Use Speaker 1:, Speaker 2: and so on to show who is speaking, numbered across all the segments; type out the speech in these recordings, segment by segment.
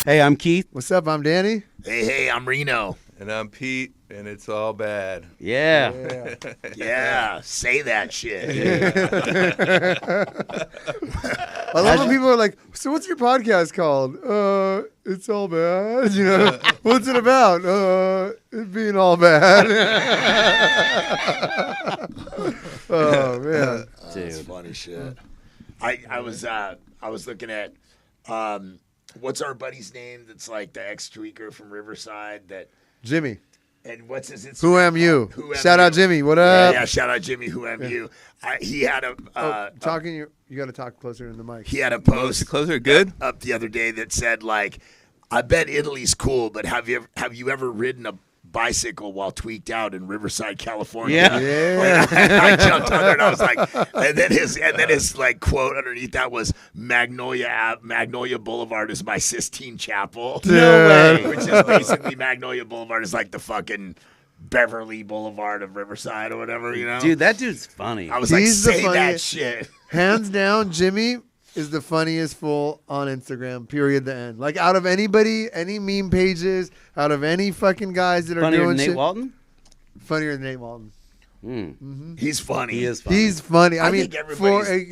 Speaker 1: Hey, I'm Keith.
Speaker 2: What's up? I'm Danny.
Speaker 3: Hey, I'm Reno.
Speaker 4: And I'm Pete, and it's all bad.
Speaker 1: Yeah.
Speaker 3: Yeah, say that shit.
Speaker 2: I love when people are like, so what's your podcast called? It's all bad. You know, what's it about? It being all bad. Oh, man.
Speaker 3: That's funny shit. I was looking at what's our buddy's name that's like the ex-tweaker from Riverside that
Speaker 2: Jimmy.
Speaker 3: and what's his Instagram?
Speaker 2: Who am you?
Speaker 3: Who am
Speaker 2: Shout
Speaker 3: you?
Speaker 2: out Jimmy. What up?
Speaker 3: Yeah, shout out Jimmy. Who am you? He had a
Speaker 2: You got to talk closer in the mic.
Speaker 3: he had a post
Speaker 4: Closer, good?
Speaker 3: up the other day that said like, I bet Italy's cool, but have you ever ridden a bicycle while tweaked out in Riverside, California?
Speaker 2: Yeah.
Speaker 3: I jumped on there and I was like, and then his like quote underneath that was Magnolia Boulevard is my Sistine Chapel.
Speaker 2: No way.
Speaker 3: Which is basically Magnolia Boulevard is like the fucking Beverly Boulevard of Riverside or whatever, you know?
Speaker 1: Dude, that dude's funny.
Speaker 3: I was like,
Speaker 2: He's the
Speaker 3: say that
Speaker 2: funniest-
Speaker 3: shit.
Speaker 2: Hands down, Jimmy is the funniest fool on Instagram, period, the end. Like, out of anybody, any meme pages, out of any fucking guys that are
Speaker 1: Funnier
Speaker 2: doing
Speaker 1: than Nate
Speaker 2: shit.
Speaker 1: Walton?
Speaker 2: Funnier than Nate Walton.
Speaker 3: He's funny.
Speaker 1: He is funny.
Speaker 2: He's funny. I
Speaker 3: I
Speaker 2: mean,
Speaker 3: think everybody's-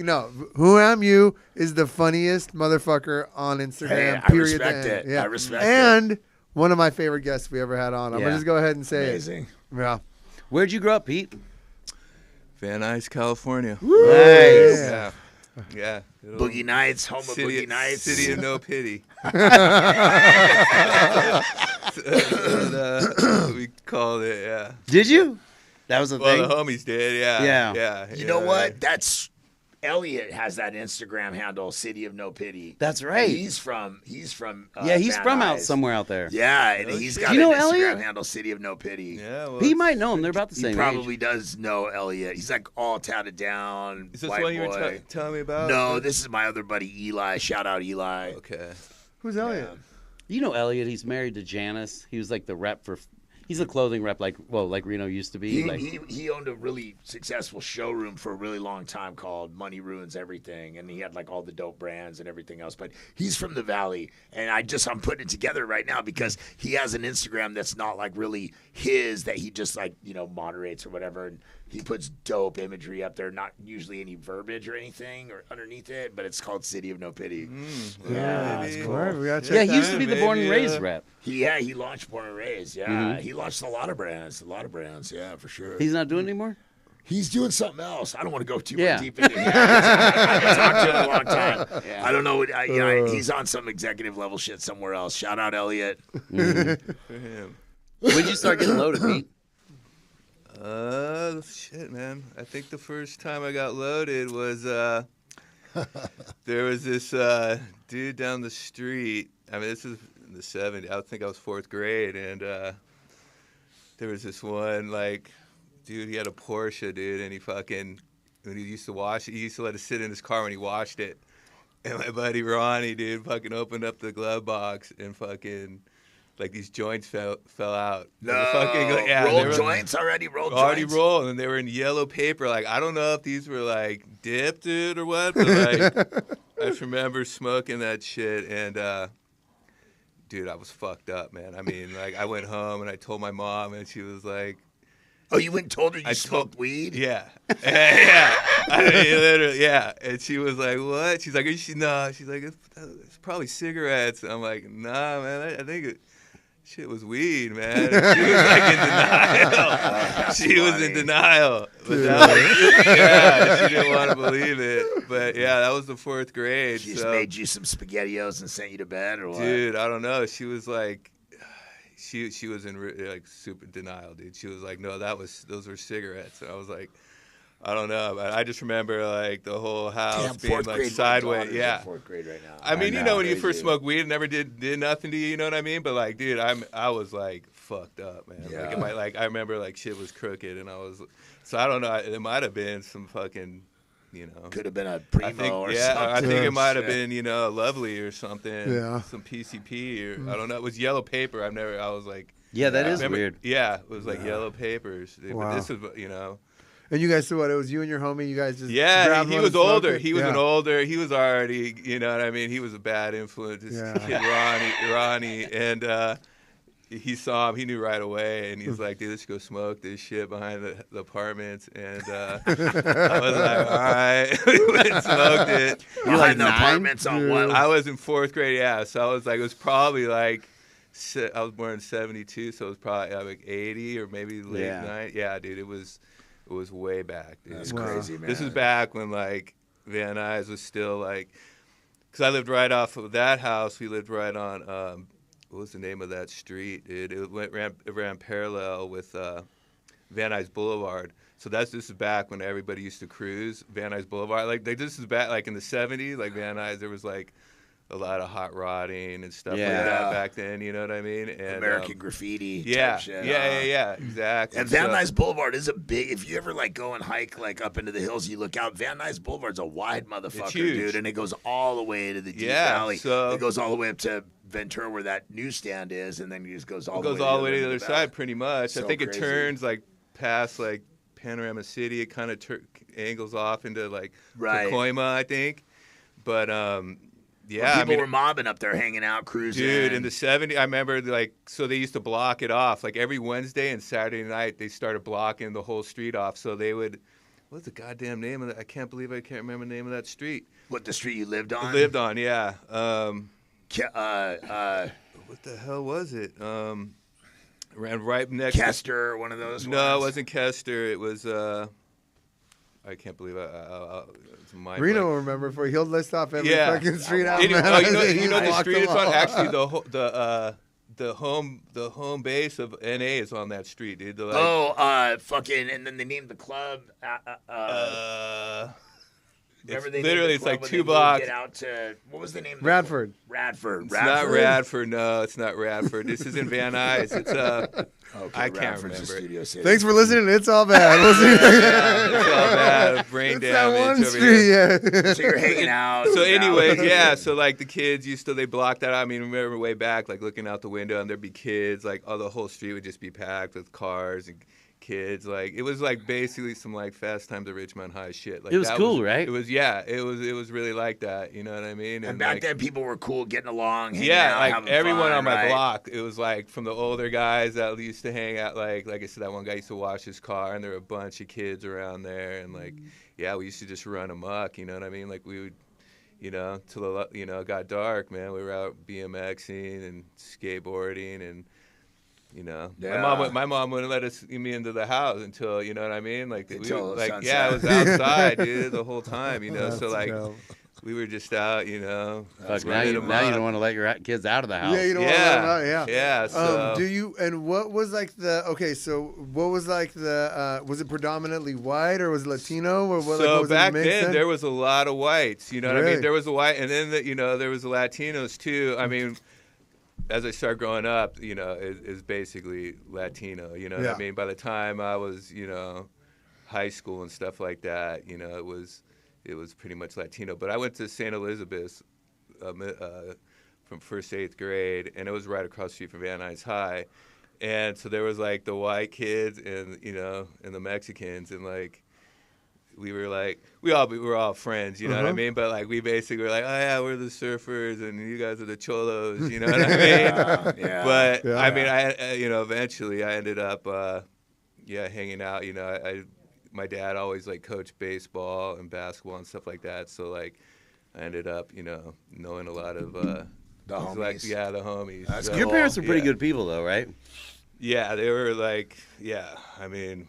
Speaker 2: Who Am You is the funniest motherfucker on Instagram,
Speaker 3: Hey, I
Speaker 2: period.
Speaker 3: respect
Speaker 2: the
Speaker 3: it.
Speaker 2: end. Yeah.
Speaker 3: I respect it.
Speaker 2: And one of my favorite guests we ever had on. I'm
Speaker 1: Yeah.
Speaker 2: going to just go ahead and say
Speaker 3: Amazing.
Speaker 2: it. Yeah.
Speaker 1: Where'd you grow up, Pete?
Speaker 4: Van Nuys, California.
Speaker 1: Nice.
Speaker 4: Yeah. Yeah.
Speaker 3: Boogie Nights, home of Boogie Nights.
Speaker 4: City of no pity. We called it, yeah.
Speaker 1: Did you? That was a
Speaker 4: Well,
Speaker 1: thing?
Speaker 4: the homies did, yeah.
Speaker 1: Yeah.
Speaker 4: Yeah.
Speaker 3: You know what? That's Elliot has that Instagram handle, City of No Pity.
Speaker 1: That's right.
Speaker 3: And he's from
Speaker 1: yeah, he's
Speaker 3: Van
Speaker 1: from out
Speaker 3: Nuys.
Speaker 1: somewhere out there.
Speaker 3: Yeah, and he's got
Speaker 1: You know
Speaker 3: an Instagram
Speaker 1: Elliot?
Speaker 3: handle, City of No Pity.
Speaker 4: Yeah, well,
Speaker 1: He might know him. They're about the
Speaker 3: He
Speaker 1: same
Speaker 3: probably
Speaker 1: age.
Speaker 3: does know Elliot. He's like all tatted down.
Speaker 4: Is this
Speaker 3: white
Speaker 4: what you were
Speaker 3: boy.
Speaker 4: telling me about?
Speaker 3: No, this is my other buddy Eli. Shout out Eli.
Speaker 4: Okay.
Speaker 2: Who's Elliot?
Speaker 1: You know Elliot. He's married to Janice. He was like the rep for... He's a clothing rep like Reno used to be.
Speaker 3: He owned a really successful showroom for a really long time called Money Ruins Everything, and he had like all the dope brands and everything else. But he's from the Valley, and I'm putting it together right now because he has an Instagram that's not like really his, that he just like moderates or whatever, and he puts dope imagery up there, not usually any verbiage or anything or underneath it, but it's called City of No Pity. Yeah, it's cool.
Speaker 2: All right, we got to
Speaker 1: yeah,
Speaker 2: check
Speaker 1: he used to be the born and
Speaker 4: maybe,
Speaker 1: raised rep.
Speaker 3: He launched Born and Raised. Yeah, he launched a lot of brands. Yeah, for sure.
Speaker 1: He's not doing it anymore?
Speaker 3: He's doing something else. I don't want to go too
Speaker 1: Yeah.
Speaker 3: deep into it. I haven't talked to him in a long time.
Speaker 1: Yeah.
Speaker 3: I don't know. He's on some executive level shit somewhere else. Shout out Elliot.
Speaker 4: For him.
Speaker 1: When'd you start getting loaded, Pete?
Speaker 4: Shit, man. I think the first time I got loaded was there was this dude down the street. I mean, this is in the 70s. I think I was 4th grade, and there was this one like dude. He had a Porsche, dude, and when he used to wash it, he used to let it sit in his car when he washed it. And my buddy Ronnie, dude, fucking opened up the glove box and fucking. Like these joints fell out.
Speaker 3: No,
Speaker 4: Rolled
Speaker 3: joints already.
Speaker 4: Already rolled, and they were in yellow paper. Like I don't know if these were like dipped, dude, or what. But like I just remember smoking that shit, and dude, I was fucked up, man. I mean, like I went home and I told my mom, and she was like,
Speaker 3: "Oh, you went and told her you smoked weed?"
Speaker 4: Yeah, yeah. I mean, literally, yeah. And she was like, "What?" She's like, "No." She's like, "It's probably cigarettes." I'm like, "Nah, man. I think it." Shit was weed, man. She was like in denial. She was in denial. But she didn't want to believe it. But yeah, that was the 4th grade.
Speaker 3: She just made you some SpaghettiOs and sent you to bed, or what?
Speaker 4: Dude, I don't know. She was like, she was in like super denial, dude. She was like, no, those were cigarettes. And I was like, I don't know, but I just remember like the whole house being like sideways. Yeah,
Speaker 3: 4th grade right now.
Speaker 4: I mean, when you first smoked weed, it never did nothing to you. You know what I mean? But like, dude, I was like fucked up, man.
Speaker 3: Yeah.
Speaker 4: I remember like shit was crooked, and I was. So I don't know. It might have been some fucking,
Speaker 3: Could have been a Primo or something.
Speaker 4: I think it might have been Lovely or something.
Speaker 2: Yeah.
Speaker 4: Some PCP or I don't know. It was yellow paper. I was like.
Speaker 1: Yeah, that is
Speaker 4: remember,
Speaker 1: weird.
Speaker 4: Yeah, it was like yellow papers.
Speaker 2: Wow.
Speaker 4: But this was
Speaker 2: And you guys, so what? It was you and your homie. You guys just
Speaker 4: Yeah,
Speaker 2: grabbed
Speaker 4: he
Speaker 2: one
Speaker 4: was
Speaker 2: and smoked
Speaker 4: older.
Speaker 2: it?
Speaker 4: He was
Speaker 2: Yeah.
Speaker 4: an older. He was already, you know what I mean. He was a bad influence. This
Speaker 2: Yeah.
Speaker 4: kid Ronnie, and he saw him. He knew right away, and he's like, "Dude, let's go smoke this shit behind the apartments." And I was like, "All right," we went and smoked it.
Speaker 1: You're like
Speaker 3: Behind the
Speaker 1: 9?
Speaker 3: apartments on what?
Speaker 4: I was in 4th grade, yeah. So I was like, it was probably like, I was born in '72, so it was probably like 80 or maybe late
Speaker 1: Yeah.
Speaker 4: 90s. Yeah, dude, it was way back, dude.
Speaker 3: That's
Speaker 2: Wow.
Speaker 3: crazy, man.
Speaker 4: This was back when like Van Nuys was still like, because I lived right off of that house. We lived right on what was the name of that street, dude? It ran parallel with Van Nuys Boulevard. So this is back when everybody used to cruise Van Nuys Boulevard. Like this is back like in the '70s. Like Van Nuys, there was like a lot of hot rodding and stuff like
Speaker 1: Yeah.
Speaker 4: that back then. You know what I mean? And
Speaker 3: American graffiti.
Speaker 4: yeah,
Speaker 3: type shit.
Speaker 4: yeah, exactly.
Speaker 3: And Van
Speaker 4: So-
Speaker 3: Nuys Boulevard is a big. If you ever like go and hike like up into the hills, you look out. Van Nuys Boulevard's a wide motherfucker,
Speaker 4: huge.
Speaker 3: dude, and it goes all the way to the deep
Speaker 4: Yeah,
Speaker 3: valley.
Speaker 4: so-
Speaker 3: It goes all the way up to Ventura, where that newsstand is, and then it just goes all
Speaker 4: It
Speaker 3: the way.
Speaker 4: goes all the way to
Speaker 3: end
Speaker 4: the
Speaker 3: of
Speaker 4: other
Speaker 3: valley.
Speaker 4: side, pretty much.
Speaker 3: So
Speaker 4: I think
Speaker 3: crazy.
Speaker 4: it turns like past like Panorama City. It kind of angles off into like
Speaker 3: Right.
Speaker 4: Pacoima, I think. But yeah,
Speaker 3: Well,
Speaker 4: I
Speaker 3: people
Speaker 4: mean,
Speaker 3: were mobbing up there, hanging out, cruising.
Speaker 4: dude, in the '70s, I remember like so they used to block it off. Like every Wednesday and Saturday night, they started blocking the whole street off. So they would. What's the goddamn name of that? I can't believe I can't remember the name of that street.
Speaker 3: What, the street you lived on?
Speaker 4: Lived on, yeah. What the hell was it? Ran right next.
Speaker 3: Kester, one of those.
Speaker 4: No,
Speaker 3: ones?
Speaker 4: it wasn't Kester. It was. I can't believe it's mind
Speaker 2: Reno
Speaker 4: blank.
Speaker 2: will remember for he'll list off every
Speaker 4: Yeah.
Speaker 2: fucking street out.
Speaker 4: Anyway,
Speaker 2: man.
Speaker 4: oh,
Speaker 2: He
Speaker 4: you know the
Speaker 2: walked
Speaker 4: street
Speaker 2: them
Speaker 4: it's on.
Speaker 2: all.
Speaker 4: Actually, the home base of NA is on that street, dude.
Speaker 3: Fucking, and then they named the club. Remember
Speaker 4: it's
Speaker 3: they
Speaker 4: literally
Speaker 3: named the
Speaker 4: it's
Speaker 3: club
Speaker 4: like
Speaker 3: when
Speaker 4: 2
Speaker 3: they moved
Speaker 4: blocks.
Speaker 3: it out to, what was the name? Of the
Speaker 2: Radford.
Speaker 3: club? Radford.
Speaker 4: It's not Radford. No, it's not Radford. This is in Van Nuys. It's
Speaker 3: Okay,
Speaker 4: I can't
Speaker 3: Radford's a
Speaker 4: remember.
Speaker 3: studio city.
Speaker 2: Thanks for listening. It's all bad. We'll see.
Speaker 4: It's all bad. Brain
Speaker 2: It's that
Speaker 4: damage
Speaker 2: one
Speaker 4: over
Speaker 2: street,
Speaker 4: here.
Speaker 2: yeah.
Speaker 3: So you're hanging out.
Speaker 4: So
Speaker 3: in the
Speaker 4: anyways,
Speaker 3: valley.
Speaker 4: yeah, so like the kids they blocked that out. I mean, remember way back, like looking out the window and there'd be kids, like the whole street would just be packed with cars and kids. Like it was like basically some like Fast Times at Ridgemont High shit. Like
Speaker 1: It was
Speaker 4: that
Speaker 1: cool, right?
Speaker 4: It was, yeah, it was really like that. You know what I mean?
Speaker 3: And back
Speaker 4: like,
Speaker 3: then, people were cool, getting along, hanging
Speaker 4: yeah,
Speaker 3: out,
Speaker 4: like
Speaker 3: having
Speaker 4: everyone
Speaker 3: fun,
Speaker 4: on my
Speaker 3: right?
Speaker 4: block, it was like from the older guys that used to hang out. Like I said, that one guy used to wash his car, and there were a bunch of kids around there, and like, yeah, we used to just run amok. You know what I mean? Like we would, till it got dark, man. We were out BMXing and skateboarding and.
Speaker 3: Yeah.
Speaker 4: My mom wouldn't let me into the house until you know what I mean. Like
Speaker 3: Until sunset.
Speaker 4: yeah, I was outside, dude, the whole time.
Speaker 2: That's
Speaker 4: So like
Speaker 2: dope.
Speaker 4: we were just out,
Speaker 1: Fuck, now
Speaker 4: running
Speaker 1: you
Speaker 4: amok.
Speaker 1: don't want to let your kids out of the house.
Speaker 2: Yeah, you don't want to let them out.
Speaker 4: yeah,
Speaker 2: Yeah.
Speaker 4: yeah. So
Speaker 2: Do you and what was like the was it predominantly white or was it Latino or what?
Speaker 4: So
Speaker 2: like, what was
Speaker 4: back
Speaker 2: it mixed
Speaker 4: then
Speaker 2: in?
Speaker 4: there was a lot of whites. You know what I
Speaker 2: Really?
Speaker 4: mean? There was a white, and then there was the Latinos too. I mean. As I started growing up, is basically Latino. You know what
Speaker 2: Yeah.
Speaker 4: I mean? By the time I was, high school and stuff like that, it was pretty much Latino. But I went to St. Elizabeth's from 1st to 8th grade, and it was right across the street from Van Nuys High. And so there was like the white kids and and the Mexicans, and like we were like we were all friends, you know what I mean? But like we basically were like, oh yeah, we're the surfers and you guys are the cholos, you know what I mean?
Speaker 3: Yeah.
Speaker 4: But
Speaker 2: Yeah.
Speaker 4: I mean, I eventually I ended up hanging out. My dad always like coached baseball and basketball and stuff like that, so like I ended up knowing a lot of
Speaker 3: The homies.
Speaker 4: like, yeah, the homies.
Speaker 3: That's
Speaker 4: So,
Speaker 1: Your parents were pretty
Speaker 4: yeah.
Speaker 1: good people, though, right?
Speaker 4: Yeah, they were like, I mean,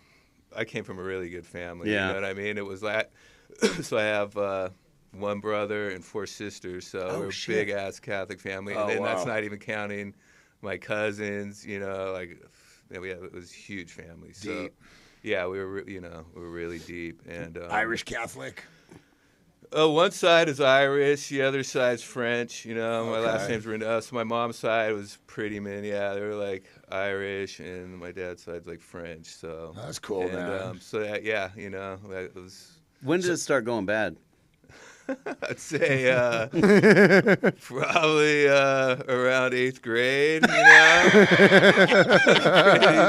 Speaker 4: I came from a really good family.
Speaker 1: Yeah.
Speaker 4: You know what I mean? It was that. So I have one brother and 4 sisters, so
Speaker 1: Oh,
Speaker 4: we're a
Speaker 1: shit.
Speaker 4: big ass Catholic family, and
Speaker 3: Oh,
Speaker 4: then that's
Speaker 3: wow.
Speaker 4: not even counting my cousins. It was a huge family. So
Speaker 3: Deep.
Speaker 4: yeah, we were really deep and
Speaker 3: Irish Catholic.
Speaker 4: One side is Irish, the other side's French. My last
Speaker 3: Okay.
Speaker 4: name's Reno. So my mom's side was pretty yeah, they were like Irish, and my dad's side's like French. So
Speaker 3: That's cool,
Speaker 4: and,
Speaker 3: man.
Speaker 4: so that, that was.
Speaker 1: When did it start going bad?
Speaker 4: I'd say probably around 8th grade,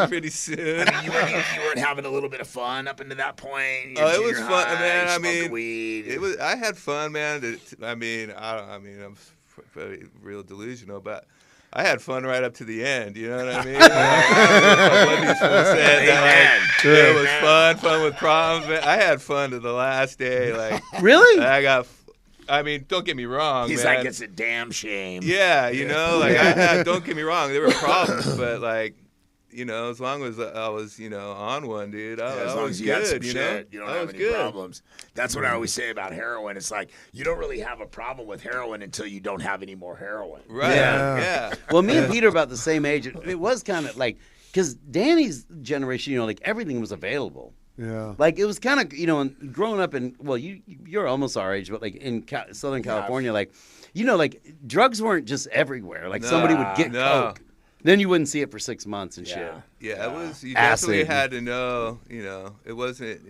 Speaker 4: pretty soon.
Speaker 3: I mean, you weren't having a little bit of fun up into that point.
Speaker 4: Oh, it was fun, man. I mean,
Speaker 3: weed.
Speaker 4: it was. I had fun, man. I'm real delusional, but I had fun right up to the end. You know what I mean? What these fools said, it was fun with problems. Man. I had fun to the last day. Like,
Speaker 1: really?
Speaker 4: I mean, don't get me wrong.
Speaker 3: He's
Speaker 4: man.
Speaker 3: like, it's a damn shame.
Speaker 4: Yeah, don't get me wrong. There were problems, but like, as long as I was, on one, dude,
Speaker 3: as long as you had some shit, you don't have any problems. That's what I always say about heroin. It's like, you don't really have a problem with heroin until you don't have any more heroin.
Speaker 4: Right, yeah.
Speaker 1: Well, me and Peter are about the same age. It was kind of like, because Danny's generation, like everything was available.
Speaker 2: Yeah.
Speaker 1: Like it was kind of, growing up in, well, you're almost our age, but like in Southern California, like, like drugs weren't just everywhere. Like somebody would get coke. Then you wouldn't see it for 6 months and shit.
Speaker 4: Yeah, it was. You
Speaker 1: Acid.
Speaker 4: definitely had to know. It wasn't.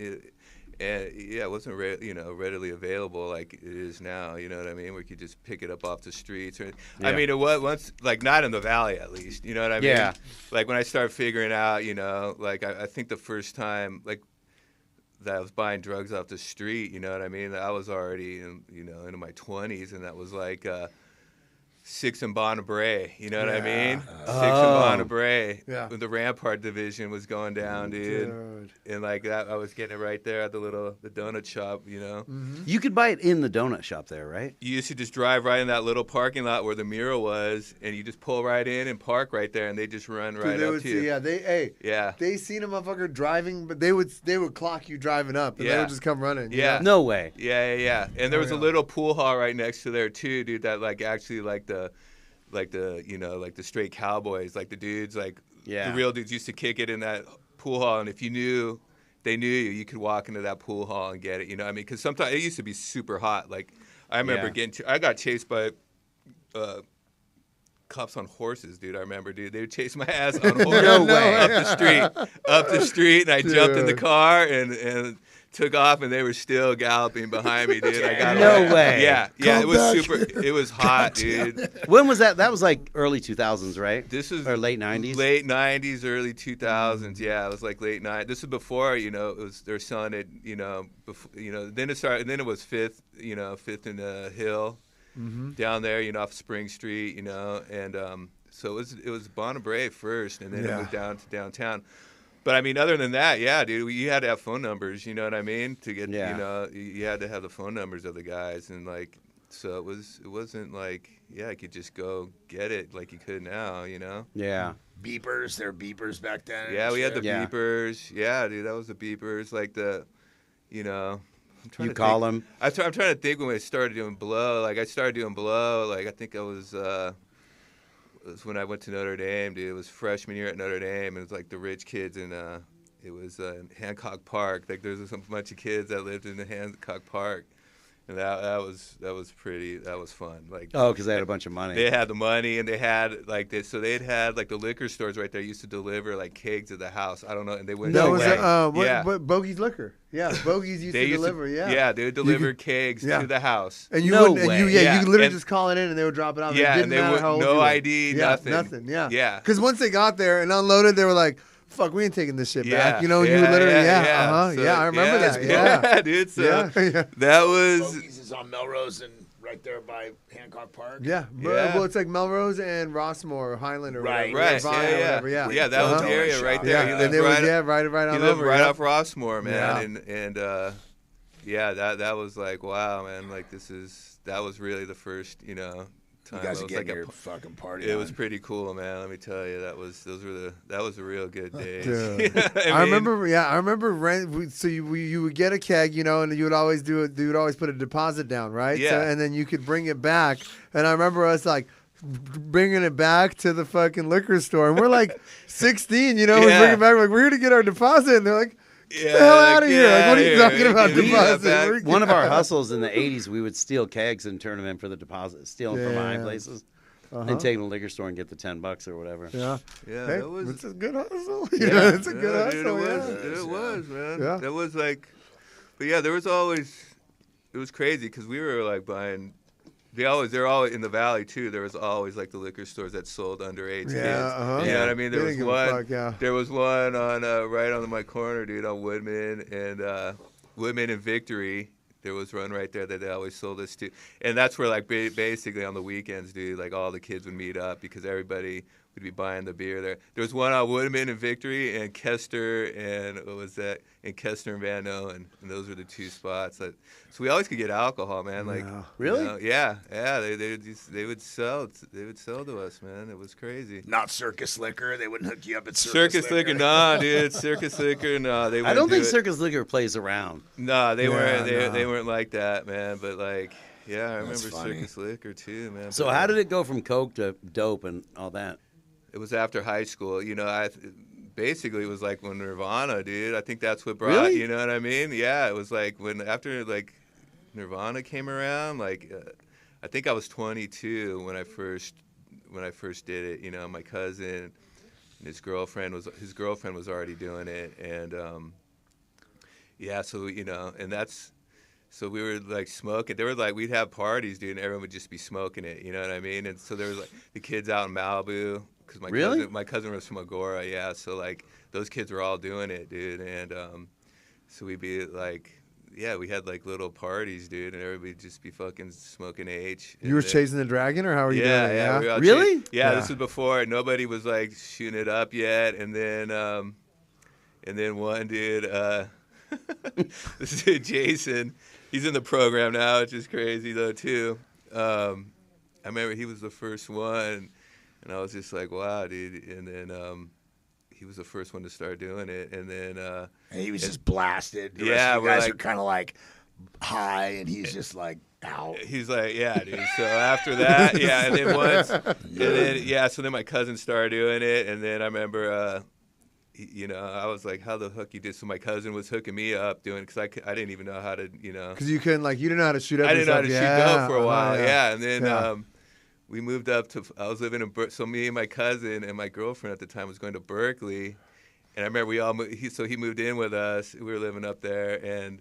Speaker 4: It wasn't readily available like it is now. You know what I mean? We could just pick it up off the streets. I mean, it was once like not in the valley at least. You know what I mean?
Speaker 1: Yeah.
Speaker 4: Like when I started figuring out, like I think the first time like that I was buying drugs off the street. You know what I mean? I was already into my 20s, and that was like. 6 in Bonabray, you know what I mean? 6 in Bonabray.
Speaker 2: Yeah.
Speaker 4: When the Rampart division was going down, dude. And like that, I was getting it right there at the donut shop,
Speaker 2: Mm-hmm.
Speaker 1: You could buy it in the donut shop there, right?
Speaker 4: You used to just drive right in that little parking lot where the mural was, and you just pull right in and park right there, and they just run right up to you.
Speaker 2: Yeah, they seen a motherfucker driving, but they would clock you driving up, and they would just come running.
Speaker 4: Yeah.
Speaker 1: No way.
Speaker 4: Yeah. And there was a little pool hall right next to there too, dude. That like actually like the straight cowboys, like the dudes, like the real dudes used to kick it in that pool hall, and if they knew you could walk into that pool hall and get it. You know what I mean? Because sometimes it used to be super hot. Like I remember I got chased by cops on horses, dude. I remember, dude. They would chase my ass on horses
Speaker 1: No way.
Speaker 4: up the street, and I jumped in the car and took off, and they were still galloping behind me, dude. I got
Speaker 1: No
Speaker 4: away.
Speaker 1: way.
Speaker 4: Yeah, it was super. It was hot, dude.
Speaker 1: When was that? That was like early 2000s, right?
Speaker 4: This is
Speaker 1: or late 90s.
Speaker 4: Late 90s, early 2000s. Yeah, it was like late 90s. This is before, it was they're selling it, before, then it started, and then it was Fifth in the Hill, down there, off Spring Street, and so it was Bonabray first, and then it moved down to downtown. But I mean, other than that, yeah, dude, you had to have phone numbers. You know what I mean? To get, you had to have the phone numbers of the guys, and like, so it wasn't like, I could just go get it like you could now,
Speaker 1: Yeah.
Speaker 3: Beepers, there were beepers back then.
Speaker 4: Yeah, we had the beepers. Yeah, dude, that was the beepers. Like
Speaker 1: You call them.
Speaker 4: I'm trying to think when I started doing blow. Like I started doing blow. Like I think I was. It was when I went to Notre Dame, dude. It was freshman year at Notre Dame. It was like the rich kids in it was in Hancock Park. Like there was a bunch of kids that lived in the Hancock Park, and that was fun. Like
Speaker 1: because they had a bunch of money.
Speaker 4: They had the money, and they had like this. So they'd had like the liquor stores right there used to deliver like kegs to the house. I don't know, and they went.
Speaker 2: What Bogey's Liquor. Yeah, Bogey's used to deliver.
Speaker 4: Yeah, they would deliver kegs to the house.
Speaker 2: And you
Speaker 1: you
Speaker 2: could literally just call it in, and they would drop it off.
Speaker 4: Yeah, and they would no ID, nothing.
Speaker 2: Nothing.
Speaker 4: Yeah.
Speaker 2: Because once they got there and unloaded, they were like, "Fuck, we ain't taking this shit back." You
Speaker 4: So,
Speaker 2: I remember that.
Speaker 4: Yeah, dude. So that was.
Speaker 3: Bogey's is on Melrose and right there by Hancock Park.
Speaker 2: Yeah. Well, it's like Melrose and Rossmore, or Highland, or whatever.
Speaker 4: Right.
Speaker 2: Yeah.
Speaker 4: That was the area right there.
Speaker 2: Yeah, and they would right on
Speaker 4: over.
Speaker 2: He lived
Speaker 4: right off Rossmore, man, and that was like, wow, man, like that was really the first, time.
Speaker 3: You guys are getting
Speaker 4: like
Speaker 3: your fucking party.
Speaker 4: It was pretty cool, man. Let me tell you, that was a real good day.
Speaker 2: I remember. So you would get a keg, and you would always put a deposit down, right?
Speaker 4: Yeah.
Speaker 2: So, and then you could bring it back. And I remember us like bringing it back to the fucking liquor store, and we're like 16, we bring it back. We're like, we're here to get our deposit, and they're like, get the hell out of here! Like, what are you talking about deposit?
Speaker 1: One of our hustles in the 80s, we would steal kegs and turn them in for the deposit, steal them from behind places, and take them to the liquor store and get the $10 or whatever.
Speaker 2: Yeah. Hey, it's a good hustle.
Speaker 4: Yeah,
Speaker 2: it's a good hustle.
Speaker 4: Dude, it was, man. Yeah. That was like, but yeah, there was always, was crazy because we were like buying. They're all in the valley too. There was always like the liquor stores that sold underage kids.
Speaker 2: Uh-huh.
Speaker 4: You know what I mean? There was one.
Speaker 2: Fuck,
Speaker 4: There was one on right on my corner, dude, on Woodman and Victory. There was one right there that they always sold us to, and that's where like basically on the weekends, dude, like all the kids would meet up because everybody would be buying the beer there. There was one on Woodman and Victory and Kester and what was that? And Kester and Van Noen, and those were the two spots. So we always could get alcohol, man. Like
Speaker 1: really?
Speaker 4: Yeah. They would sell to us, man. It was crazy.
Speaker 3: Not circus liquor. They wouldn't hook you up at circus liquor.
Speaker 4: Nah, dude. Circus liquor, no. They
Speaker 1: I don't think circus liquor plays around.
Speaker 4: No, they weren't. They weren't like that, man. But like, yeah, I remember circus liquor too, man.
Speaker 1: So how did it go from coke to dope and all that?
Speaker 4: It was after high school. You know, basically it was like when Nirvana, dude. I think that's what brought.
Speaker 1: Really?
Speaker 4: You know what I mean? Yeah, it was like after like Nirvana came around. Like, I think I was 22 when I first did it. You know, my cousin and his girlfriend was already doing it, and yeah. So you know, and that's. So we were like smoking. There were like we'd have parties, dude, and everyone would just be smoking it. You know what I mean? And so there was like the kids out in Malibu because my cousin was from Agora. Yeah, so like those kids were all doing it, dude. And so we'd be like, yeah, we had like little parties, dude, and everybody'd just be fucking smoking H.
Speaker 2: You were chasing the dragon, or how were you doing it?
Speaker 4: Yeah,
Speaker 2: Yeah,
Speaker 1: really?
Speaker 4: Yeah, this was before nobody was like shooting it up yet, and then one dude, this dude Jason. He's in the program now, which is crazy though too. I remember he was the first one, and I was just like, "Wow, dude!" And then he was the first one to start doing it, and then
Speaker 3: and he was just blasted. The
Speaker 4: yeah,
Speaker 3: rest of you guys
Speaker 4: like,
Speaker 3: are kind of like high, and he's just like out.
Speaker 4: He's like, "Yeah, dude." So after that, yeah, and then once, and then yeah, so then my cousin started doing it, and then I remember. You know, I was like, how the fuck you did? So my cousin was hooking me up doing because I didn't even know how to, you know.
Speaker 2: Because you couldn't, like, you didn't know how to shoot up.
Speaker 4: I didn't know how to shoot dope for a while,
Speaker 2: yeah.
Speaker 4: And then we moved up to, I was living in, so me and my cousin and my girlfriend at the time was going to Berkeley. And I remember we all, so he moved in with us. We were living up there and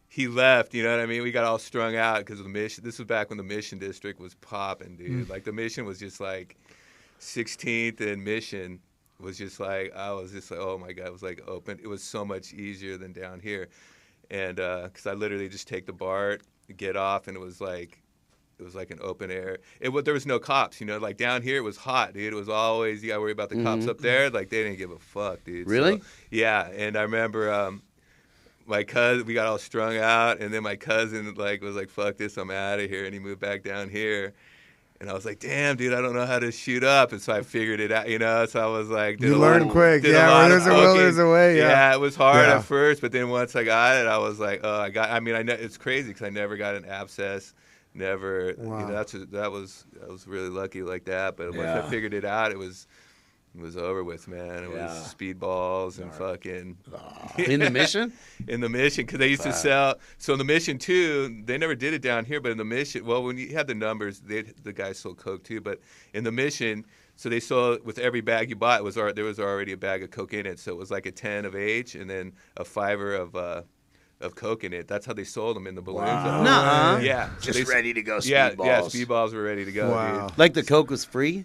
Speaker 4: he left, you know what I mean? We got all strung out because of the Mission. This was back when the Mission District was popping, dude. Like the Mission was just like 16th and Mission. Was just like I was just like, oh my God, it was like open. It was so much easier than down here, and because I literally just take the BART, get off, and it was like an open air. There was no cops, you know. Like down here, it was hot, dude. It was always you got to worry about the cops up there. Like they didn't give a fuck, dude.
Speaker 1: Really?
Speaker 4: So, yeah, and I remember my cousin, we got all strung out, and then my cousin like was like, fuck this, I'm out of here, and he moved back down here. And I was like, damn, dude, I don't know how to shoot up. And so I figured it out, you know. So I was like,
Speaker 2: you learn quick. Yeah, where there's a will, there's a way.
Speaker 4: Yeah, it was hard at first. But then once I got it, I was like, oh, I mean, it's crazy because I never got an abscess. Never.
Speaker 2: Wow.
Speaker 4: You know, I was really lucky like that. But once I figured it out, it was over with, man. It was speedballs and fucking.
Speaker 1: In the Mission?
Speaker 4: In the Mission, because they used to sell. So in the Mission, too, they never did it down here, but in the Mission, well, when you had the numbers, the guys sold coke, too. But in the Mission, so they sold, with every bag you bought, there was already a bag of coke in it. So it was like a 10 of H and then a 5 of coke in it. That's how they sold them in the balloons.
Speaker 3: Wow.
Speaker 1: Nuh-uh.
Speaker 4: Yeah.
Speaker 3: Just ready to go
Speaker 4: speedballs. Yeah, speedballs were ready to go, dude.
Speaker 1: Like the coke was free?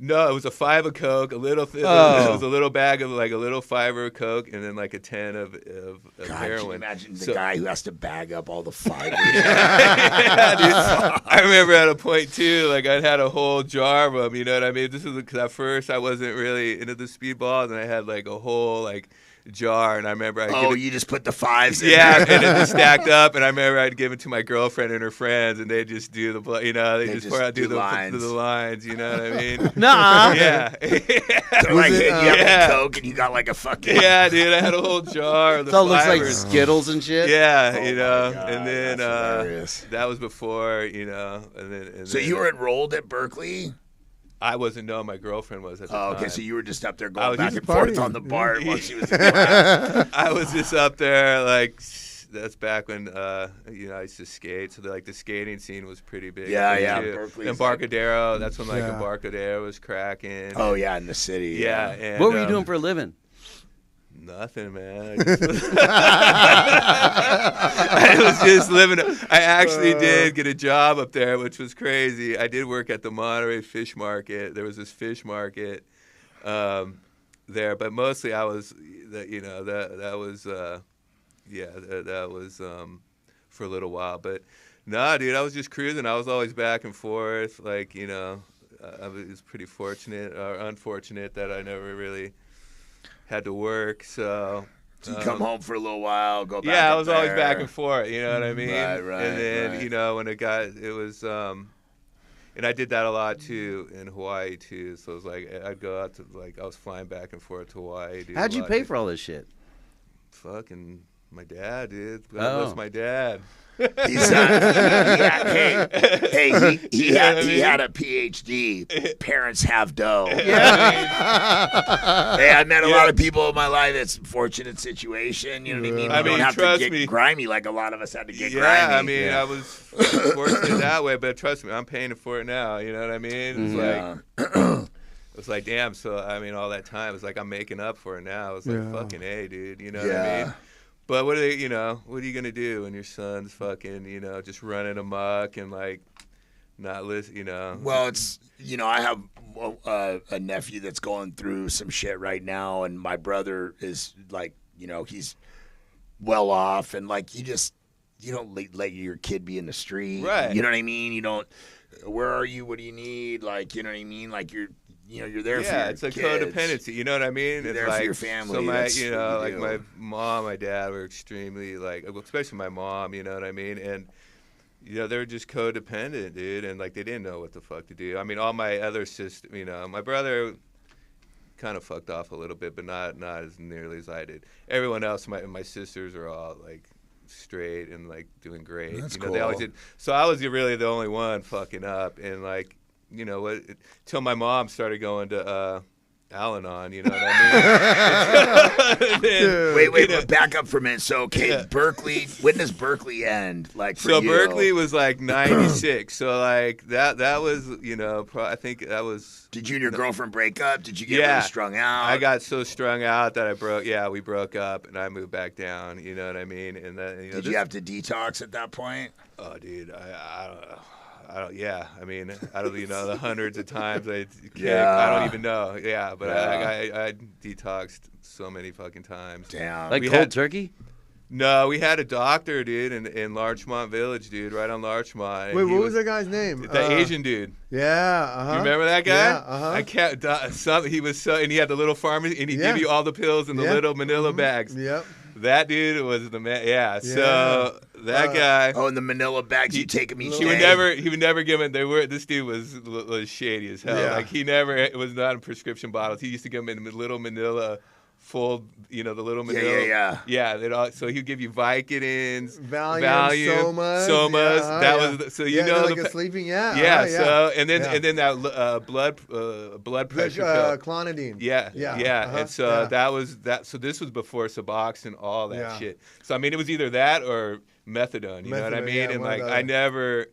Speaker 4: No, it was a 5 of coke, a little. It was a little bag of like a little 5 of coke, and then like a 10 of
Speaker 3: God,
Speaker 4: heroin.
Speaker 3: Can you imagine the guy who has to bag up all the 5?
Speaker 4: Yeah, dude. I remember at a point too, like I had a whole jar of them. You know what I mean? This is because at first I wasn't really into the speedballs, and I had like a whole like jar, and I remember
Speaker 3: you just put the 5s in
Speaker 4: there.
Speaker 3: and
Speaker 4: then they stacked up, and I remember I'd give it to my girlfriend and her friends, and they'd just do the, you know, they just do the lines, you know what I mean?
Speaker 1: Nuh-uh.
Speaker 4: Yeah.
Speaker 3: They're like hitting you up with coke, and you got like a fucking...
Speaker 4: Yeah, dude, I had a whole jar of the
Speaker 1: So it looks like
Speaker 4: fibers.
Speaker 1: Skittles and shit?
Speaker 4: Yeah,
Speaker 3: Oh
Speaker 4: you know,
Speaker 3: my God,
Speaker 4: and then
Speaker 3: that's
Speaker 4: that was before, you know,
Speaker 3: So you were enrolled at Berkeley?
Speaker 4: I wasn't. No, my girlfriend was at the time.
Speaker 3: Okay, so you were just up there going back and
Speaker 2: partying.
Speaker 3: forth on the bar while she was in class.
Speaker 4: I was just up there, like, that's back when, you know, I used to skate. So, the skating scene was pretty big.
Speaker 3: Yeah.
Speaker 4: Too.
Speaker 3: Berkeley's
Speaker 4: Embarcadero, that's when, Embarcadero was cracking.
Speaker 3: Oh, yeah, in the city.
Speaker 4: Yeah. And,
Speaker 1: What were you doing for a living?
Speaker 4: Nothing, man. I was just living. I actually did get a job up there, which was crazy. I did work at the Monterey Fish Market. There was this fish market there, but mostly I was, that was for a little while. But nah, dude, I was just cruising. I was always back and forth. Like, I was pretty fortunate or unfortunate that I never really had to work, so
Speaker 3: you come home for a little while, go back.
Speaker 4: Yeah, I was always back and forth. You know what I mean?
Speaker 3: Right.
Speaker 4: And then when it was, and I did that a lot too in Hawaii too. So it was like I'd go out to I was flying back and forth to Hawaii.
Speaker 1: How'd you pay for all this shit?
Speaker 4: Fucking my dad, dude. God bless my dad.
Speaker 3: He's he had a PhD. Parents have dough.
Speaker 4: Yeah.
Speaker 3: I met a lot of people in my life. It's a fortunate situation. You know what I mean? You don't have to get grimy like a lot lot of us had to get grimy.
Speaker 4: Yeah, I mean, I was fortunate that way, but trust me, I'm paying for it now. You know what I mean? It's it's like, damn. So I mean, all that time, it's like I'm making up for it now. It's like fucking A, dude. You know what I mean? But what are you gonna do when your son's fucking, just running amok and not listen,
Speaker 3: Well, it's I have a nephew that's going through some shit right now, and my brother is he's well off, and you don't let your kid be in the street,
Speaker 4: right?
Speaker 3: You know what I mean? You don't. Where are you? What do you need? You know what I mean? You're there for your
Speaker 4: it's a
Speaker 3: kids.
Speaker 4: codependency. You know what I mean?
Speaker 3: You're
Speaker 4: it's
Speaker 3: there for your family.
Speaker 4: So
Speaker 3: my
Speaker 4: mom, my dad were extremely especially my mom. You know what I mean? And they were just codependent, dude, and they didn't know what the fuck to do. I mean, all my other sisters, my brother kind of fucked off a little bit, but not as nearly as I did. Everyone else, my sisters are all straight and doing great.
Speaker 3: That's cool.
Speaker 4: They always did. So I was really the only one fucking up, and till my mom started going to Al-Anon, you know what I mean?
Speaker 3: Wait, but back up for a minute. So, Berkeley, when does Berkeley end?
Speaker 4: So Berkeley was 96. So that was, I think that was.
Speaker 3: Did you and your girlfriend break up? Did you get really strung out?
Speaker 4: I got so strung out that we broke up and I moved back down, you know what I mean? And then,
Speaker 3: did you have to detox at that point?
Speaker 4: Oh, dude, I don't know. I mean, out of the hundreds of times I don't even know. Yeah, but I detoxed so many fucking times.
Speaker 3: Damn.
Speaker 1: Cold turkey?
Speaker 4: No, we had a doctor, dude, in Larchmont Village, dude, right on Larchmont.
Speaker 2: Wait, what was that guy's name?
Speaker 4: The Asian dude.
Speaker 2: Yeah.
Speaker 4: You remember that guy?
Speaker 2: Yeah.
Speaker 4: I can't. He was and he had the little pharmacy, and he'd give you all the pills in the little Manila bags.
Speaker 2: Yep.
Speaker 4: That dude was the man. Yeah. So that guy.
Speaker 3: Oh, in the Manila bags, you take him each day.
Speaker 4: He would never give him. This dude was shady as hell.
Speaker 2: Yeah.
Speaker 4: It was not in prescription bottles. He used to give them in little Manila. Full, the little Manila. Yeah. So he'd give you Vicodins,
Speaker 2: Valium, Somas.
Speaker 4: Was
Speaker 2: a sleeping.
Speaker 4: Yeah. So and then that blood pressure pill,
Speaker 2: clonidine.
Speaker 4: Yeah. And so that was that. So this was before Suboxone, all that shit. So I mean, it was either that or methadone. You know what I mean? And I never.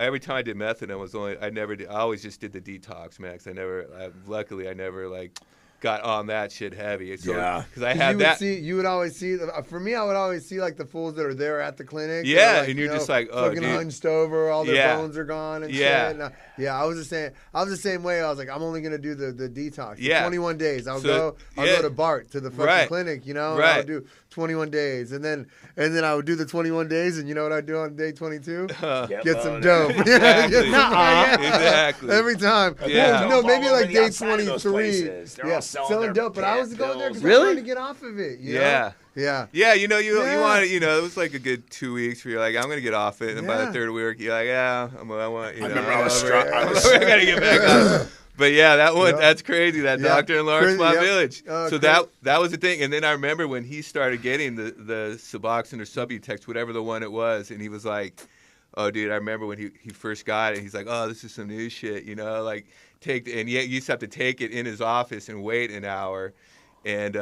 Speaker 4: Every time I did methadone I always just did the detox, man. 'Cause luckily I never got on that shit heavy. So, because I had that.
Speaker 2: You would always see. For me, I would always see the fools that are there at the clinic.
Speaker 4: Yeah, and you're just oh,
Speaker 2: fucking
Speaker 4: dude.
Speaker 2: hunched over, all their bones are gone and shit. And, I was the same way. I was I'm only gonna do the detox. For 21 days. I'll go to Bart to the fucking clinic. And I would do 21 days, and then I would do the 21 days, and you know what I do on day 22? Get some dope.
Speaker 4: Exactly. Exactly.
Speaker 2: Every time.
Speaker 4: Yeah.
Speaker 2: No, maybe day 23. Selling dope, but I was going there because I wanted to get off of it. You know?
Speaker 4: Yeah. You want it. It was a good 2 weeks where you're I'm gonna get off it, and by the third week you're I want. I
Speaker 3: remember I was
Speaker 4: struck. I gotta get back on. But that's crazy. That doctor in Larchmont Village. So that was the thing. And then I remember when he started getting the Suboxone or Subutex, whatever the one it was, and he was like, "Oh, dude, I remember when he first got it. He's like, oh, this is some new shit, and you used to have to take it in his office and wait an hour, and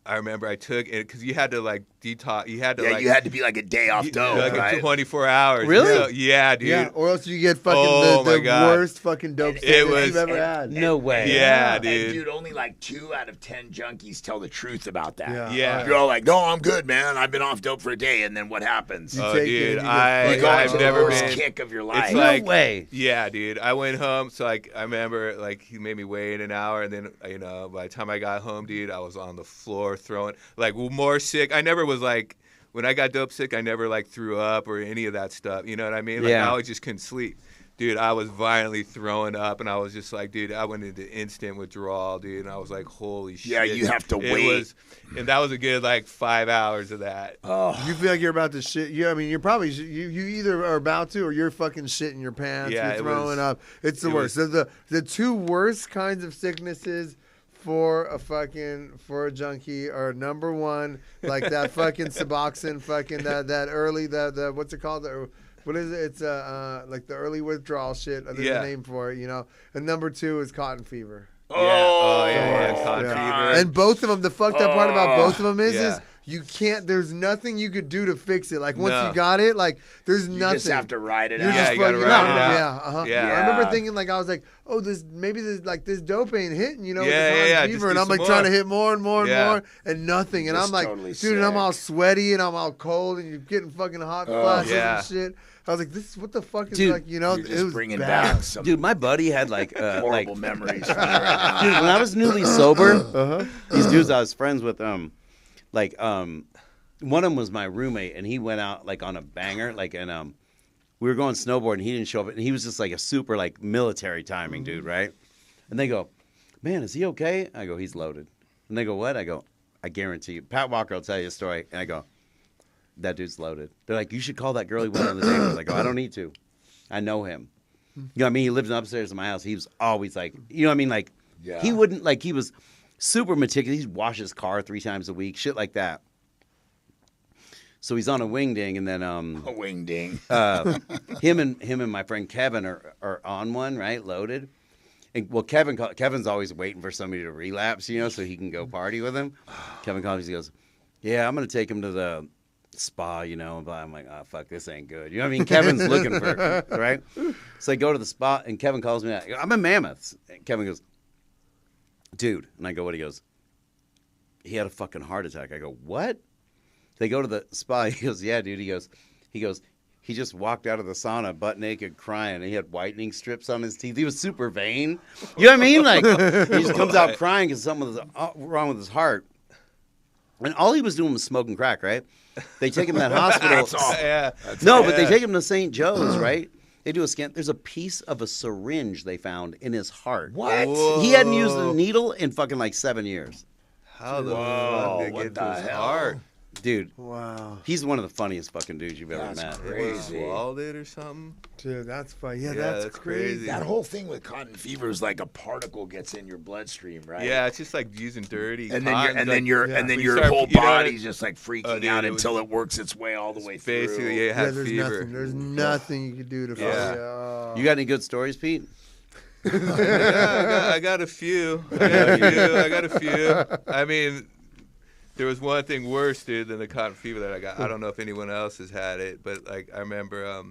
Speaker 4: I remember I took it because you had to detox. You had to
Speaker 3: you had to be like a day off dope,
Speaker 4: like
Speaker 3: right?
Speaker 4: 24 hours.
Speaker 1: Really?
Speaker 4: So, yeah, dude.
Speaker 2: Yeah, or else you get fucking the worst fucking dope
Speaker 4: was,
Speaker 2: you've ever had.
Speaker 1: No way.
Speaker 4: Yeah,
Speaker 3: And
Speaker 4: dude.
Speaker 3: dude, only like 2 out of 10 junkies tell the truth about that.
Speaker 4: Yeah.
Speaker 3: You're all like, no, I'm good, man. I've been off dope for a day. And then what happens?
Speaker 2: You
Speaker 3: You
Speaker 2: take it
Speaker 4: dude,
Speaker 2: and you
Speaker 3: go
Speaker 4: I've
Speaker 3: into the
Speaker 4: never
Speaker 3: worst
Speaker 4: been.
Speaker 3: kick of your life.
Speaker 4: It's
Speaker 1: No
Speaker 4: like,
Speaker 1: way.
Speaker 4: yeah, dude. I went home, so like I remember, like he made me wait an hour, and then by the time I got home, dude, I was on the floor throwing like more sick. I never was like when I got dope sick. I never like threw up or any of that stuff. You know what I mean? Like
Speaker 1: Yeah.
Speaker 4: I just couldn't sleep. Dude, I was violently throwing up, and I was just like, dude, I went into instant withdrawal, dude, and I was like, holy shit.
Speaker 3: Yeah, you have to wait.
Speaker 4: And that was a good, like, 5 hours of that.
Speaker 2: You feel like you're about to shit. I mean, you're probably you either are about to or you're fucking shitting your pants.
Speaker 4: Yeah,
Speaker 2: you're throwing up. It's the
Speaker 4: it
Speaker 2: worst. The 2 worst kinds of sicknesses for a junkie are number 1, like that fucking Suboxone, fucking that early the what's it called? What is it? It's like the early withdrawal shit. There's a name for it, And number 2 is cotton fever.
Speaker 4: Cotton fever.
Speaker 2: And both of them, the fucked up part about both of them is
Speaker 4: Yeah.
Speaker 2: you can't. There's nothing you could do to fix it. Like once you got it, like there's
Speaker 3: You
Speaker 2: nothing.
Speaker 3: just have to ride it
Speaker 2: You're
Speaker 3: out.
Speaker 4: Yeah,
Speaker 2: just
Speaker 4: you gotta
Speaker 2: fucking
Speaker 4: ride it out.
Speaker 2: Yeah, uh-huh.
Speaker 4: Yeah.
Speaker 2: I remember thinking like I was like, oh, this dope ain't hitting, with the
Speaker 4: Yeah,
Speaker 2: cotton
Speaker 4: just
Speaker 2: fever, and
Speaker 4: do
Speaker 2: I'm like
Speaker 4: some
Speaker 2: trying
Speaker 4: more.
Speaker 2: to hit more and more and
Speaker 4: Yeah.
Speaker 2: more, and nothing. And
Speaker 3: Just
Speaker 2: I'm like,
Speaker 3: totally
Speaker 2: dude, and I'm
Speaker 3: sick.
Speaker 2: all sweaty and I'm all cold, and you're getting fucking hot flashes
Speaker 4: Yeah.
Speaker 2: and shit. I was like, this is what the fuck is
Speaker 1: Dude,
Speaker 2: like,
Speaker 3: You're
Speaker 2: it
Speaker 3: just
Speaker 2: was
Speaker 3: bringing
Speaker 2: bad.
Speaker 3: back some
Speaker 1: Dude, my buddy had like
Speaker 3: horrible memories from me right now.
Speaker 1: Dude, when I was newly sober, these dudes I was friends with, one of them was my roommate, and he went out like on a banger, and we were going snowboarding. He didn't show up, and he was just like a super like military timing dude, right? And they go, "Man, is he okay?" I go, "He's loaded." And they go, "What?" I go, "I guarantee you." Pat Walker will tell you a story, and I go, "That dude's loaded." They're like, "You should call that girl he went on the date with." I go, "I don't need to. I know him." You know what I mean? He lived upstairs in my house. He was always like, you know what I mean? Like, he wouldn't, like, he was super meticulous. He'd wash his car 3 times a week, shit like that. So he's on a wingding, and then
Speaker 3: A wingding.
Speaker 1: him and my friend Kevin are on one, right, loaded. And, well, Kevin's always waiting for somebody to relapse, so he can go party with him. Kevin calls me, he goes, "Yeah, I'm gonna take him to the spa, But I'm like, "Oh fuck, this ain't good." You know what I mean? Kevin's looking for right. So I go to the spa, and Kevin calls me. I'm in Mammoth. And Kevin goes, "Dude," and I go, "What?" He goes, "He had a fucking heart attack." I go, "What?" They go to the spa. He goes, "Yeah, dude." He goes, he just walked out of the sauna butt naked crying. He had whitening strips on his teeth. He was super vain. You know what I mean? Like, he just comes out crying because something was wrong with his heart. And all he was doing was smoking crack, right? They take him to that hospital. But they take him to St. Joe's, right? They do a scan. There's a piece of a syringe they found in his heart.
Speaker 3: What?
Speaker 4: Whoa.
Speaker 1: He hadn't used a needle in fucking like 7 years.
Speaker 4: How the fuck did it
Speaker 3: what
Speaker 4: get
Speaker 3: the
Speaker 4: to his
Speaker 3: hell?
Speaker 4: heart?
Speaker 1: Dude,
Speaker 2: Wow,
Speaker 1: he's one of the funniest fucking dudes you've ever
Speaker 3: That's
Speaker 1: met.
Speaker 3: crazy.
Speaker 4: Swallowed it or something?
Speaker 2: dude, that's fun. Yeah,
Speaker 4: Yeah,
Speaker 2: that's crazy.
Speaker 3: That whole thing with cotton fever is like a particle gets in your bloodstream, right?
Speaker 4: Yeah, it's just like using dirty
Speaker 3: And
Speaker 4: cotton.
Speaker 3: then your whole body's just like freaking out until it works its way all the way through.
Speaker 4: basically you had
Speaker 2: there's
Speaker 4: fever.
Speaker 2: nothing. There's nothing you can do to
Speaker 4: Yeah.
Speaker 2: fuck
Speaker 1: You got any good stories, Pete?
Speaker 4: Yeah, I got a few. I got a few. I mean, there was one thing worse, dude, than the cotton fever that I got. I don't know if anyone else has had it, but like I remember,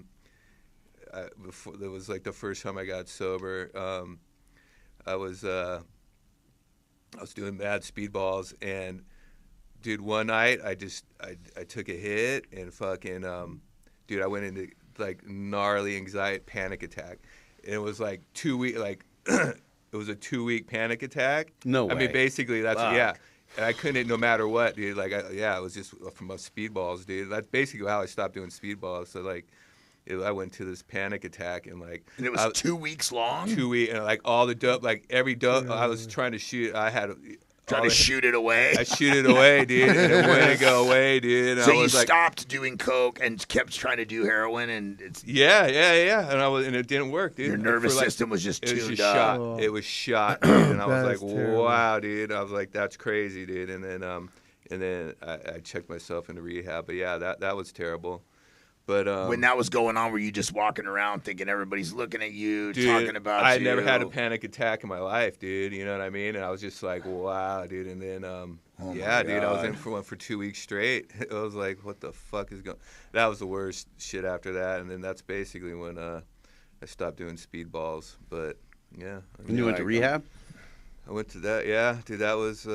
Speaker 4: before that was like the first time I got sober. I was doing mad speedballs, and dude, one night I took a hit and fucking dude, I went into like gnarly anxiety panic attack. And it was like 2 week, like it was a 2-week panic attack.
Speaker 1: No way.
Speaker 4: I mean, basically that's
Speaker 1: Fuck.
Speaker 4: yeah. And I couldn't, no matter what, dude. Like, it was just from speedballs, dude. That's basically how I stopped doing speedballs. So like, I went to this panic attack and like.
Speaker 3: And it was 2 weeks long?
Speaker 4: 2 weeks, and like all the dope, like every dope I was trying to shoot, I had.
Speaker 3: Trying to shoot it away?
Speaker 4: I shoot it away, dude, and it wouldn't go away, dude. And
Speaker 3: So
Speaker 4: I
Speaker 3: you
Speaker 4: was like,
Speaker 3: stopped doing coke and kept trying to do heroin, and it's
Speaker 4: yeah, and it didn't work, dude.
Speaker 3: your nervous
Speaker 4: For, like,
Speaker 3: system was just
Speaker 4: It was
Speaker 3: tuned
Speaker 4: just
Speaker 3: up.
Speaker 4: shot.
Speaker 2: Oh.
Speaker 4: It was shot, dude. And I was
Speaker 2: That's
Speaker 4: like,
Speaker 2: terrible.
Speaker 4: wow, dude. I was like, that's crazy, dude. And then I checked myself into rehab. But yeah, that was terrible. But
Speaker 3: when that was going on, were you just walking around thinking everybody's looking at you,
Speaker 4: dude,
Speaker 3: talking about you?
Speaker 4: I never had a panic attack in my life, dude. You know what I mean? And I was just like, wow, dude. And then, dude, I was in for one for 2 weeks straight. I was like, what the fuck is going? That was the worst shit after that. And then that's basically when I stopped doing speedballs. But yeah.
Speaker 1: And you went to rehab?
Speaker 4: I went to that. Yeah, dude. That was.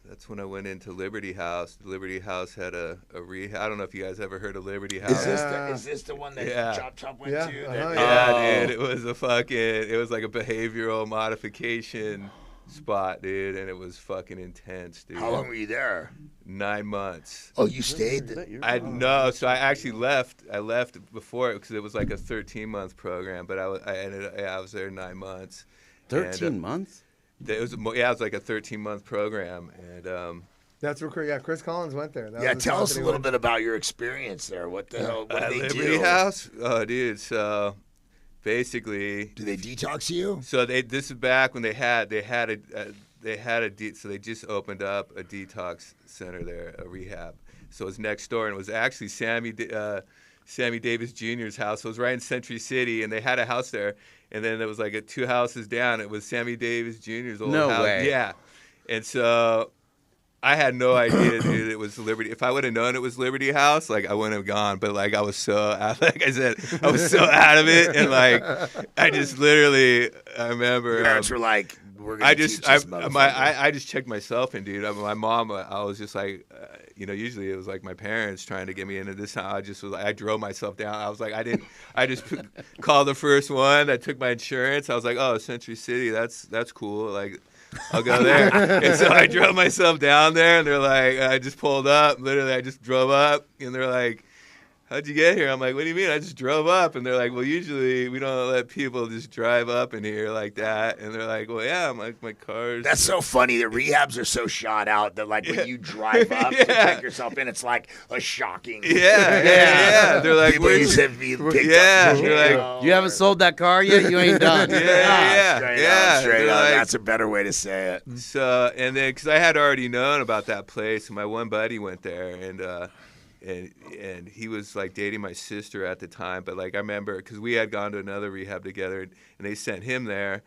Speaker 4: That's when I went into Liberty House. Liberty House had a rehab. I don't know if you guys ever heard of Liberty House.
Speaker 3: Is this the one that Chop Chop went to?
Speaker 4: Yeah, dude. It was it was like a behavioral modification spot, dude, and it was fucking intense, dude.
Speaker 3: How long were you there?
Speaker 4: 9 months.
Speaker 3: Oh, you stayed?
Speaker 4: So I actually left. I left before it because it was like a 13-month program, but I was there 9 months.
Speaker 1: 13 months?
Speaker 4: It was like a 13-month program, and
Speaker 2: that's where Chris Collins went there.
Speaker 3: Tell us a little bit about your experience there. What the hell? What do they do?
Speaker 4: Liberty House? Oh, dude. So basically,
Speaker 3: do they detox you?
Speaker 4: So this is back when they had so they just opened up a detox center there, a rehab. So it was next door, and it was actually Sammy Davis Jr.'s house. It was right in Century City, and they had a house there. And then there was like 2 houses down. It was Sammy Davis Jr.'s old house.
Speaker 1: No way.
Speaker 4: Yeah. And so I had no idea, dude, it was Liberty. If I would have known it was Liberty House, like I wouldn't have gone. But like I was so, like I said, I was so out of it. And like I just literally, I remember.
Speaker 3: Your parents were like,
Speaker 4: I just checked myself in, dude. My mom, I was just like, usually it was like my parents trying to get me into this. I drove myself down. I was like, I just called the first one that took my insurance. I was like, oh, Century City, that's cool. Like, I'll go there. And so I drove myself down there, and they're like, I just pulled up. Literally, I just drove up, and they're like, how'd you get here? I'm like, what do you mean? I just drove up. And they're like, well, usually we don't let people just drive up in here like that. And they're like, well, yeah, my car's...
Speaker 3: That's so funny. The rehabs are so shot out that, like, when you drive up to take yourself in, it's like a shocking...
Speaker 4: Yeah. They're like,
Speaker 3: people used to be picked up.
Speaker 4: They're like,
Speaker 1: you haven't sold that car yet? You ain't done.
Speaker 3: Straight up. That's a better way to say it.
Speaker 4: So, and then, because I had already known about that place, and my one buddy went there, and he was like dating my sister at the time, but like I remember because we had gone to another rehab together, and they sent him there,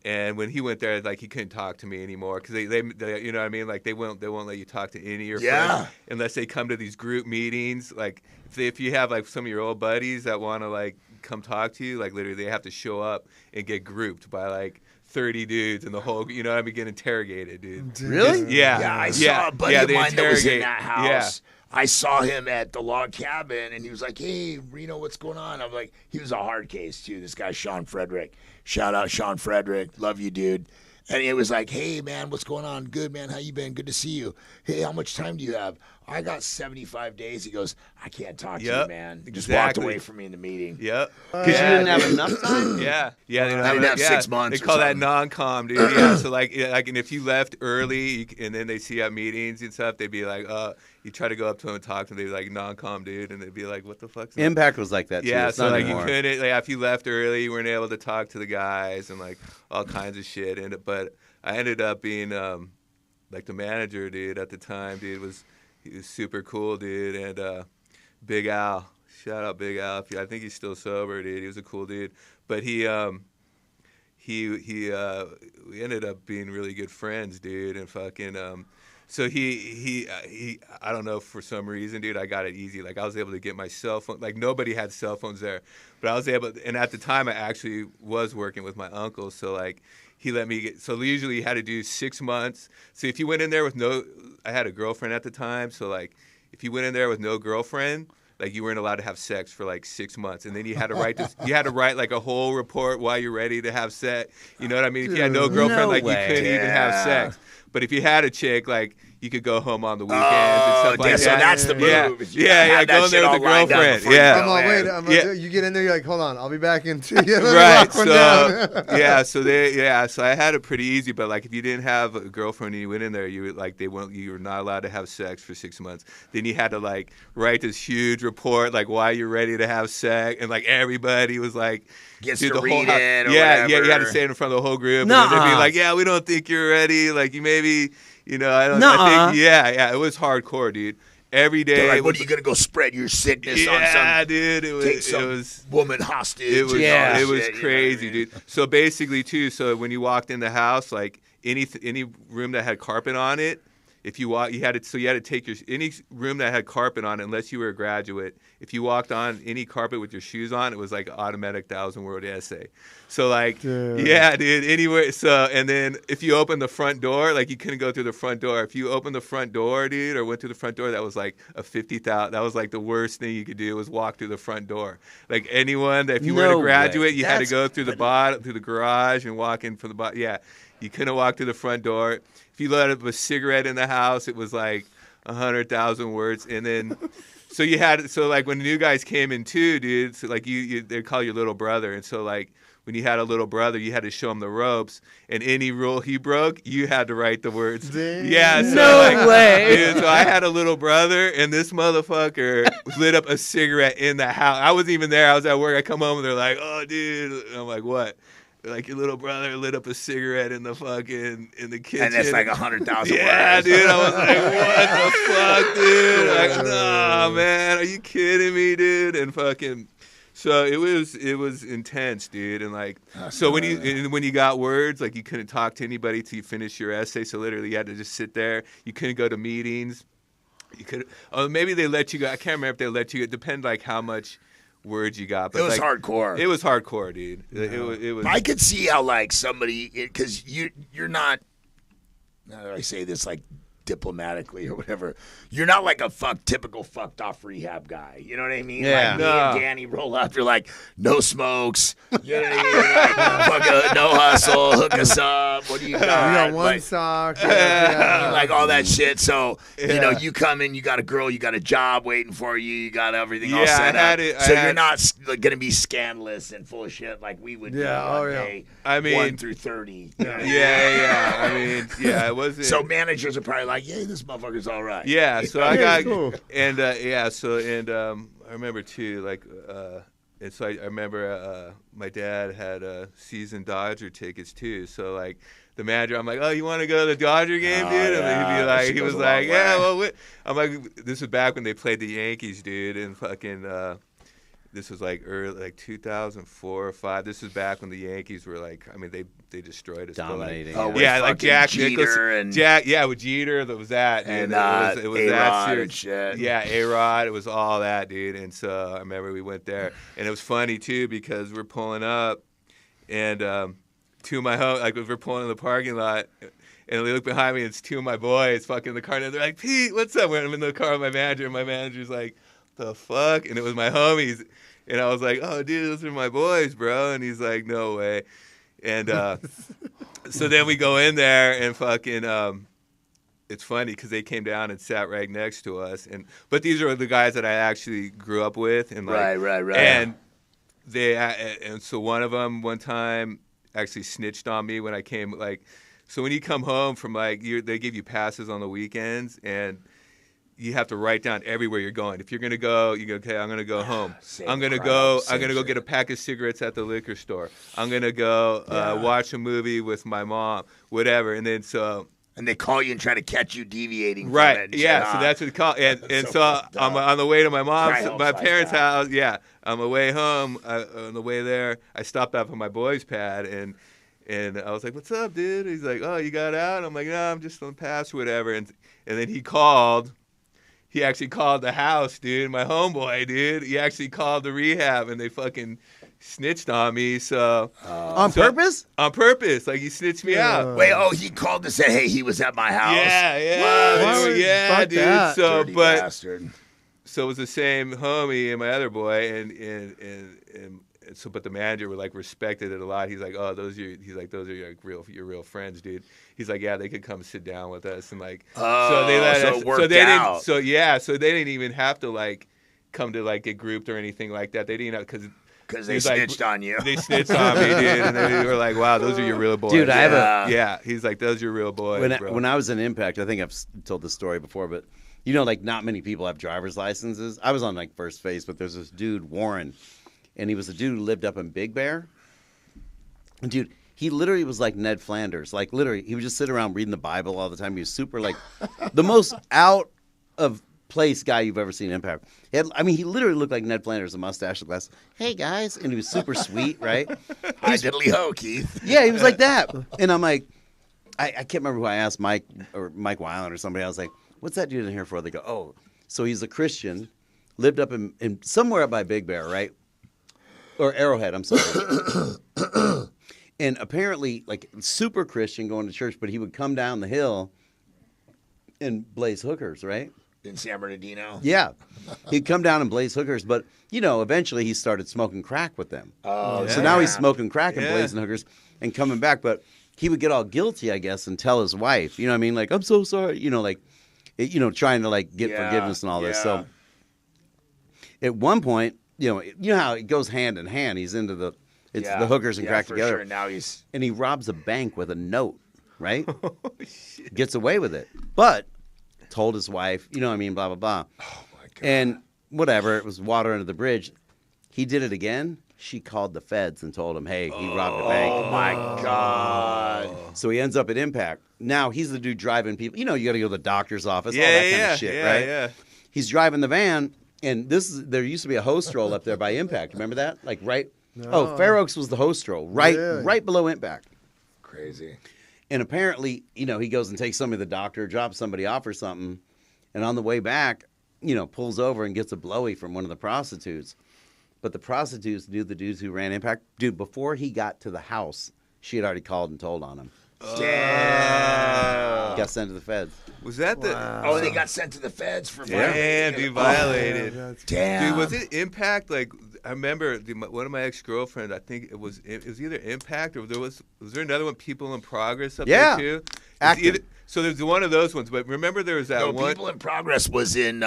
Speaker 4: and when he went there, like he couldn't talk to me anymore because they you know what I mean, like they won't let you talk to any of your friends unless they come to these group meetings. Like if you have like some of your old buddies that want to like come talk to you, like literally they have to show up and get grouped by like 30 dudes and the whole, you know what I mean, get interrogated, dude.
Speaker 1: Really?
Speaker 3: Yeah, I saw a buddy of mine that was in that house.
Speaker 4: Yeah.
Speaker 3: I saw him at the log cabin, and he was like, hey, Reno, what's going on? I'm like, he was a hard case, too. This guy, Sean Frederick. Shout out, Sean Frederick. Love you, dude. And it was like, hey, man, what's going on? Good, man. How you been? Good to see you. Hey, how much time do you have? I got 75 days. He goes, I can't talk to you, man. He just walked away from me in the meeting.
Speaker 4: Yep.
Speaker 1: Because you didn't have enough time?
Speaker 4: Yeah.
Speaker 3: I didn't have 6 months.
Speaker 4: They call that non-com, dude. Yeah. So like, and if you left early, and then they see you at meetings and stuff, they'd be like, you try to go up to them and talk to them, they'd be like, non-com, dude, and they'd be like, what the fuck's that?
Speaker 1: Impact was like that, too.
Speaker 4: Yeah,
Speaker 1: it's
Speaker 4: so
Speaker 1: not
Speaker 4: like
Speaker 1: anymore.
Speaker 4: you couldn't, like if you left early, you weren't able to talk to the guys and like all kinds of shit. But I ended up being like the manager, dude, at the time, dude. He was super cool, dude, and Big Al. Shout out Big Al. I think he's still sober, dude. He was a cool dude. But we ended up being really good friends, dude, and fucking so he I don't know, for some reason, dude, I got it easy. Like I was able to get my cell phone. Like nobody had cell phones there, but I was able. And at the time, I actually was working with my uncle, so like he let me get. So usually, you had to do 6 months. So if you went in there with I had a girlfriend at the time, so like if you went in there with no girlfriend, like you weren't allowed to have sex for like 6 months, and then you had to write this. You had to write like a whole report while you're ready to have sex. You know what I mean? If you had no girlfriend, like you couldn't even have sex. But if you had a chick, like you could go home on the weekends and stuff like that.
Speaker 3: So that's the move.
Speaker 4: Yeah, go in there with a girlfriend. Yeah.
Speaker 2: I'm like, wait, you get in there, you're like, hold on, I'll be back in 2 years.
Speaker 4: Right. So I had it pretty easy, but like if you didn't have a girlfriend and you went in there, you were not allowed to have sex for 6 months. Then you had to like write this huge report, like why you're ready to have sex, and like everybody was like,
Speaker 3: gets to read it.
Speaker 4: Yeah, you had to say it in front of the whole group.
Speaker 1: Nuh-uh.
Speaker 4: And they'd be like, yeah, we don't think you're ready. Like you maybe, I don't.
Speaker 1: Nuh-uh.
Speaker 4: I think, yeah, it was hardcore, dude. every day.
Speaker 3: They're like, what are you gonna go spread your sickness on? Some,
Speaker 4: dude.
Speaker 3: It was woman hostage.
Speaker 4: It was crazy, dude. So basically, too. So when you walked in the house, like any room that had carpet on it, if you walk, you had to take any room that had carpet on it, unless you were a graduate. If you walked on any carpet with your shoes on, it was like an automatic 1,000-word essay. So like, yeah, dude, anywhere. So and then if you opened the front door, like you couldn't go through the front door. If you opened the front door, dude, or went through the front door, that was like a 50,000. That was like the worst thing you could do was walk through the front door. Like anyone that if you weren't a graduate, you had to go through the bottom, through the garage and walk in from the bottom. Yeah, you couldn't walk through the front door. If you let up a cigarette in the house, it was like 100,000 words. And then, so like when the new guys came in too, dude, so like they call you little brother. And so like when you had a little brother, you had to show him the ropes. And any rule he broke, you had to write the words.
Speaker 2: Damn.
Speaker 4: Yeah. So
Speaker 1: No way.
Speaker 4: Dude, so I had a little brother, and this motherfucker lit up a cigarette in the house. I wasn't even there. I was at work. I come home, and they're like, oh, dude. And I'm like, what? Like your little brother lit up a cigarette in the kitchen,
Speaker 3: and it's like 100,000
Speaker 4: yeah,
Speaker 3: words.
Speaker 4: dude. I was like, what the fuck, dude? Like, nah, man, are you kidding me, dude? And fucking, so it was intense, dude. And like, so when you got words, like you couldn't talk to anybody till you finished your essay. So literally, you had to just sit there. You couldn't go to meetings. You could, maybe they let you go. I can't remember if they let you. It depended like how much words you got, but
Speaker 3: it was like, hardcore.
Speaker 4: It was hardcore, dude. It was.
Speaker 3: I could see how like somebody, because you're not. How do I say this like diplomatically or whatever? You're not like a typical fucked off rehab guy. You know what I mean?
Speaker 1: Yeah.
Speaker 3: Like me and Danny roll up. You're like no smokes. You know what I mean? Like, no hustle. Hook us up. What do you got?
Speaker 2: You got one
Speaker 3: like,
Speaker 2: sock.
Speaker 3: like all that shit. So you know, you come in, you got a girl, you got a job waiting for you, you got everything all set up. So you're not gonna be scandalous and full of shit like we would. Day,
Speaker 4: I mean,
Speaker 3: 1 through 30. You know what I mean?
Speaker 4: Yeah. I mean, yeah, it wasn't.
Speaker 3: So managers are probably like, yeah, this motherfucker's all right.
Speaker 4: Yeah. So I got
Speaker 2: cool.
Speaker 4: and I remember too, like, and so I remember my dad had season Dodger tickets too. So like the manager, I'm like, oh, you want to go to the Dodger game, dude? And he'd be like, he was like, yeah, well, I'm like, this was back when they played the Yankees, dude, and fucking. This was like early, like 2004 or 5. This was back when the Yankees were like, I mean, they destroyed us.
Speaker 1: Dominating.
Speaker 3: Like,
Speaker 4: like Jack
Speaker 3: Jeter
Speaker 4: Nicholson, with Jeter, that was that,
Speaker 3: and
Speaker 4: it was that
Speaker 3: series. Shit.
Speaker 4: Yeah, A-Rod, it was all that, dude. And so I remember we went there, and it was funny too because we're pulling up, and two of my we're pulling in the parking lot. And we look behind me, and it's two of my boys fucking in the car, and they're like, Pete, what's up? I'm in the car with my manager, and my manager's like, the fuck? And it was my homies. And I was like, oh, dude, those are my boys, bro. And he's like, no way. And so then we go in there and fucking, it's funny because they came down and sat right next to us. But these are the guys that I actually grew up with. And like,
Speaker 3: right.
Speaker 4: And so one of them one time actually snitched on me when I came, like, so when you come home from like, they give you passes on the weekends, and you have to write down everywhere you're going. If you're gonna go, you go, okay, I'm gonna go home. I'm gonna go get a pack of cigarettes at the liquor store. I'm gonna go watch a movie with my mom, whatever. And then
Speaker 3: and they call you and try to catch you deviating.
Speaker 4: Right.
Speaker 3: From it.
Speaker 4: Yeah. So that's what they call. And so I'm on the way to my my parents' house. Yeah. On the way home, on the way there, I stopped off at my boy's pad, and I was like, "What's up, dude?" He's like, "Oh, you got out?" I'm like, "No, I'm just on pass, whatever." And then he called. He actually called the house, dude. My homeboy, dude. He actually called the rehab, and they fucking snitched on me. So
Speaker 1: on purpose?
Speaker 4: On purpose. Like, he snitched me out.
Speaker 3: Wait, he called to say, hey, he was at my house?
Speaker 4: Yeah.
Speaker 3: What?
Speaker 4: Yeah, dude.
Speaker 2: That.
Speaker 4: So,
Speaker 3: Dirty bastard.
Speaker 4: So it was the same homie and my other boy, and so, but the manager would like respected it a lot. He's like, oh, those are your real friends, dude. He's like, yeah, they could come sit down with us, and like, so they let us.
Speaker 3: So they
Speaker 4: didn't. So they didn't even have to like come to like get grouped or anything like that. They didn't
Speaker 3: because they snitched on you.
Speaker 4: They snitched on me, dude, and they were like, wow, those are your real boys.
Speaker 1: Dude, I have
Speaker 4: yeah. He's like, those are your real boys.
Speaker 1: When I was in Impact, I think I've told this story before, but you know, like not many people have driver's licenses. I was on like first phase, but there's this dude Warren. And he was a dude who lived up in Big Bear. And dude, he literally was like Ned Flanders. Like literally, he would just sit around reading the Bible all the time. He was super like the most out of place guy you've ever seen Impact. He literally looked like Ned Flanders, a mustache, a glass. Hey guys, and he was super sweet, right?
Speaker 3: Hi, diddly ho, Keith.
Speaker 1: Yeah, he was like that, and I'm like, I can't remember who I asked, Mike Weiland or somebody. I was like, what's that dude in here for? They go, oh, so he's a Christian, lived up in somewhere up by Big Bear, right? Or Arrowhead, I'm sorry. And apparently, like, super Christian going to church, but he would come down the hill and blaze hookers, right?
Speaker 3: In San Bernardino?
Speaker 1: Yeah. He'd come down and blaze hookers, but, eventually he started smoking crack with them.
Speaker 3: Oh,
Speaker 1: yeah. So now he's smoking crack and blazing hookers and coming back, but he would get all guilty, I guess, and tell his wife, you know what I mean? Like, I'm so sorry, trying to, like, get forgiveness and all this. So at one point, you know how it goes hand in hand. He's into the hookers and crack together.
Speaker 3: Sure. Now
Speaker 1: and he robs a bank with a note, right? Gets away with it. But told his wife, blah, blah, blah.
Speaker 3: Oh, my God.
Speaker 1: And whatever, it was water under the bridge. He did it again. She called the feds and told him, hey, he robbed a bank.
Speaker 3: Oh, my God.
Speaker 1: So he ends up at Impact. Now he's the dude driving people. You got to go to the doctor's office, all that kind of shit, right?
Speaker 4: Yeah.
Speaker 1: He's driving the van, and there used to be a host roll up there by Impact. Remember that? Like right. No. Oh, Fair Oaks was the host roll, right below Impact.
Speaker 3: Crazy.
Speaker 1: And apparently, he goes and takes somebody to the doctor, drops somebody off or something, and on the way back, pulls over and gets a blowy from one of the prostitutes. But the prostitutes knew the dudes who ran Impact. Dude, before he got to the house, she had already called and told on him.
Speaker 3: Damn.
Speaker 1: Got sent to the feds.
Speaker 4: Was that the?
Speaker 3: Wow. Oh, they got sent to the feds for
Speaker 4: be violated.
Speaker 3: Damn.
Speaker 4: Dude, was it Impact? Like, I remember one of my ex-girlfriends. I think it was either Impact or was there another one? People in Progress up there too. So there's one of those ones. But remember, there was that one.
Speaker 3: People in Progress was in.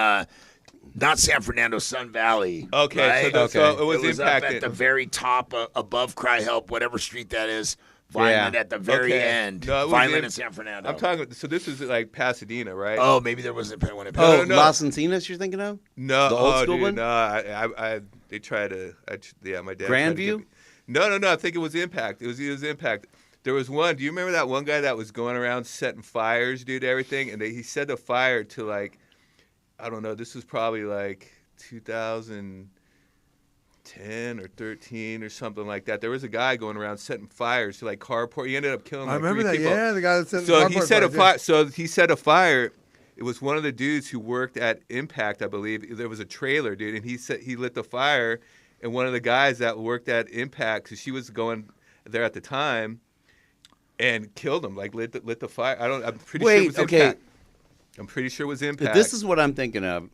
Speaker 3: Not San Fernando, Sun Valley.
Speaker 4: Okay,
Speaker 3: right?
Speaker 4: so it was Impact
Speaker 3: up at the very top, above Cry Help, whatever street that is. Violent at the very end. No, Violent in San Fernando.
Speaker 4: I'm talking. So this is like Pasadena, right?
Speaker 3: Oh, maybe there was one in
Speaker 1: Pasadena. No. Las Encinas you're thinking of?
Speaker 4: No,
Speaker 1: the old school one.
Speaker 4: No, they tried to. My dad.
Speaker 1: Grandview.
Speaker 4: No. I think it was Impact. It was Impact. There was one. Do you remember that one guy that was going around setting fires, dude? Everything, and he set a fire to like. I don't know. This was probably like 2010 or 13 or something like that. There was a guy going around setting fires to like carport. He ended up killing. Like, 3 people.
Speaker 2: Yeah, the guy that set
Speaker 4: the he set a fire. So he set a fire. It was one of the dudes who worked at Impact, I believe. There was a trailer, dude, and he lit the fire. And one of the guys that worked at Impact, because she was going there at the time, and killed him. Like lit the fire. I'm pretty sure it was Impact. I'm pretty sure it was Impact.
Speaker 1: This is what I'm thinking of.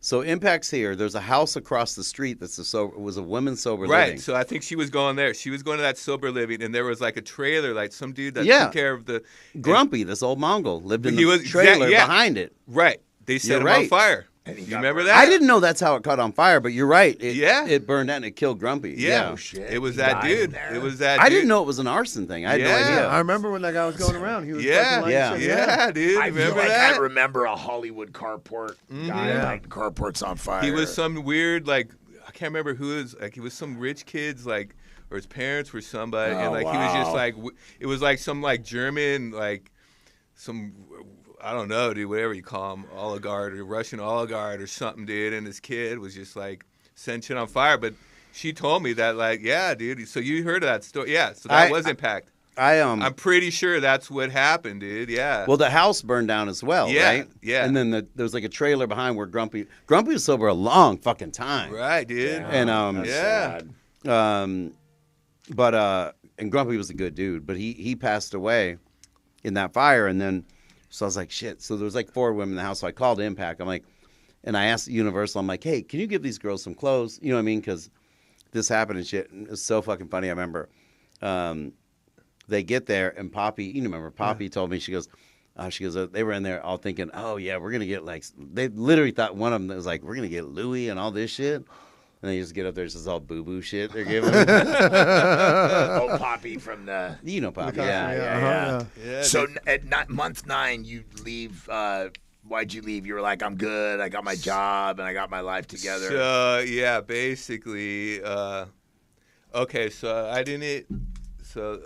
Speaker 1: So Impact's here. There's a house across the street it was a women's sober living.
Speaker 4: Right. So I think she was going there. She was going to that sober living, and there was like a trailer, like some dude that took care of the
Speaker 1: Grumpy. This old Mongol lived in the trailer behind it.
Speaker 4: Right. They set him on fire. You remember that?
Speaker 1: I didn't know that's how it caught on fire, but you're right. It burned out and it killed Grumpy.
Speaker 4: Yeah.
Speaker 3: Oh, shit.
Speaker 4: It was that dude. It was that dude.
Speaker 1: I didn't know it was an arson thing. I had no idea.
Speaker 2: I remember when that guy was going around. He was
Speaker 4: dude.
Speaker 3: I
Speaker 4: remember
Speaker 3: feel
Speaker 4: that?
Speaker 3: I remember a Hollywood carport guy lighting carports on fire.
Speaker 4: He was some weird, like, I can't remember who it was. Like, he was some rich kids, like, or his parents were somebody. And, like, he was just, like, it was, like, some, like, German, like, some... I don't know, dude, whatever you call him, oligarch or Russian oligarch or something, dude. And this kid was just like setting shit on fire. But she told me that, like, yeah, dude. So you heard of that story? Yeah. So that was Impact. I'm pretty sure that's what happened, dude. Yeah.
Speaker 1: Well, the house burned down as well, right?
Speaker 4: Yeah.
Speaker 1: And then there was like a trailer behind where Grumpy was sober a long fucking time.
Speaker 4: Right, dude.
Speaker 1: Yeah. And
Speaker 3: sad.
Speaker 1: And Grumpy was a good dude, but he passed away in that fire, and then. So I was like, shit. So there was like 4 women in the house. So I called Impact. I'm like, and I asked Universal, I'm like, hey, can you give these girls some clothes? You know what I mean? Because this happened and shit. And it was so fucking funny. I remember they get there and Poppy, Poppy told me, she goes, they were in there all thinking, oh, yeah, we're going to get like, they literally thought one of them was like, we're going to get Louis and all this shit. And they just get up there, it's just all boo-boo shit they're giving them.
Speaker 3: Poppy from the...
Speaker 1: Poppy,
Speaker 3: yeah. So at month 9, you leave... why'd you leave? You were like, I'm good, I got my job, and I got my life together.
Speaker 4: So, yeah, basically... okay, so I didn't... So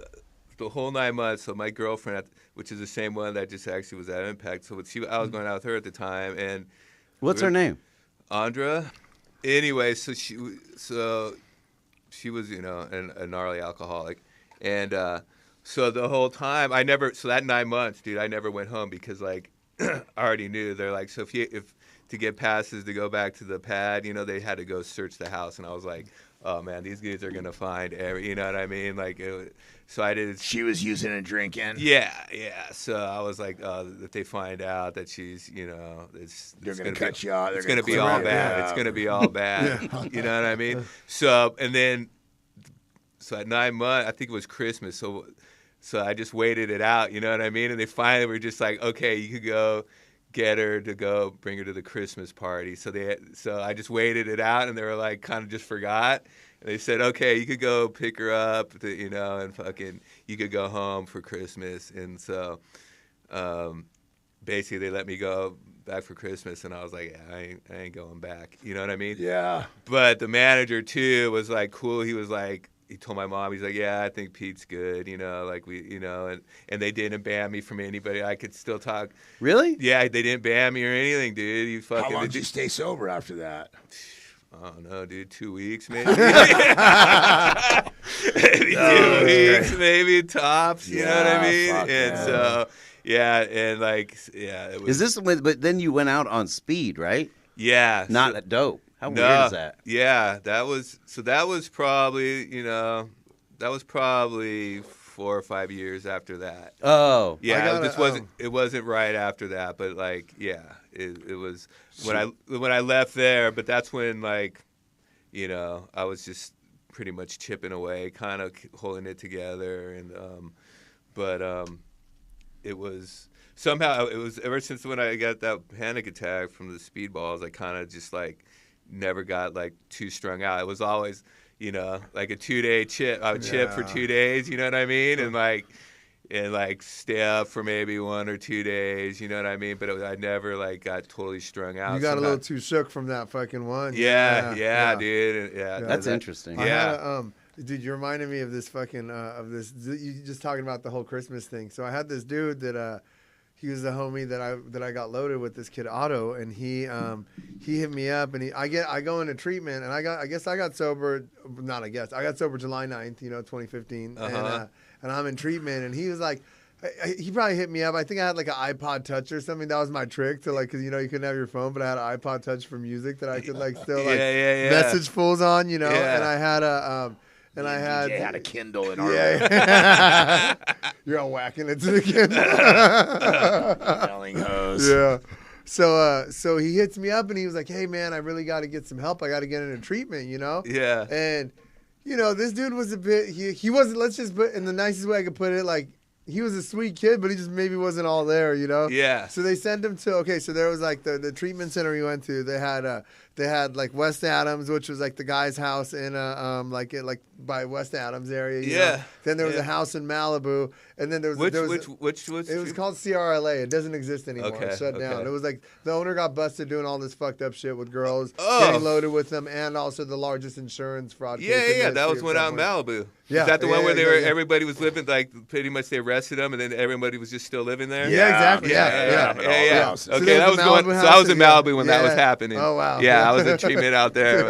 Speaker 4: the whole 9 months, so my girlfriend, which is the same one that just actually was at Impact, so I was going out with her at the time, and...
Speaker 1: What's her name?
Speaker 4: Andra. Anyway, so she was, a gnarly alcoholic, and so the whole time so that 9 months, dude, I never went home because like I already knew they're like, so if to get passes to go back to the pad, they had to go search the house, and I was like, oh man, these dudes are gonna find you know what I mean? Like, so I did.
Speaker 3: She was using and drinking.
Speaker 4: Yeah. So I was like, if they find out that she's,
Speaker 3: they're gonna cut you out.
Speaker 4: It's gonna be all bad. It's gonna be all bad. You know what I mean? So at 9 months, I think it was Christmas. So I just waited it out. You know what I mean? And they finally were just like, okay, you could go get her to go bring her to the Christmas party. So I just waited it out, and they were like, kind of just forgot. And they said, okay, you could go pick her up, and fucking, you could go home for Christmas. And so, basically, they let me go back for Christmas, and I was like, I ain't going back. You know what I mean?
Speaker 3: Yeah.
Speaker 4: But the manager too was like cool. He was like, he told my mom, he's like, yeah, I think Pete's good, like we, and they didn't ban me from anybody. I could still talk.
Speaker 1: Really?
Speaker 4: Yeah, they didn't ban me or anything, dude.
Speaker 3: How long did you stay sober after that?
Speaker 4: I don't know, dude. 2 weeks, maybe. Maybe 2 weeks, maybe tops. You know what I mean? And so, it was.
Speaker 1: Is this? But then you went out on speed, right?
Speaker 4: Yeah.
Speaker 1: Not that dope. How weird is that?
Speaker 4: Yeah, that was probably, that was probably 4 or 5 years after that.
Speaker 1: Oh.
Speaker 4: Yeah, it wasn't right after that, but like, yeah, it was when I left there, but that's when like, I was just pretty much chipping away, kind of holding it together, and it was somehow, it was ever since when I got that panic attack from the speedballs, I kind of just like never got like too strung out. It was always, like a 2-day chip. I would chip for 2 days, you know what I mean? And like stay up for maybe 1 or 2 days, you know what I mean? But I never like got totally strung out.
Speaker 2: You got a little too shook from that fucking one.
Speaker 4: Yeah, dude. Yeah,
Speaker 1: that's interesting.
Speaker 4: Yeah.
Speaker 2: Dude, you reminded me of this fucking you just talking about the whole Christmas thing. So I had this dude that he was the homie that I got loaded with, this kid Otto, and he hit me up, and I go into treatment, and I got sober July 9th, 2015, and I'm in treatment, and he was like, he probably hit me up. I think I had like an iPod Touch or something. That was my trick to like, cause you couldn't have your phone, but I had an iPod Touch for music that I could like still like message fools on, and I had a
Speaker 3: DJ had a Kindle in our
Speaker 2: room. You're all whacking it to the Kindle.
Speaker 3: Yelling hose.
Speaker 2: Yeah. So he hits me up and he was like, hey man, I really got to get some help. I got to get into treatment,
Speaker 4: Yeah.
Speaker 2: And this dude was a bit, he wasn't, let's just put in the nicest way I could put it, like, he was a sweet kid, but he just maybe wasn't all there,
Speaker 4: Yeah.
Speaker 2: So they sent him to, so there was like the treatment center we went to. They had like West Adams, which was like the guy's house in like by West Adams area. You know? Then there was a house in Malibu, and then there was
Speaker 4: which
Speaker 2: it was called CRLA. It doesn't exist anymore.
Speaker 4: Okay,
Speaker 2: It shut down. It was like the owner got busted doing all this fucked up shit with girls,
Speaker 4: Oh.
Speaker 2: getting loaded with them, and also the largest insurance fraud. case in the
Speaker 4: Yeah. That was
Speaker 2: history
Speaker 4: one
Speaker 2: of
Speaker 4: out in Malibu.
Speaker 2: Yeah.
Speaker 4: Is that the one where
Speaker 2: exactly.
Speaker 4: everybody was living, like pretty much they arrested them and then everybody was just still living there?
Speaker 2: Yeah, exactly.
Speaker 3: Yeah.
Speaker 4: Okay,
Speaker 2: So there
Speaker 4: that
Speaker 2: was
Speaker 4: was
Speaker 2: the
Speaker 4: going.
Speaker 2: Malibu
Speaker 4: So I was
Speaker 2: house,
Speaker 4: in Malibu when that was
Speaker 2: yeah.
Speaker 4: happening.
Speaker 2: Oh, wow.
Speaker 4: Yeah, I was in treatment out there.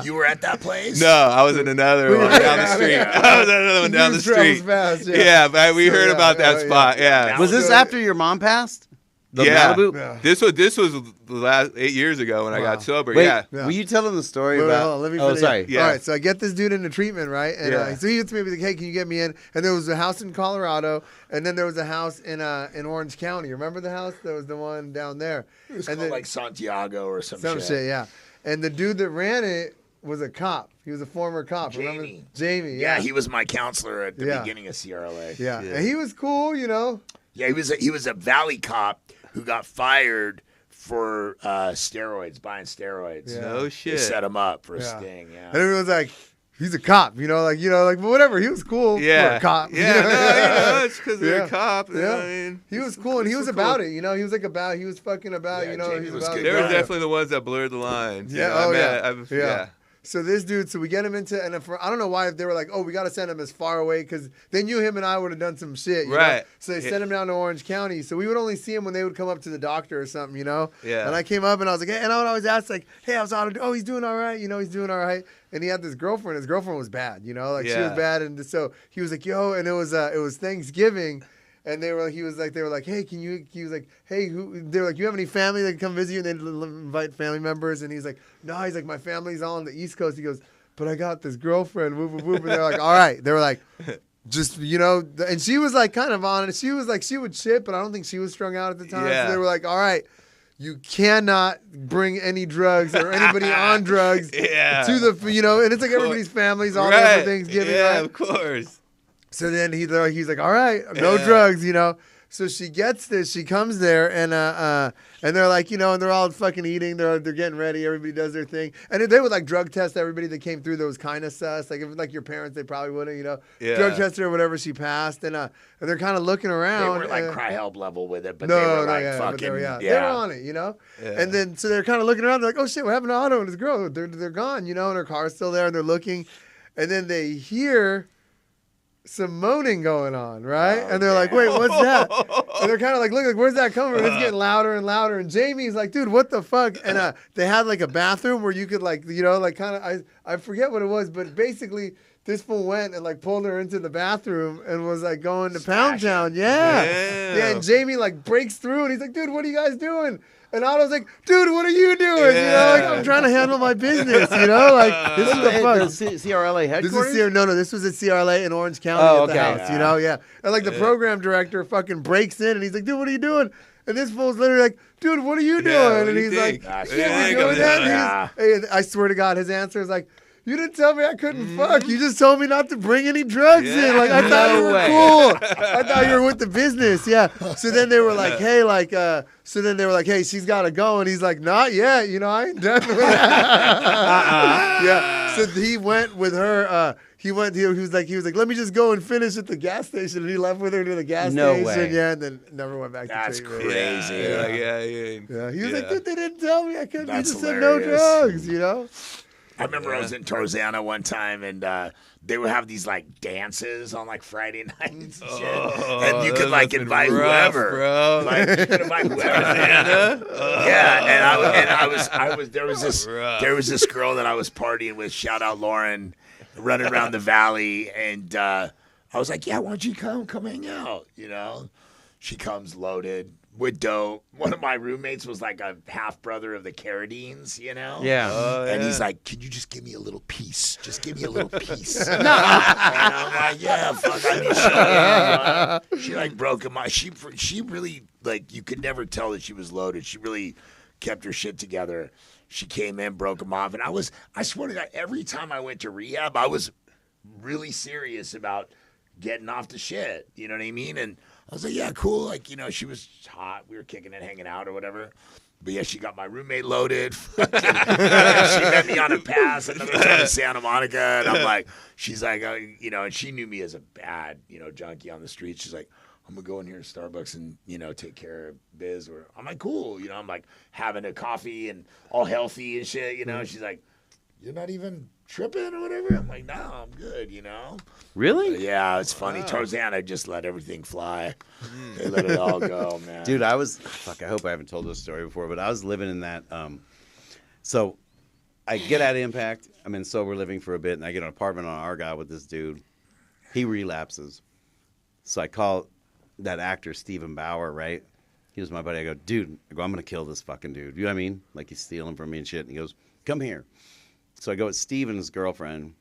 Speaker 3: You were at that place?
Speaker 4: No, I was in another one down the street. I was in another one down the
Speaker 2: News travels
Speaker 4: street.
Speaker 2: fast,
Speaker 4: Yeah, but we heard about that spot. Yeah.
Speaker 1: Was this after your mom passed? The
Speaker 4: Yeah.
Speaker 1: Malibu?
Speaker 2: Yeah.
Speaker 4: This was the last 8 years ago when I got sober.
Speaker 1: Wait,
Speaker 4: Yeah.
Speaker 1: were you telling the story
Speaker 2: Wait,
Speaker 1: about?
Speaker 2: hold on, let me
Speaker 1: oh,
Speaker 2: finish.
Speaker 1: sorry.
Speaker 4: Yeah.
Speaker 2: All right, so I get this dude into treatment, right? And so he gets me, like, hey, can you get me in? And there was a house in Colorado, and then there was a house in Orange County. Remember the house? There was the one down there.
Speaker 3: It was
Speaker 2: And
Speaker 3: called
Speaker 2: then-
Speaker 3: like Santiago or some
Speaker 2: Some
Speaker 3: shit.
Speaker 2: shit, yeah. And the dude that ran it was a cop. He was a former cop.
Speaker 3: Jamie.
Speaker 2: Remember? Jamie,
Speaker 3: Yeah,
Speaker 2: yeah.
Speaker 3: he was my counselor at the
Speaker 2: Yeah.
Speaker 3: beginning of CRLA.
Speaker 2: Yeah, and he was cool,
Speaker 3: Yeah, he was a valley cop who got fired for steroids, buying steroids.
Speaker 2: Yeah.
Speaker 4: No
Speaker 3: They
Speaker 4: shit.
Speaker 3: set him up for a
Speaker 2: Yeah.
Speaker 3: sting. Yeah.
Speaker 2: And everyone's like, he's a cop, but whatever. He was cool for a cop.
Speaker 4: Yeah, it's because they're
Speaker 2: Yeah.
Speaker 4: a cop.
Speaker 2: Yeah.
Speaker 4: I mean,
Speaker 2: He was cool, and he was about it, He was like he was fucking about,
Speaker 3: Yeah,
Speaker 2: he
Speaker 3: Jamie
Speaker 2: was
Speaker 3: was
Speaker 2: about
Speaker 3: good.
Speaker 2: it.
Speaker 4: they were
Speaker 3: Yeah.
Speaker 4: definitely the ones that blurred the lines.
Speaker 2: Yeah,
Speaker 4: You know,
Speaker 2: yeah. So this dude, so we get him into, and I don't know why they were like, oh, we got to send him as far away because they knew him and I would have done some shit. You know? So they sent him down to Orange County. So we would only see him when they would come up to the doctor or something, you know?
Speaker 4: Yeah.
Speaker 2: And I came up and I was like, hey, and I would always ask, like, hey, how's Otto? Oh, he's doing all right. You know, he's doing all right. And he had this girlfriend. His girlfriend was bad, you know? Like, she was bad. And so he was like, yo, and it was Thanksgiving. And they were like, hey, he was like, hey, they were like, you have any family that can come visit you? And they'd invite family members. And he's like, no, he's like, my family's all on the East Coast. He goes, but I got this girlfriend, whoop, whoop, whoop. And they're like, all right. They were like, just, you know, and she was like kind of on it. She was like, she would shit, but I don't think she was strung out at the time.
Speaker 4: Yeah.
Speaker 2: So they were like, all right, you cannot bring any drugs or anybody on drugs to the, you know, and it's like everybody's families all there for Thanksgiving.
Speaker 4: Yeah,
Speaker 2: right?
Speaker 4: Of course.
Speaker 2: So then he's like, all right, no drugs, you know. So she gets this, she comes there, and they're like, you know, and they're all fucking eating, they're getting ready, everybody does their thing, and they would like drug test everybody that came through that was kind of sus, like if it was like your parents, they probably wouldn't, you know, drug test her or whatever, she passed, and they're kind of looking around.
Speaker 3: They were like cry help level with it, but
Speaker 2: no,
Speaker 3: they were
Speaker 2: no,
Speaker 3: like
Speaker 2: yeah,
Speaker 3: fucking,
Speaker 2: they were on it, you know, and then so they're kind of looking around, they're like, oh shit, what happened to Otto and his girl? They're gone, you know, and her car's still there, and they're looking, and then they hear some moaning going on, right? And they're like, wait, what's that? And they're kind of like, look, like, where's that coming from? It's getting louder and louder. And Jamie's like, dude, what the fuck? And they had like a bathroom where you could like, you know, like kind of, I forget what it was, but basically this fool went and like pulled her into the bathroom and was like going to Pound Town. Yeah. And Jamie like breaks through and he's like, dude, what are you guys doing? And Otto's like, dude, what are you doing? You know, like, I'm trying to handle my business, you know? Like, this is the fuck.
Speaker 1: CRLA headquarters?
Speaker 2: This was at CRLA in Orange County at the house, you know? Yeah. And like the program director fucking breaks in and he's like, dude, what are you doing? And this fool's literally like, dude, what are you doing? And he's like, we're doing that. And I swear to God, his answer is like, you didn't tell me I couldn't fuck. You just told me not to bring any drugs in. Like, I thought you were cool. I thought you were with the business. Yeah. So then they were like, hey, she's got to go. And he's like, not yet. You know, I ain't done with that. Yeah. So he went with her. He was like, let me just go and finish at the gas station. And he left with her to the gas station.
Speaker 1: Way.
Speaker 2: Yeah. And then never went back to treatment.
Speaker 3: That's crazy.
Speaker 2: Yeah. He was like, dude, they didn't tell me I couldn't.
Speaker 3: That's
Speaker 2: He just said no drugs, you know?
Speaker 3: I remember I was in Tarzana one time, and they would have these like dances on like Friday nights and shit, and you could like invite whoever, bro. Like you could invite whoever. Yeah, and I was there was this girl that I was partying with. Shout out Lauren, running around the valley, and I was like, yeah, why don't you come hang out? You know, she comes loaded with dope. One of my roommates was like a half brother of the Carradines, you know?
Speaker 1: Yeah.
Speaker 3: And he's like, can you just give me a little piece? Just give me a little piece. No. And I'm like, yeah, fuck, I need shit. She like broke him. She really, like, you could never tell that she was loaded. She really kept her shit together. She came in, broke him off. And I swear to God, every time I went to rehab, I was really serious about getting off the shit. You know what I mean? And I was like, yeah, cool. Like, you know, she was hot. We were kicking it, hanging out or whatever. But yeah, she got my roommate loaded. She met me on a pass another time in Santa Monica. And I'm like, she's like, you know, and she knew me as a bad, you know, junkie on the street. She's like, I'm going to go in here to Starbucks and, you know, take care of biz. Or I'm like, cool. You know, I'm like having a coffee and all healthy and shit, you know. She's like, you're not even tripping or whatever? I'm like, no, I'm good, you know?
Speaker 1: Really?
Speaker 3: Yeah, it's funny. Wow. Tarzana just let everything fly. They let it all go, man.
Speaker 1: Dude, I hope I haven't told this story before, but I was living in that, so I get at Impact. I'm in sober living for a bit, and I get an apartment on Argyle with this dude. He relapses. So I call that actor, Stephen Bauer, right? He was my buddy. I go, dude, I'm going to kill this fucking dude. You know what I mean? Like, he's stealing from me and shit. And he goes, come here. So I go with Steve and his girlfriend,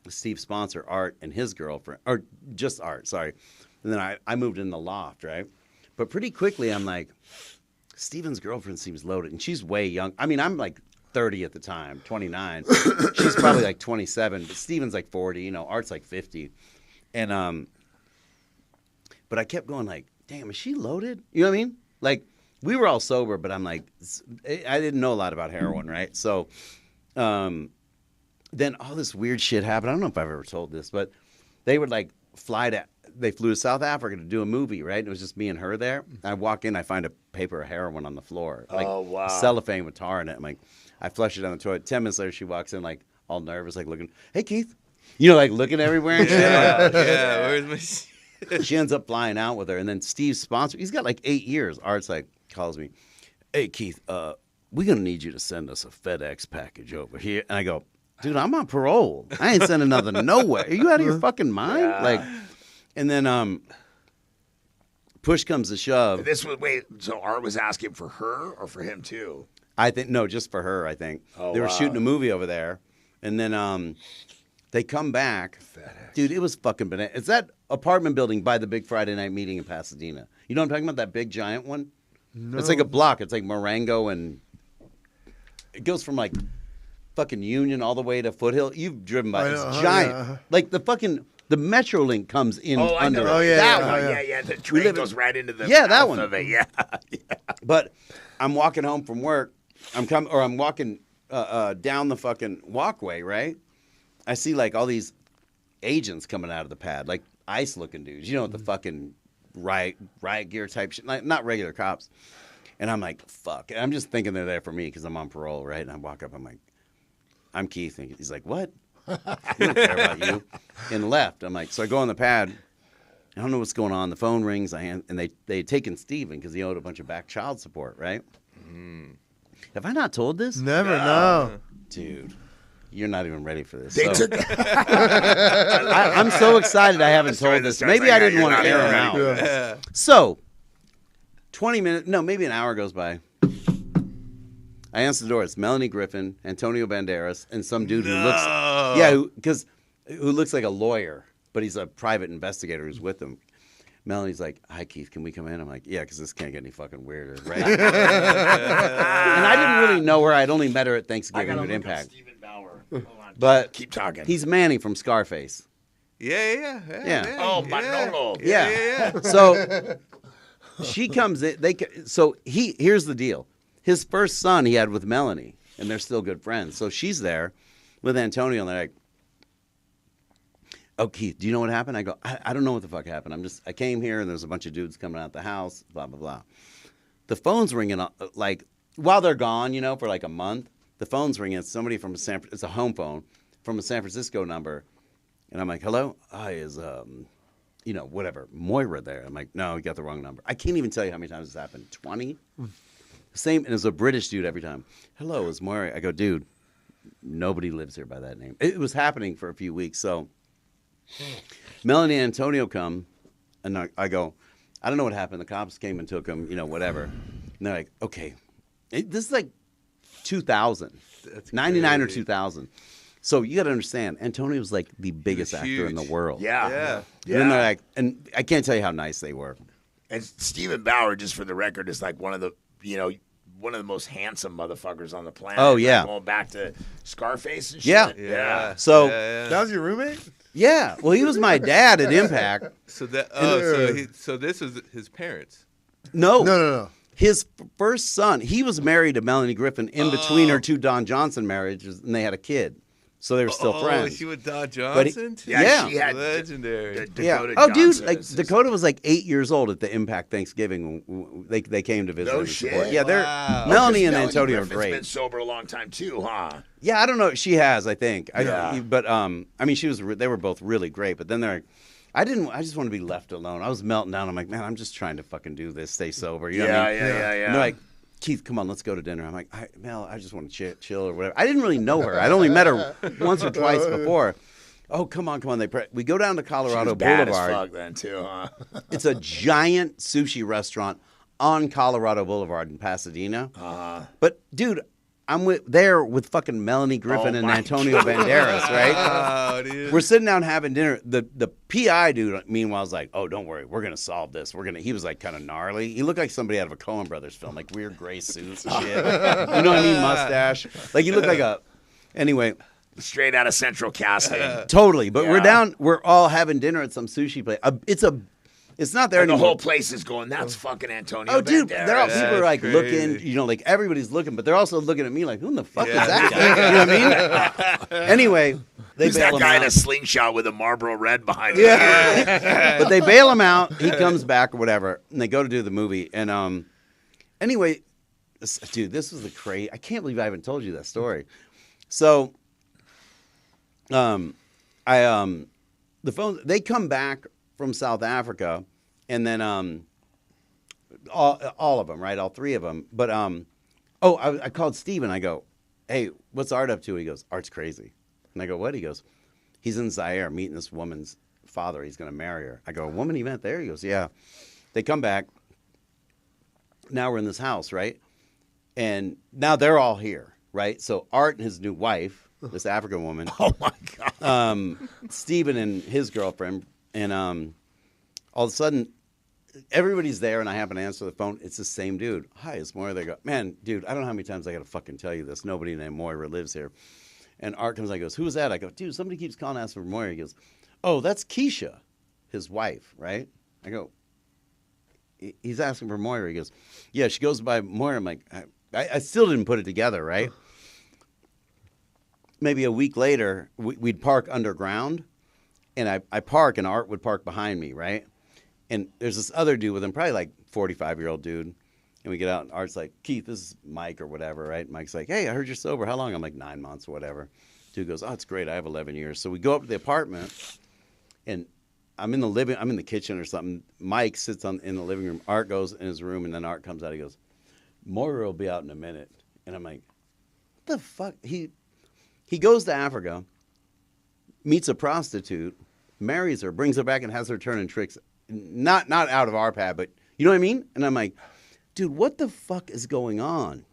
Speaker 1: Steve's sponsor, Art, and his girlfriend, or just Art, sorry. And then I moved in the loft, right? But pretty quickly, I'm like, Steven's girlfriend seems loaded, and she's way young. I mean, I'm like 30 at the time, 29. She's probably like 27, but Steven's like 40, you know, Art's like 50. And, but I kept going like, damn, is she loaded? You know what I mean? Like, we were all sober, but I'm like, I didn't know a lot about heroin, right? So, then all this weird shit happened. I don't know if I've ever told this, but they would like fly to they flew to South Africa to do a movie, right? And it was just me and her there. I walk in, I find a paper of heroin on the floor, like cellophane with tar in it. I'm like, I flush it down the toilet. 10 minutes later, she walks in, like all nervous, like looking, hey Keith, like looking everywhere and shit.
Speaker 4: Where's my?
Speaker 1: She ends up flying out with her, and then Steve's sponsor. He's got like 8 years. Art's like calls me, hey Keith, we're gonna need you to send us a FedEx package over here. And I go, dude, I'm on parole. I ain't sending nothing nowhere. Are you out of your fucking mind?
Speaker 3: Yeah.
Speaker 1: Like, and then push comes to shove.
Speaker 3: So Art was asking for her or for him too?
Speaker 1: I think no, just for her. I think they were shooting a movie over there, and then they come back. FedEx. Dude, it was fucking bananas. It's that apartment building by the big Friday night meeting in Pasadena. You know what I'm talking about? That big giant one. No. It's like a block. It's like Marengo, and it goes from like fucking Union all the way to Foothill. You've driven by. It's giant. Yeah. Like the Metrolink comes in under.
Speaker 3: Oh yeah, that one. Yeah. The train goes right into the.
Speaker 1: Yeah, that one.
Speaker 3: Of it. Yeah.
Speaker 1: But I'm walking home from work. I'm walking down the fucking walkway. Right. I see like all these agents coming out of the pad, like ICE-looking dudes. You know, with the fucking riot gear type shit, like not regular cops. And I'm like, fuck. And I'm just thinking they're there for me because I'm on parole, right? And I walk up, I'm like, I'm Keith. And he's like, what? We don't care about you. And left. I'm like, so I go on the pad. I don't know what's going on. The phone rings. And they had taken Steven because he owed a bunch of back child support, right? Mm. Have I not told this?
Speaker 2: Never, no.
Speaker 1: Dude, you're not even ready for this.
Speaker 3: They took
Speaker 1: I'm so excited I haven't told this. Maybe I didn't want to air him out. Yeah. So, 20 minutes, no, maybe an hour goes by. I answer the door. It's Melanie Griffin, Antonio Banderas, and some dude who looks like a lawyer, but he's a private investigator who's with them. Melanie's like, hi, Keith, can we come in? I'm like, yeah, because this can't get any fucking weirder, right? And I didn't really know her. I'd only met her at Thanksgiving at Impact.
Speaker 3: Stephen Bauer.
Speaker 1: But
Speaker 3: keep talking.
Speaker 1: He's Manny from Scarface.
Speaker 4: Yeah.
Speaker 3: Oh, Manolo.
Speaker 1: Yeah. So she comes in. Here's the deal. His first son he had with Melanie, and they're still good friends. So she's there with Antonio, and they're like, oh, Keith, do you know what happened? I go, I don't know what the fuck happened. I came here, and there's a bunch of dudes coming out the house, blah, blah, blah. The phone's ringing, like, while they're gone, for like a month, the phone's ringing. It's somebody from it's a home phone from a San Francisco number. And I'm like, hello? Hi, is, whatever, Moira there? I'm like, no, you got the wrong number. I can't even tell you how many times this happened. 20? Same, and it's a British dude every time. Hello, is Moira? I go, dude, nobody lives here by that name. It was happening for a few weeks, so Melanie and Antonio come, and I go, I don't know what happened. The cops came and took him, whatever. And they're like, okay. This is like 2000. That's 99 crazy. Or 2000. So you got to understand, Antonio was like the biggest actor in the world.
Speaker 3: Yeah.
Speaker 1: And then they're like, and I can't tell you how nice they were.
Speaker 3: And Stephen Bauer, just for the record, is like one of the most handsome motherfuckers on the planet.
Speaker 1: Oh, yeah.
Speaker 3: Like going back to Scarface and
Speaker 1: shit.
Speaker 3: Yeah.
Speaker 1: So
Speaker 2: that was your roommate?
Speaker 1: Yeah. Well, he was my dad at Impact.
Speaker 4: So this was his parents.
Speaker 1: No. His first son, he was married to Melanie Griffin in between her two Don Johnson marriages, and they had a kid. So they were still friends.
Speaker 4: She with Don Johnson?
Speaker 3: She had
Speaker 4: legendary.
Speaker 3: Dakota
Speaker 1: Oh, dude,
Speaker 3: Johnson
Speaker 1: Dakota was like 8 years old at the Impact Thanksgiving. They came to visit.
Speaker 3: No shit.
Speaker 1: Yeah, Melanie and Antonio are great.
Speaker 3: Been sober a long time too, huh?
Speaker 1: Yeah, I don't know. She has, I think.
Speaker 3: Yeah.
Speaker 1: They were both really great. But then I just want to be left alone. I was melting down. I'm like, man, I'm just trying to fucking do this, stay sober. You know what I mean?
Speaker 3: Yeah.
Speaker 1: And they're like, Keith, come on, let's go to dinner. I'm like, Mel, I just want to chill or whatever. I didn't really know her. I'd only met her once or twice before. Oh, come on. We go down to Colorado Boulevard.
Speaker 3: Bad as fuck then too, huh?
Speaker 1: It's a giant sushi restaurant on Colorado Boulevard in Pasadena. But, dude, I'm there with fucking Melanie Griffin and Antonio Banderas, right?
Speaker 4: Oh, dude.
Speaker 1: We're sitting down having dinner. The PI dude, meanwhile, is like, oh, don't worry. We're going to solve this. He was like kind of gnarly. He looked like somebody out of a Coen Brothers film, like weird gray suits and shit. You know what I mean? Mustache. Like he looked like anyway.
Speaker 3: Straight out of Central Casting.
Speaker 1: Totally. But we're all having dinner at some sushi place. It's not there
Speaker 3: and
Speaker 1: anymore.
Speaker 3: the whole place is going, that's fucking Antonio
Speaker 1: Oh, dude,
Speaker 3: Banderas.
Speaker 1: people are like looking, like everybody's looking, but they're also looking at me like, who in the fuck is that guy? You know what I mean? Anyway, they
Speaker 3: Who's
Speaker 1: bail
Speaker 3: that
Speaker 1: him
Speaker 3: guy
Speaker 1: out.
Speaker 3: in a slingshot with a Marlboro Red behind him?
Speaker 1: Yeah. But they bail him out. He comes back or whatever, and they go to do the movie. And anyway, dude, this was the crazy. I can't believe I haven't told you that story. So, the phone. They come back from South Africa, and then all of them, right? All three of them. But I called Steven. I go, hey, what's Art up to? He goes, Art's crazy. And I go, what? He goes, he's in Zaire meeting this woman's father. He's going to marry her. I go, a woman he met there? He goes, yeah. They come back. Now we're in this house, right? And now they're all here, right? So Art and his new wife, this African woman.
Speaker 3: Oh, my God.
Speaker 1: Steven and his girlfriend. And all of a sudden, everybody's there, and I happen to answer the phone. It's the same dude. Hi, it's Moira. They go, man, dude, I don't know how many times I got to fucking tell you this. Nobody named Moira lives here. And Art comes and goes, who's that? I go, dude, somebody keeps calling asking for Moira. He goes, oh, that's Keisha, his wife, right? I go, he's asking for Moira. He goes, yeah, she goes by Moira. I'm like, I still didn't put it together, right? Maybe a week later, we'd park underground, and I park, and Art would park behind me, right? And there's this other dude with him, probably like 45-year-old dude. And we get out, and Art's like, Keith, this is Mike or whatever, right? Mike's like, hey, I heard you're sober. How long? I'm like, 9 months or whatever. Dude goes, oh, it's great. I have 11 years. So we go up to the apartment, and I'm in the kitchen or something. Mike sits in the living room. Art goes in his room, and then Art comes out. He goes, Moira will be out in a minute. And I'm like, what the fuck? He goes to Africa, meets a prostitute, marries her, brings her back, and has her turning tricks. Not out of our pad, but you know what I mean? And I'm like, dude, what the fuck is going on?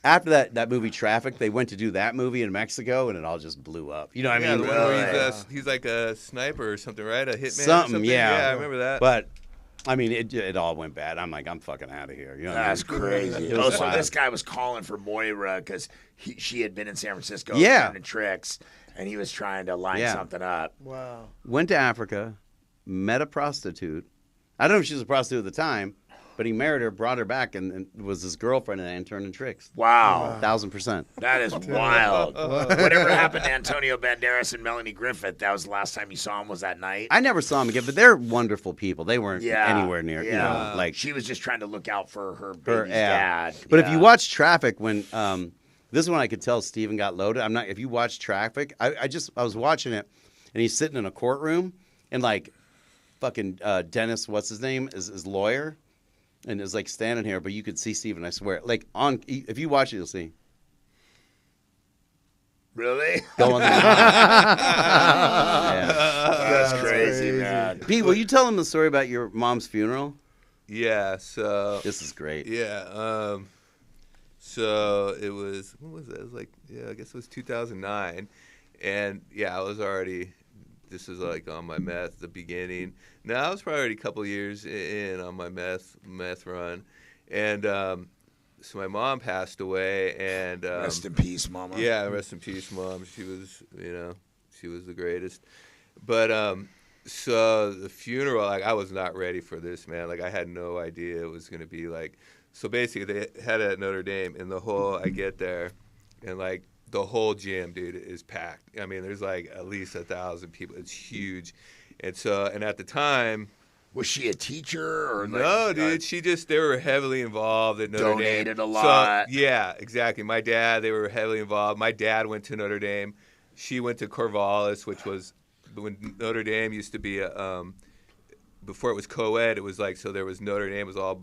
Speaker 1: After that movie Traffic, they went to do that movie in Mexico, and it all just blew up. You know what I mean?
Speaker 4: Where he's like a sniper or something, right? A hitman
Speaker 1: something, yeah.
Speaker 4: Yeah, I remember that.
Speaker 1: But, I mean, it all went bad. I'm like, I'm fucking out of here. You know
Speaker 3: That's crazy. So
Speaker 1: wild.
Speaker 3: this guy was calling for Moira because she had been in San Francisco doing tricks, and he was trying to line something up.
Speaker 2: Wow.
Speaker 1: Went to Africa, met a prostitute. I don't know if she was a prostitute at the time, but he married her, brought her back, and was his girlfriend and turning tricks.
Speaker 3: Wow.
Speaker 1: 1,000%.
Speaker 3: That is wild. Whatever happened to Antonio Banderas and Melanie Griffith, that was the last time you saw him, was that night?
Speaker 1: I never saw him again, but they're wonderful people. They weren't anywhere near, you know, like.
Speaker 3: She was just trying to look out for her baby's dad.
Speaker 1: But if you watch Traffic, when, this one I could tell Steven got loaded. If you watch Traffic, I was watching it, and he's sitting in a courtroom, and like, fucking Dennis, what's his name, is his lawyer. And is like standing here, but you could see Steven, I swear. Like if you watch it, you'll see.
Speaker 3: Really?
Speaker 1: Go on the
Speaker 3: That's crazy, man.
Speaker 1: Pete, will you tell him the story about your mom's funeral?
Speaker 4: Yeah, so
Speaker 1: This is great.
Speaker 4: Yeah, so it was, what was that? It was like, I guess it was 2009, and I was already. This was like on my meth, the beginning. Now I was probably already a couple of years in on my meth run, and so my mom passed away. And
Speaker 3: rest in peace, Mama.
Speaker 4: Yeah, rest in peace, Mom. She was, she was the greatest. But so the funeral, like I was not ready for this, man. Like I had no idea it was gonna be like. So basically, they had it at Notre Dame, and I get there, and like. The whole gym, dude, is packed. I mean, there's like at least 1,000 people. It's huge. And at the time.
Speaker 3: Was she a teacher or
Speaker 4: no, dude. They were heavily involved at Notre Dame.
Speaker 3: Donated a lot.
Speaker 4: So, yeah, exactly. My dad, they were heavily involved. My dad went to Notre Dame. She went to Corvallis, which was when Notre Dame used to be before it was co-ed, it was like, so there was Notre Dame was all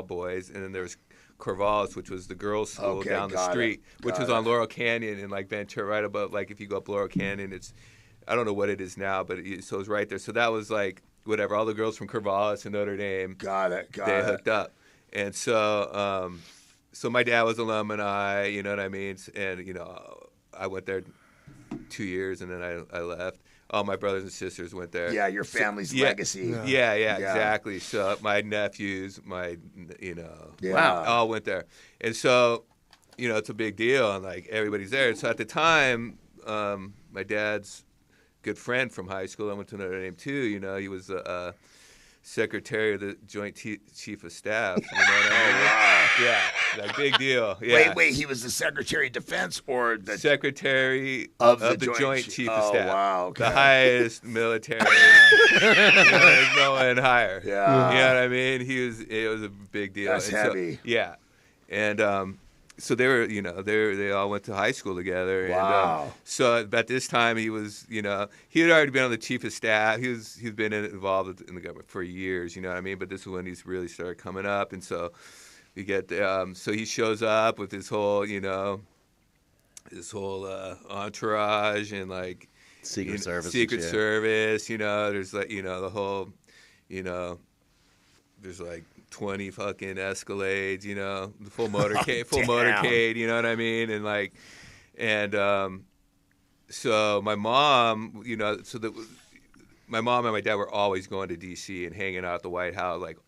Speaker 4: boys, and then there was Corvallis, which was the girls' school down the street, which was on Laurel Canyon in like Ventura, right above, like if you go up Laurel Canyon, it's, I don't know what it is now, but so it's right there. So that was like, whatever, all the girls from Corvallis and Notre Dame, they hooked up. And so, so my dad was alumni, you know what I mean? And, I went there 2 years and then I left. All my brothers and sisters went there.
Speaker 3: Yeah, your family's legacy.
Speaker 4: Yeah, exactly. So my nephews, all went there. And so, it's a big deal, and like everybody's there. And so at the time, my dad's good friend from high school, I went to Notre Dame too. He was secretary of the Joint Chief of Staff. You know what I mean? Yeah, like big deal. Yeah.
Speaker 3: Wait, he was the Secretary of Defense or the
Speaker 4: Secretary of the Joint Chief of Staff.
Speaker 3: Oh, wow. Okay.
Speaker 4: The highest military. There's no one higher.
Speaker 3: Yeah.
Speaker 4: You know what I mean? It was a big deal.
Speaker 3: That's heavy.
Speaker 4: Yeah. And so they were, they all went to high school together.
Speaker 3: Wow.
Speaker 4: And, so at this time, he was, he had already been on the chief of staff. He's been involved in the government for years. You know what I mean? But this is when he's really started coming up. And so you get, so he shows up with his whole, entourage and like
Speaker 1: Secret Service.
Speaker 4: Secret Service. There's like, the whole, there's like 20 fucking Escalades, the full motorcade, motorcade, you know what I mean? And like, so my mom, my mom and my dad were always going to D.C. and hanging out at the White House, like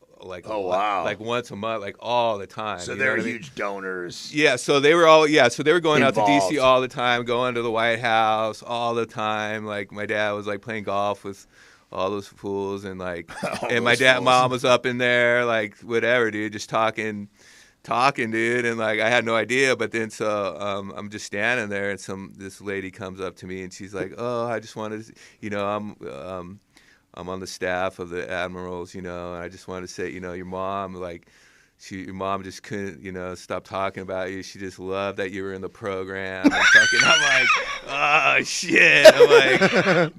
Speaker 4: once a month, like all the time.
Speaker 3: So they're huge donors.
Speaker 4: Yeah, so they were going out to D.C. all the time, going to the White House all the time. Like my dad was like playing golf with all those fools, and like, and my mom was up in there, like whatever, dude, just talking, dude, and like I had no idea. But then I'm just standing there, and this lady comes up to me, and she's like, "Oh, I just wanted to, I'm on the staff of the Admirals, and I just wanted to say, your mom, like." Your mom just couldn't, stop talking about you. She just loved that you were in the program. And I'm like, oh, shit. I'm like,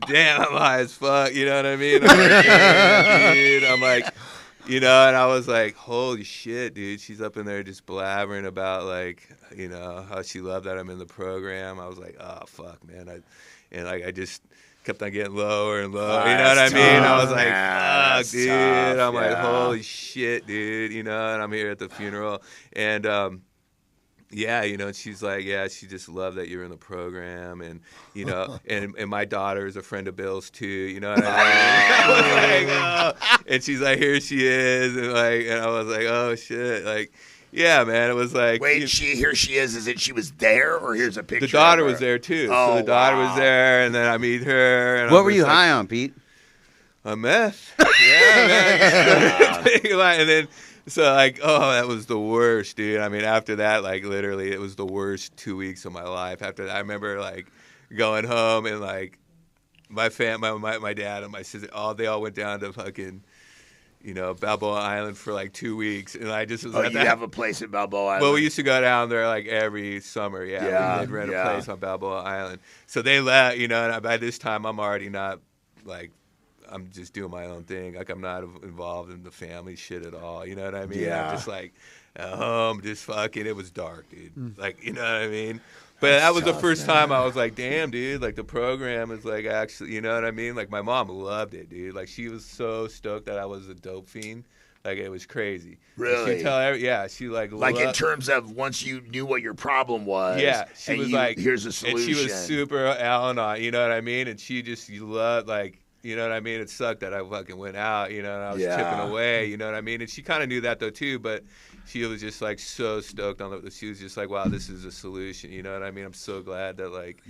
Speaker 4: damn, I'm high as fuck. You know what I mean? I'm like, damn, dude. I'm like, and I was like, holy shit, dude. She's up in there just blabbering about, like, how she loved that I'm in the program. I was like, oh, fuck, man. I just kept on getting lower and lower. You know what I mean? I was like, fuck, dude.
Speaker 3: Tough,
Speaker 4: I'm like, holy shit, dude. And I'm here at the funeral. And, she's like, yeah, she just loved that you were in the program. And, and my daughter is a friend of Bill's too. You know what I mean? I was like, oh. And she's like, here she is. And I was like, oh, shit. Like, yeah, man, it was like...
Speaker 3: Wait, here she is. Is it she was there, or here's a picture?
Speaker 4: The daughter was there, too.
Speaker 3: Oh,
Speaker 4: so the daughter was there, and then I meet her. And
Speaker 1: what were you high on, Pete?
Speaker 4: A meth. Yeah, man. And then, that was the worst, dude. I mean, after that, like, literally, it was the worst 2 weeks of my life. After that, I remember, like, going home, and, like, my dad and my sister, they all went down to fucking... Balboa Island for like 2 weeks, and I just was.
Speaker 3: Oh, you have a place at Balboa Island?
Speaker 4: Well, we used to go down there like every summer. Yeah, we'd rent a place on Balboa Island. So they let and by this time I'm already not like I'm just doing my own thing. Like I'm not involved in the family shit at all. You know what I mean?
Speaker 3: Yeah.
Speaker 4: I'm just like at home, just fucking. It was dark, dude. Like you know what I mean? But that was the first time I was like, damn, dude, like the program is like actually, you know what I mean? Like my mom loved it, dude. Like she was so stoked that I was a dope fiend. Like it was crazy.
Speaker 3: Really?
Speaker 4: She like
Speaker 3: in terms of once you knew what your problem was.
Speaker 4: Yeah, she was like,
Speaker 3: here's a solution.
Speaker 4: And she was super Al-Anon, you know what I mean? And she just loved like, you know what I mean? It sucked that I fucking went out, and I was chipping away, you know what I mean? And she kind of knew that though too, but she was just like so stoked on it. She was just like, wow, this is a solution, you know what I mean? I'm so glad that like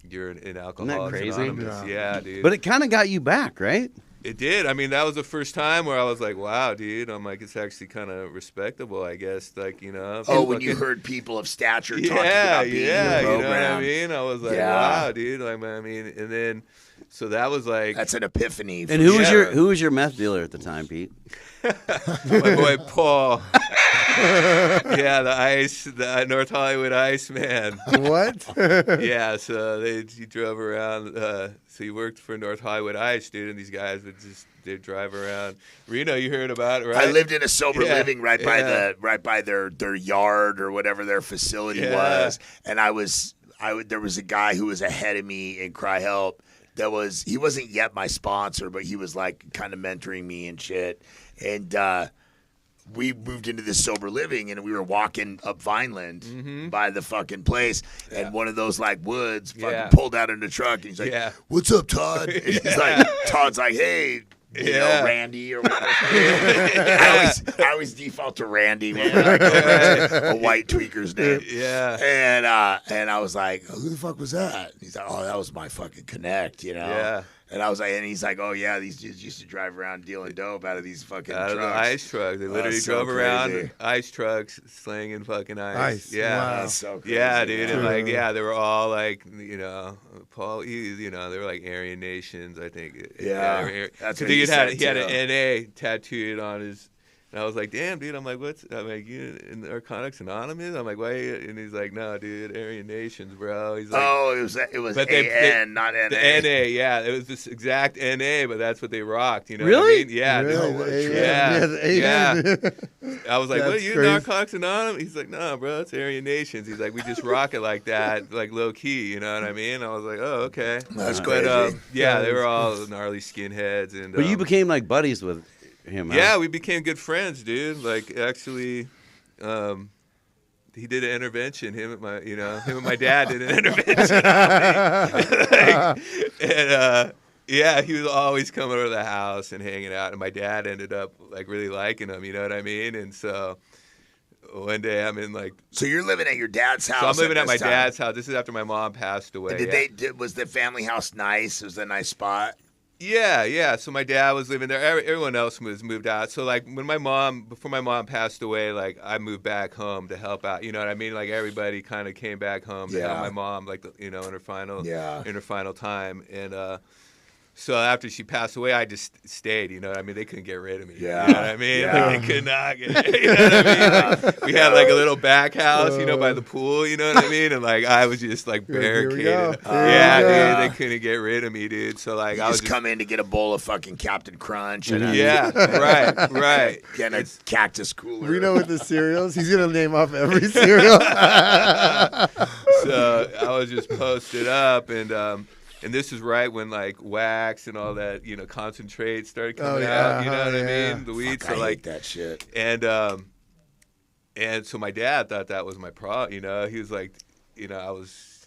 Speaker 4: you're in Alcoholics Anonymous. Yeah, dude.
Speaker 1: But it kind of got you back, right?
Speaker 4: It did. I mean, that was the first time where I was like, wow, dude. I'm like, it's actually kind of respectable, I guess. Like,
Speaker 3: when you heard people of stature talking about being in the program.
Speaker 4: You know what I mean? I was like, wow, dude. Like, I mean, and then, so that was like.
Speaker 3: That's an epiphany.
Speaker 1: And who was your meth dealer at the time, Pete?
Speaker 4: My boy, Paul. The North Hollywood Ice man.
Speaker 2: What?
Speaker 4: Yeah, so he drove around. So he worked for North Hollywood Ice, dude, and these guys they'd drive around. Reno, you heard about it, right?
Speaker 3: I lived in a sober living right by their yard or whatever their facility was, and there was a guy who was ahead of me in Cry Help. He wasn't yet my sponsor, but he was like kind of mentoring me and shit. And we moved into this sober living, and we were walking up Vineland by the fucking place, and one of those like woods fucking pulled out in the truck, and he's like, "What's up, Todd?" And he's like, Todd's like, "Hey, you know, Randy or whatever." I always default to Randy, man. I go a white tweaker's name.
Speaker 4: Yeah.
Speaker 3: And I was like, "Who the fuck was that?" And he's like, "Oh, that was my fucking connect, you know."
Speaker 4: Yeah.
Speaker 3: And I was like, and he's like, oh yeah, these dudes used to drive around dealing dope out of these fucking trucks.
Speaker 4: Out of the ice trucks. They literally drove around ice trucks slinging fucking ice. Yeah.
Speaker 2: Wow.
Speaker 3: That's so crazy.
Speaker 4: Yeah, dude. And like, yeah, they were all like, you know, Paul, you know, they were like Aryan Nations, I think.
Speaker 3: Yeah. That's what
Speaker 4: he had an NA tattooed on his. And I was like, damn, dude. I'm like, I'm like, you in Narcotics Anonymous? I'm like, why? And he's like, no, dude, Aryan Nations, bro. He's like,
Speaker 3: oh, it was AN, not NA.
Speaker 4: The NA, yeah. It was this exact NA, but that's what they rocked. You know
Speaker 1: really?
Speaker 4: what I mean? Yeah.
Speaker 2: Really?
Speaker 4: Yeah. I was like, what, you
Speaker 2: crazy.
Speaker 4: Narcotics Anonymous? He's like, no, bro, it's Aryan Nations. He's like, we just rock it like that, like low key, you know what I mean? I was like, oh, okay.
Speaker 3: That's crazy.
Speaker 4: But, yeah, they were all gnarly skinheads. And
Speaker 1: But you became like buddies with him, huh?
Speaker 4: yeah, we became good friends, dude. Like, actually, he did an intervention. Him and my dad did an intervention on me. And yeah, he was always coming over to the house and hanging out. And my dad ended up like really liking him. You know what I mean? And so one day I'm in like.
Speaker 3: So you're living at your dad's house.
Speaker 4: So I'm living at my dad's house. This is after my mom passed away.
Speaker 3: Was the family house nice? Was it a nice spot?
Speaker 4: Yeah. So my dad was living there. Everyone else was moved out. So like before my mom passed away, like I moved back home to help out. You know what I mean? Like everybody kind of came back home to help my mom, like in her final time. And so after she passed away, I just stayed. You know what I mean? They couldn't get rid of me.
Speaker 3: Yeah.
Speaker 4: You know what I mean?
Speaker 3: Yeah.
Speaker 4: Like, they could not get. You know what I mean? Like, we had like a little back house, by the pool. You know what I mean? And like I was just like barricaded. Dude, they couldn't get rid of me, dude. So like
Speaker 3: I was just come in to get a bowl of fucking Captain Crunch. And
Speaker 4: right.
Speaker 3: Get a cactus cooler.
Speaker 2: Reno with the cereals. He's gonna name off every cereal.
Speaker 4: So I was just posted up and this is right when like wax and all that, concentrate started coming out. You know what I mean? The weed.
Speaker 3: I hate that shit.
Speaker 4: And so my dad thought that was my problem. He was like, I was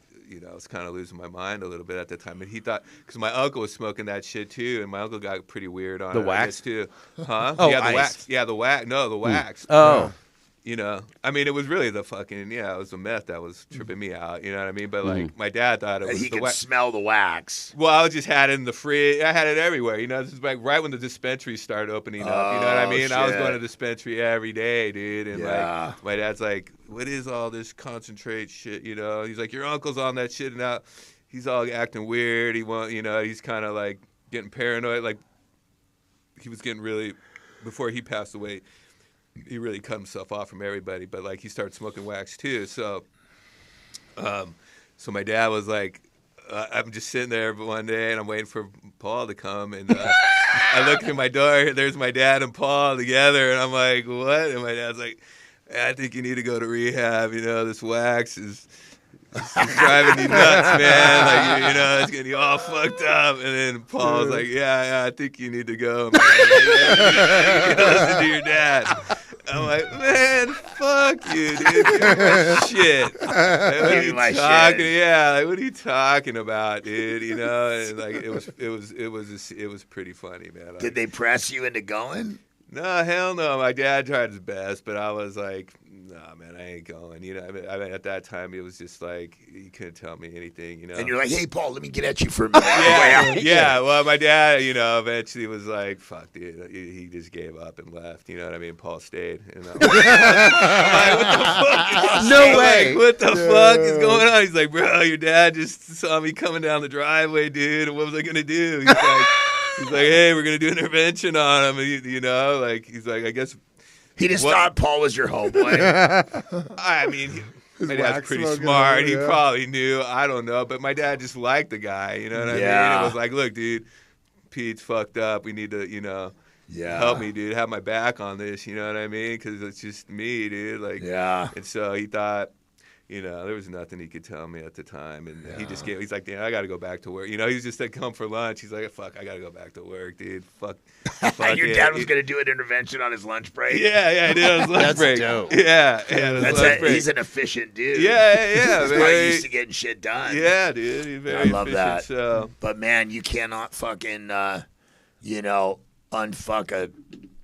Speaker 4: kind of losing my mind a little bit at the time, and he thought because my uncle was smoking that shit too, and my uncle got pretty weird on
Speaker 1: the
Speaker 4: it,
Speaker 1: wax
Speaker 4: too. Huh?
Speaker 1: Oh,
Speaker 4: yeah, the
Speaker 1: ice.
Speaker 4: wax. Yeah, the wax. No, the wax.
Speaker 1: Oh.
Speaker 4: I mean, it was really the fucking, it was the meth that was tripping me out, you know what I mean? But, like, my dad thought it was
Speaker 3: he could smell the wax.
Speaker 4: Well, I just had it in the fridge. I had it everywhere, This is like right when the dispensaries started opening up, you know what I mean?
Speaker 3: Shit.
Speaker 4: I was going to the dispensary every day, dude. And,
Speaker 3: like,
Speaker 4: my dad's like, what is all this concentrate shit, He's like, your uncle's on that shit, and now he's all acting weird. He's kind of, like, getting paranoid. Like, he was getting really, before he passed away, he really cut himself off from everybody, but like he started smoking wax too. So, so my dad was like, I'm just sitting there one day and I'm waiting for Paul to come, and I look through my door. There's my dad and Paul together, and I'm like, what? And my dad's like, I think you need to go to rehab. This wax is driving you nuts, man. Like, it's getting you all fucked up. And then Paul's like, yeah, I think you need to go, man. You listen to your dad. I'm like, man, fuck you, dude. Give me my shit. What are you talking? Yeah, like, what are you talking about, dude? And like it was pretty funny, man.
Speaker 3: Did they press you into going?
Speaker 4: No, hell no. My dad tried his best, but I was like, nah, man, I ain't going. I mean, at that time, it was just like, he couldn't tell me anything,
Speaker 3: And you're like, hey, Paul, let me get at you for a minute.
Speaker 4: Yeah. Well, my dad, eventually was like, fuck, dude. He just gave up and left. You know what I mean? Paul stayed. And I'm like, what the fuck?
Speaker 1: No way.
Speaker 4: Like, what the fuck is going on? He's like, bro, your dad just saw me coming down the driveway, dude. And what was I going to do? He's like, hey, we're going to do an intervention on him. He's like, I guess.
Speaker 3: He just thought Paul was your homeboy.
Speaker 4: I mean, my dad's pretty smart. He probably knew. I don't know. But my dad just liked the guy. You know what I mean? It was like, look, dude, Pete's fucked up. We need to, help me, dude. Have my back on this. You know what I mean? Because it's just me, dude. And so he thought, there was nothing he could tell me at the time. And he's like, damn, I got to go back to work. He was just like, come for lunch. He's like, fuck, I got to go back to work, dude. Fuck
Speaker 3: Your dad was going to do an intervention on his lunch break?
Speaker 4: Yeah, he did on his lunch break.
Speaker 1: Dope.
Speaker 4: Yeah.
Speaker 3: He's an efficient dude.
Speaker 4: Yeah.
Speaker 3: He's probably used to getting shit done.
Speaker 4: Yeah, dude. He's very
Speaker 3: I love
Speaker 4: efficient,
Speaker 3: that.
Speaker 4: So.
Speaker 3: But, man, you cannot fucking, unfuck a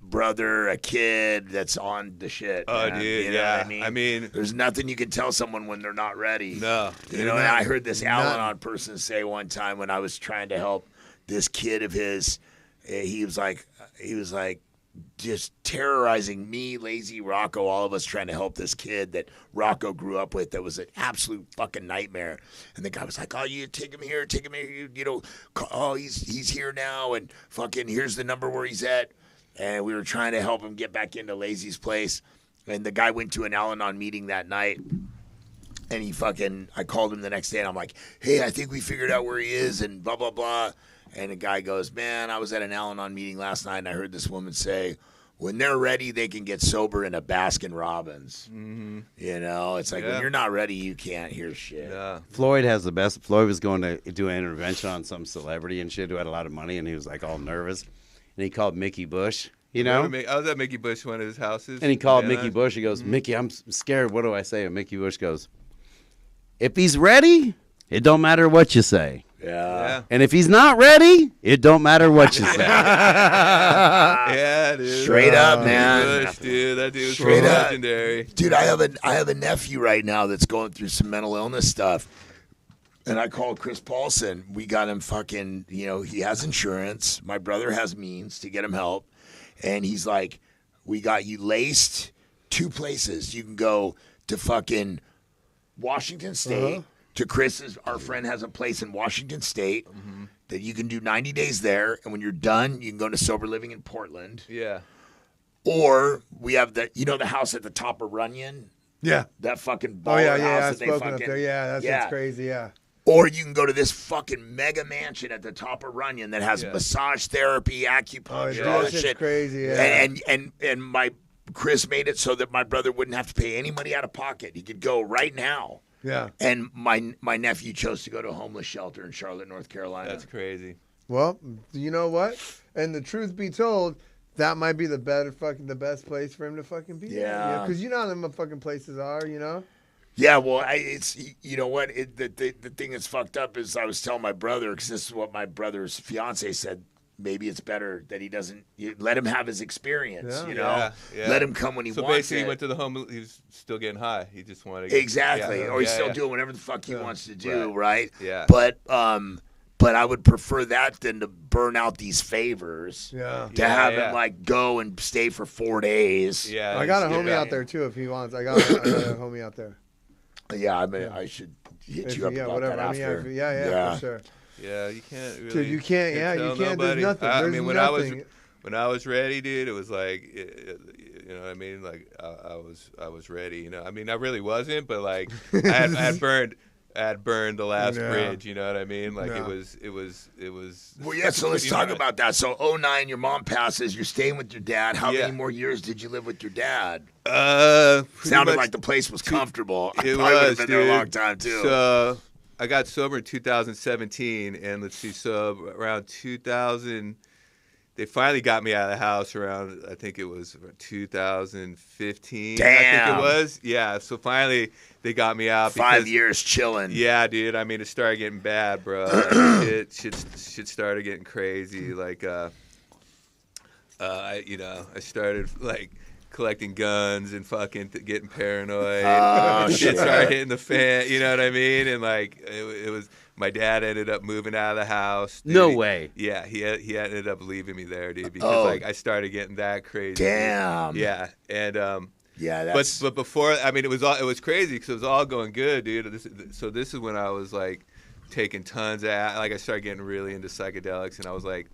Speaker 3: brother, a kid that's on the shit.
Speaker 4: Oh,
Speaker 3: man.
Speaker 4: dude,
Speaker 3: you know
Speaker 4: yeah.
Speaker 3: what I mean, there's nothing you can tell someone when they're not ready.
Speaker 4: No.
Speaker 3: And I heard this Al-Anon person say one time when I was trying to help this kid of his, he was like just terrorizing me, Lazy, Rocco, all of us trying to help this kid that Rocco grew up with that was an absolute fucking nightmare. And the guy was like, oh, you take him here, you know, oh, he's here now, and fucking here's the number where he's at. And we were trying to help him get back into Lazy's place. And the guy went to an Al-Anon meeting that night. And I called him the next day, and I'm like, hey, I think we figured out where he is, and blah, blah, blah. And the guy goes, man, I was at an Al-Anon meeting last night, and I heard this woman say, when they're ready, they can get sober in a Baskin Robbins. Mm-hmm. You know, it's like when you're not ready, you can't hear shit. Yeah.
Speaker 1: Floyd has the best. Floyd was going to do an intervention on some celebrity and shit who had a lot of money, and he was like all nervous. And he called Mickey Bush, you know?
Speaker 4: I was at Mickey Bush, one of his houses.
Speaker 1: And he called Mickey Bush. He goes, Mickey, I'm scared. What do I say? And Mickey Bush goes, if he's ready, it don't matter what you say.
Speaker 3: Yeah.
Speaker 1: And if he's not ready, it don't matter what you say.
Speaker 4: Yeah, dude.
Speaker 3: Straight up, man.
Speaker 4: Bush, dude. That dude was
Speaker 3: Straight up.
Speaker 4: legendary.
Speaker 3: Dude, I have a nephew right now that's going through some mental illness stuff. And I called Chris Paulson. We got him fucking, you know, he has insurance. My brother has means to get him help. And he's like, we got you laced 2 places. You can go to fucking Washington State. To Chris's, our friend has a place in Washington State that you can do 90 days there, and when you're done, you can go to sober living in Portland.
Speaker 4: Yeah.
Speaker 3: Or we have the house at the top of Runyon.
Speaker 2: Yeah.
Speaker 3: That fucking baller house that they fucking.
Speaker 2: Up there. Yeah, that's crazy. Yeah.
Speaker 3: Or you can go to this fucking mega mansion at the top of Runyon that has massage therapy, acupuncture, all that shit.
Speaker 2: Crazy. Yeah.
Speaker 3: And my Chris made it so that my brother wouldn't have to pay any money out of pocket. He could go right now.
Speaker 2: Yeah.
Speaker 3: And my nephew chose to go to a homeless shelter in Charlotte, North Carolina.
Speaker 4: That's crazy.
Speaker 2: Well, you know what? And the truth be told, that might be the best place for him to fucking be.
Speaker 3: Yeah.
Speaker 2: Because you know how them fucking places are, you know?
Speaker 3: Yeah, well, it's you know what? The thing that's fucked up is I was telling my brother, because this is what my brother's fiance said, maybe it's better that he doesn't let him have his experience. You know, let him come when he wants.
Speaker 4: So basically,
Speaker 3: it.
Speaker 4: he went to the home. He was still getting high. He just wanted to
Speaker 3: get, or he's still doing whatever the fuck he wants to do, right?
Speaker 4: Yeah.
Speaker 3: But I would prefer that than to burn out these favors.
Speaker 2: Yeah.
Speaker 3: To have him like go and stay for 4 days.
Speaker 4: Yeah.
Speaker 2: I got a homie out there too if he wants. I got a homie out there.
Speaker 3: Yeah, I mean, I should hit you up about that after.
Speaker 2: Yeah, for sure.
Speaker 4: Yeah, you can't really.
Speaker 2: Dude, you can't. Yeah, you can't. There's nothing.
Speaker 4: I mean, when
Speaker 2: nothing.
Speaker 4: when I was ready, dude, it was like, you know what I mean? Like I was ready. You know, I mean, I really wasn't, but like I had burned the last bridge. You know what I mean? Like it was.
Speaker 3: Well, yeah. So let's talk about that. So 2009, your mom passes. You're staying with your dad. How many more years did you live with your dad? Sounded like the place was comfortable.
Speaker 4: It
Speaker 3: I would have been
Speaker 4: dude.
Speaker 3: there a long time too.
Speaker 4: So I got sober in 2017, and let's see, so around 2000, they finally got me out of the house around, I think it was 2015.
Speaker 3: Damn.
Speaker 4: I think it was. Yeah, so finally they got me out.
Speaker 3: 5 years chilling.
Speaker 4: Yeah, dude. I mean, it started getting bad, bro. Like, shit started getting crazy. Like, I started like collecting guns and fucking getting paranoid. Shit started hitting the fan. You know what I mean? And like, it was. My dad ended up moving out of the house. Dude.
Speaker 1: No way.
Speaker 4: Yeah, he ended up leaving me there, dude, because like I started getting that crazy.
Speaker 3: Damn.
Speaker 4: Yeah, and
Speaker 3: yeah, that's...
Speaker 4: but before, I mean, it was crazy because it was all going good, dude. So this is when I was like taking tons of, like I started getting really into psychedelics, and I was like,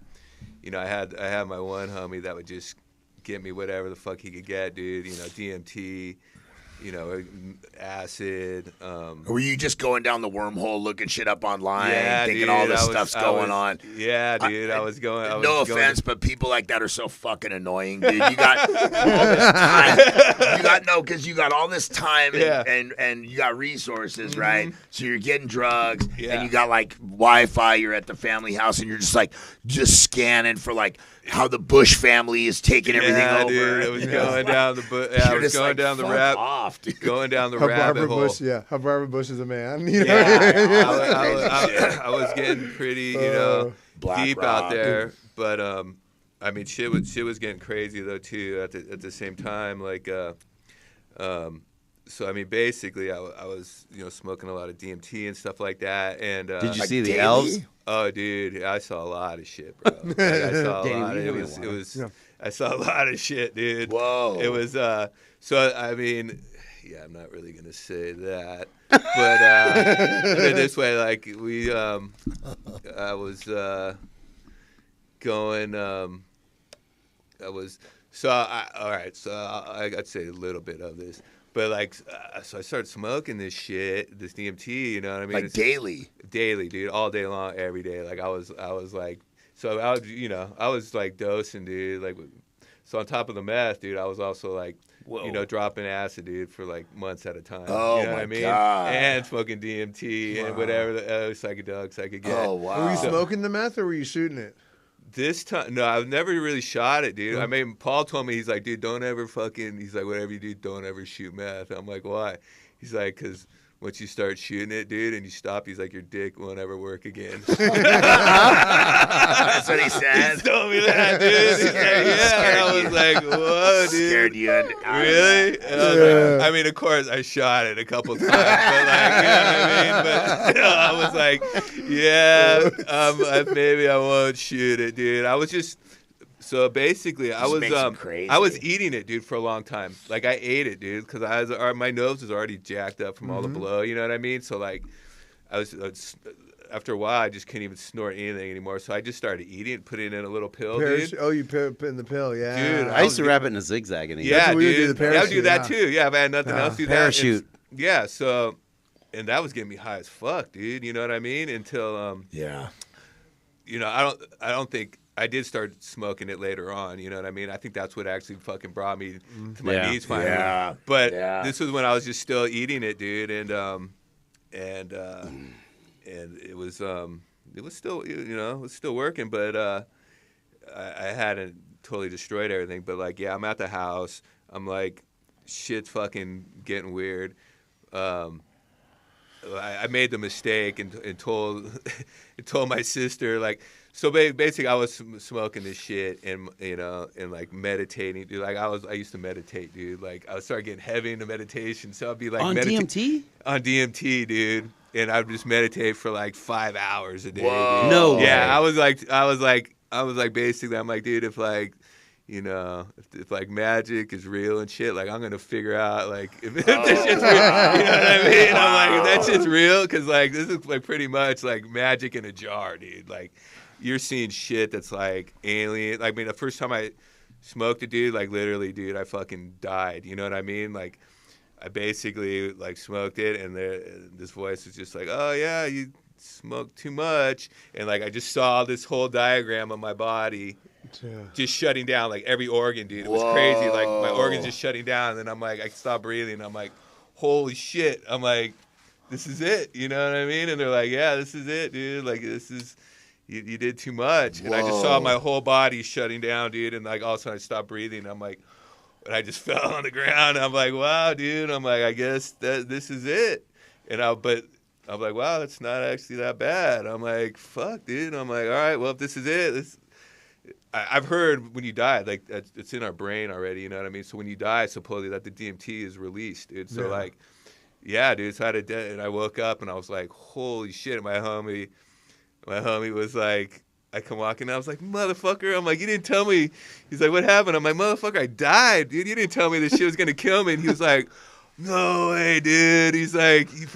Speaker 4: you know, I had my one homie that would just get me whatever the fuck he could get, dude. You know, DMT. You know, acid.
Speaker 3: Were you just going down the wormhole, looking shit up online, thinking
Speaker 4: dude,
Speaker 3: all this stuff's going on?
Speaker 4: Yeah, dude, I was going.
Speaker 3: No offense, but people like that are so fucking annoying, dude. You got all this time. Because you got all this time and you got resources, right? So you're getting drugs, and you got like Wi-Fi. You're at the family house, and you're just scanning for like how the Bush family is taking everything over.
Speaker 4: Dude, it was going down the I was going down the going down the rabbit hole.
Speaker 2: How Barbara Bush is a man.
Speaker 4: You know? I was getting pretty, deep out there, but I mean, shit was getting crazy though too. At the same time, like, I mean, basically, I was, smoking a lot of DMT and stuff like that. And
Speaker 1: did you
Speaker 3: like
Speaker 1: see the
Speaker 3: daily?
Speaker 1: elves?
Speaker 4: Oh, dude, I saw a lot of shit, bro. Like, I saw a lot. I saw a lot of shit, dude.
Speaker 3: Whoa.
Speaker 4: It was so. I mean, yeah, I'm not really gonna say that, but put it this way, like I was going. I was all right. So I got to say a little bit of this. But like, so I started smoking this shit, this DMT. You know what I mean?
Speaker 3: Like daily,
Speaker 4: dude, all day long, every day. Like I was like, so I was, I was like dosing, dude. Like, so on top of the meth, dude, I was also like, dropping acid, dude, for like months at a time.
Speaker 3: Oh,
Speaker 4: you know
Speaker 3: my
Speaker 4: what I mean?
Speaker 3: God.
Speaker 4: And smoking DMT and whatever the other psychedelics I could get.
Speaker 3: Oh wow.
Speaker 2: Were you smoking the meth or were you shooting it?
Speaker 4: This time, no, I've never really shot it, dude. I mean, Paul told me, he's like, dude, don't ever he's like, whatever you do, don't ever shoot meth. I'm like, why? He's like, because once you start shooting it, dude, and you stop, he's like, your dick won't ever work again.
Speaker 3: That's what he said.
Speaker 4: He told me that, dude. He's like, yeah. I was like, whoa, dude.
Speaker 3: Scared you.
Speaker 4: Really?
Speaker 2: Yeah.
Speaker 4: I mean, of course, I shot it a couple times, but like, you know what I mean? But I was like, yeah, maybe I won't shoot it, dude. I was just. So basically, I was eating it, dude, for a long time. Like I ate it, dude, because my nose was already jacked up from all the blow. You know what I mean? So like, I was after a while, I just couldn't even snort anything anymore. So I just started eating it, putting it in a little pill, dude.
Speaker 2: Oh, you put in the pill, yeah.
Speaker 4: Dude,
Speaker 1: I used to wrap it in a zigzag and eat.
Speaker 4: Yeah,
Speaker 2: That's what we would
Speaker 4: dude.
Speaker 2: do, the
Speaker 4: I would do that
Speaker 2: parachute,
Speaker 4: too. Yeah, if I had nothing else, do that.
Speaker 1: Parachute.
Speaker 4: Yeah. So, and that was getting me high as fuck, dude. You know what I mean? Until
Speaker 3: Yeah.
Speaker 4: I don't think. I did start smoking it later on, you know what I mean? I think that's what actually fucking brought me to my knees finally.
Speaker 3: Yeah.
Speaker 4: But this was when I was just still eating it, dude, and it was still, it was still working, but I hadn't totally destroyed everything. But like, yeah, I'm at the house. I'm like, shit's fucking getting weird. I made the mistake and told my sister, like. So basically, I was smoking this shit and and like meditating, dude. Like I used to meditate, dude. Like I started getting heavy into meditation, so I'd be like
Speaker 1: on DMT.
Speaker 4: On DMT, dude, and I'd just meditate for like 5 hours a day.
Speaker 3: Whoa.
Speaker 4: Dude.
Speaker 1: No
Speaker 4: yeah,
Speaker 1: way.
Speaker 4: I was like basically, I'm like, dude, if like. If like magic is real and shit, like I'm gonna figure out like if this shit's real, you know what I mean? I'm like, if that shit's real, because like this is like pretty much like magic in a jar, dude. Like you're seeing shit that's like alien. I mean, the first time I smoked it, dude, like literally, dude, I fucking died. You know what I mean? Like I basically like smoked it, and this voice was just like, oh yeah, you smoked too much, and like I just saw this whole diagram of my body. Yeah. Just shutting down like every organ, dude. It was crazy. Like my organs just shutting down, and then I'm like, I stopped breathing. I'm like, holy shit. I'm like, this is it. You know what I mean? And they're like, yeah, this is it, dude. Like this is, you did too much. And I just saw my whole body shutting down, dude. And like all of a sudden I stopped breathing. I'm like, and I just fell on the ground. I'm like, wow, dude. I'm like, I guess this is it. But I'm like, wow, it's not actually that bad. I'm like, fuck, dude. I'm like, all right, well, if this is it, I've heard when you die, like it's in our brain already, you know what I mean? So when you die, supposedly that the DMT is released, dude. So like, yeah, dude. So and I woke up and I was like, holy shit. And my homie was like, I come walking out, I was like, motherfucker. I'm like, you didn't tell me. He's like, what happened? I'm like, motherfucker, I died, dude. You didn't tell me this shit was gonna kill me. And he was like, no way, dude. He's like, he's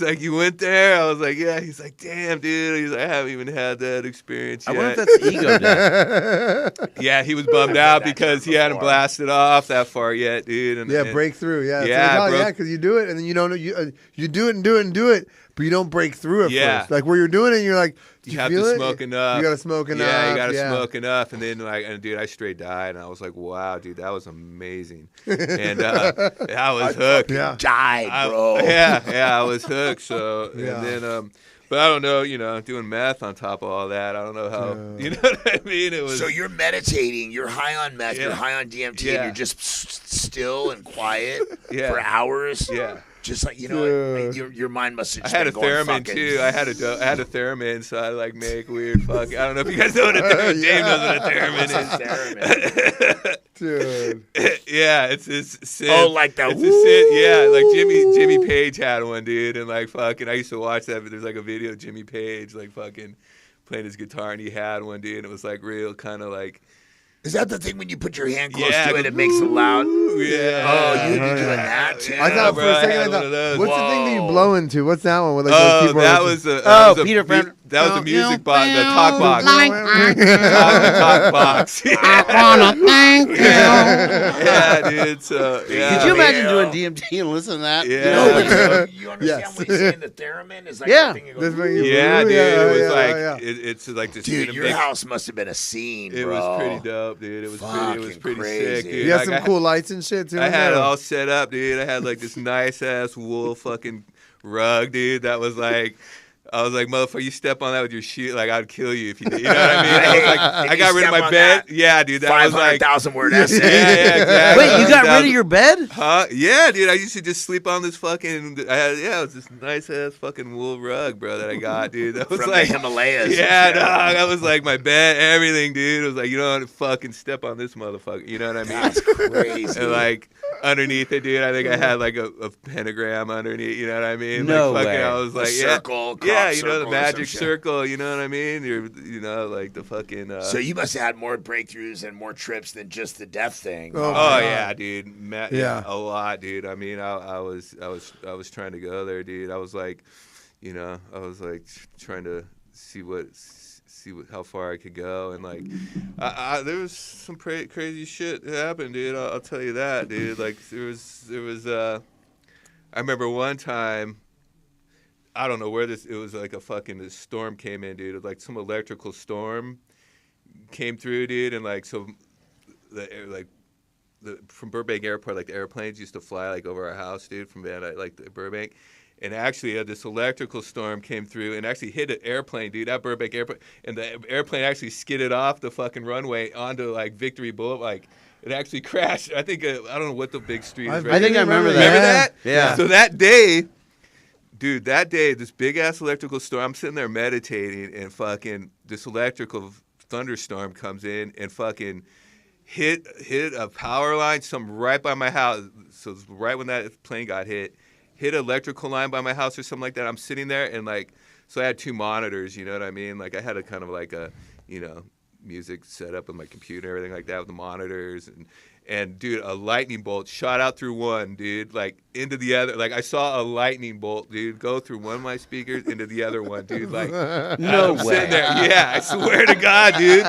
Speaker 4: like, you went there? I was like, yeah. He's like, damn, dude. He's like, I haven't even had that experience yet.
Speaker 1: I wonder if that's ego death.
Speaker 4: Yeah, he was bummed out because he hadn't blasted off that far yet, dude. And
Speaker 2: breakthrough. Yeah,
Speaker 4: yeah,
Speaker 2: because you do it and then you don't know you do it and do it and do it, but you don't break through at first. Like where you're doing it, and you're like,
Speaker 4: you have to smoke enough.
Speaker 2: You got to smoke enough.
Speaker 4: Yeah, you got to smoke enough, and then dude, I straight died, and I was like, wow, dude, that was amazing, and I was hooked.
Speaker 3: Yeah, died, bro.
Speaker 4: I was hooked. So and then but I don't know, doing meth on top of all that. I don't know how, you know what I mean? It was.
Speaker 3: So you're meditating, you're high on meth, you're high on DMT, and you're just still and quiet for hours.
Speaker 4: Yeah.
Speaker 3: Just like your mind must have.
Speaker 4: I had a theremin too. I had a theremin, so I like make weird fuck. I don't know if you guys know what a theremin. Dave knows what a theremin is.
Speaker 2: Dude.
Speaker 4: Yeah, it's synth.
Speaker 3: Oh, like the
Speaker 4: it's a synth. Yeah, like Jimmy Page had one, dude, and like fucking, I used to watch that. But there's like a video of Jimmy Page like fucking playing his guitar, and he had one, dude, and it was like real kind of like.
Speaker 3: Is that the thing when you put your hand close to it, it makes it loud?
Speaker 4: Yeah.
Speaker 3: Oh, you'd be doing that too.
Speaker 2: I thought for a second, what's the thing that you blow into? What's that one? With like
Speaker 4: that was a
Speaker 1: Peter Pan.
Speaker 4: That was a music box, the talk box. Talk box.
Speaker 1: I wanna thank you.
Speaker 4: Yeah, dude. So, yeah.
Speaker 1: Could you imagine doing DMT and listening to that?
Speaker 4: Yeah.
Speaker 3: You understand what he's saying? The theremin is like
Speaker 1: Yeah.
Speaker 3: the thing that goes,
Speaker 4: Yeah, dude. It was like it's like this.
Speaker 3: dude, your house must have been a scene, bro.
Speaker 4: It was pretty dope, dude. It was pretty
Speaker 3: crazy.
Speaker 4: sick, dude.
Speaker 2: You had
Speaker 4: Like,
Speaker 2: some cool lights and shit too.
Speaker 4: I had it all set up, dude. I had like this nice ass wool fucking rug, dude. That was like. I was like, motherfucker, you step on that with your shoe, like I'd kill you if you did. You know what I mean? I was like, I got rid of my bed. Yeah, dude, that was like
Speaker 3: 500,000 word essay.
Speaker 4: Yeah, exactly.
Speaker 1: Wait, you got rid of your bed?
Speaker 4: Huh? Yeah, dude. I used to just sleep on this fucking. It was this nice ass fucking wool rug, bro, that I got, dude. That was
Speaker 3: From
Speaker 4: like
Speaker 3: the Himalayas.
Speaker 4: Yeah, dog. That was like my bed, everything, dude. It was like, you don't want to fucking step on this motherfucker. You know what I mean?
Speaker 3: That's crazy.
Speaker 4: And like underneath it, dude, I think I had like a pentagram underneath. You know what I mean?
Speaker 1: No
Speaker 4: like, fucking,
Speaker 1: way.
Speaker 4: I was like,
Speaker 3: circle,
Speaker 4: yeah, you know, the
Speaker 3: circle or
Speaker 4: magic
Speaker 3: some shit.
Speaker 4: circle. You know what I mean? You know, like the fucking.
Speaker 3: So you must have had more breakthroughs and more trips than just the death thing.
Speaker 2: Oh,
Speaker 4: yeah, dude.
Speaker 2: Yeah.
Speaker 4: A lot, dude. I mean, I was trying to go there, dude. I was like, trying to see how far I could go, and like, there was some crazy shit that happened, dude. I'll tell you that, dude. Like, there was. I remember one time. I don't know where it was like this storm came in, dude. Like some electrical storm came through, dude, and like so from Burbank Airport, like the airplanes used to fly like over our house, dude, from Burbank. And actually, this electrical storm came through and actually hit an airplane, dude, at Burbank Airport. And the airplane actually skidded off the fucking runway onto like Victory Boulevard. Like it actually crashed. I think I don't know what the big street is.
Speaker 1: I think I remember that.
Speaker 4: Remember that?
Speaker 1: Yeah.
Speaker 4: So that day. Dude, that day, this big-ass electrical storm, I'm sitting there meditating, and fucking this electrical thunderstorm comes in and fucking hit a power line, something right by my house. So right when that plane got hit electrical line by my house or something like that. I'm sitting there, and like, so I had two monitors, you know what I mean? Like, I had a kind of like a, you know, music set up on my computer, everything like that with the monitors, and dude, a lightning bolt shot out through one, dude, like into the other. Like I saw a lightning bolt, dude, go through one of my speakers into the other one, dude. Like
Speaker 1: No
Speaker 4: I'm
Speaker 1: way.
Speaker 4: sitting there, yeah, I swear to God, dude.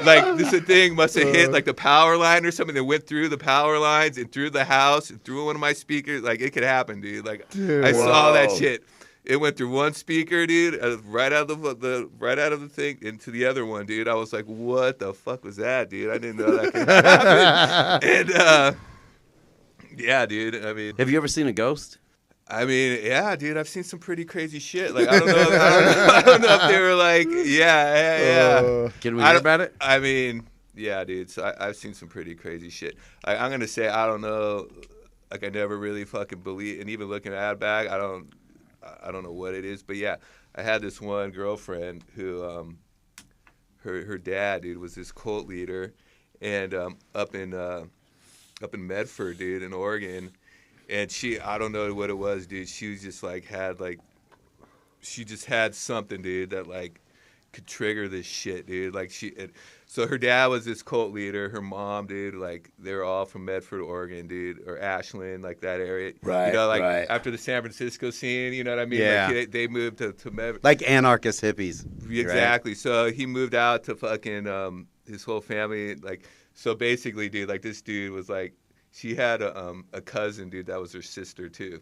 Speaker 4: Like this thing must have hit like the power line or something that went through the power lines and through the house and through one of my speakers. Like it could happen, dude. Like I saw that shit. It went through one speaker, dude, right out of the thing into the other one, dude. I was like, "What the fuck was that, dude? I didn't know that could happen." And yeah, dude. I mean,
Speaker 1: Have you ever seen a ghost?
Speaker 4: I mean, yeah, dude. I've seen some pretty crazy shit. Like I don't know if they were like, yeah.
Speaker 1: Can we hear about it?
Speaker 4: I mean, yeah, dude. So I've seen some pretty crazy shit. Like I'm gonna say I don't know. Like I never really fucking believe, and even looking at it back, I don't know what it is, but yeah, I had this one girlfriend who, her dad, dude, was this cult leader, and up in Medford, dude, in Oregon, and I don't know what it was, dude. She was just like she just had something, dude, that like could trigger this shit, dude. Like so her dad was this cult leader. Her mom, dude, like they were all from Medford, Oregon, dude, or Ashland, like that area.
Speaker 3: Right.
Speaker 4: You know, like
Speaker 3: right.
Speaker 4: after the San Francisco scene, you know what I mean?
Speaker 1: Yeah.
Speaker 4: Like they moved to Medford.
Speaker 1: Like anarchist hippies.
Speaker 4: Exactly.
Speaker 1: Right?
Speaker 4: So he moved out to fucking his whole family. Like so basically, dude, like this dude was like she had a cousin, dude, that was her sister too.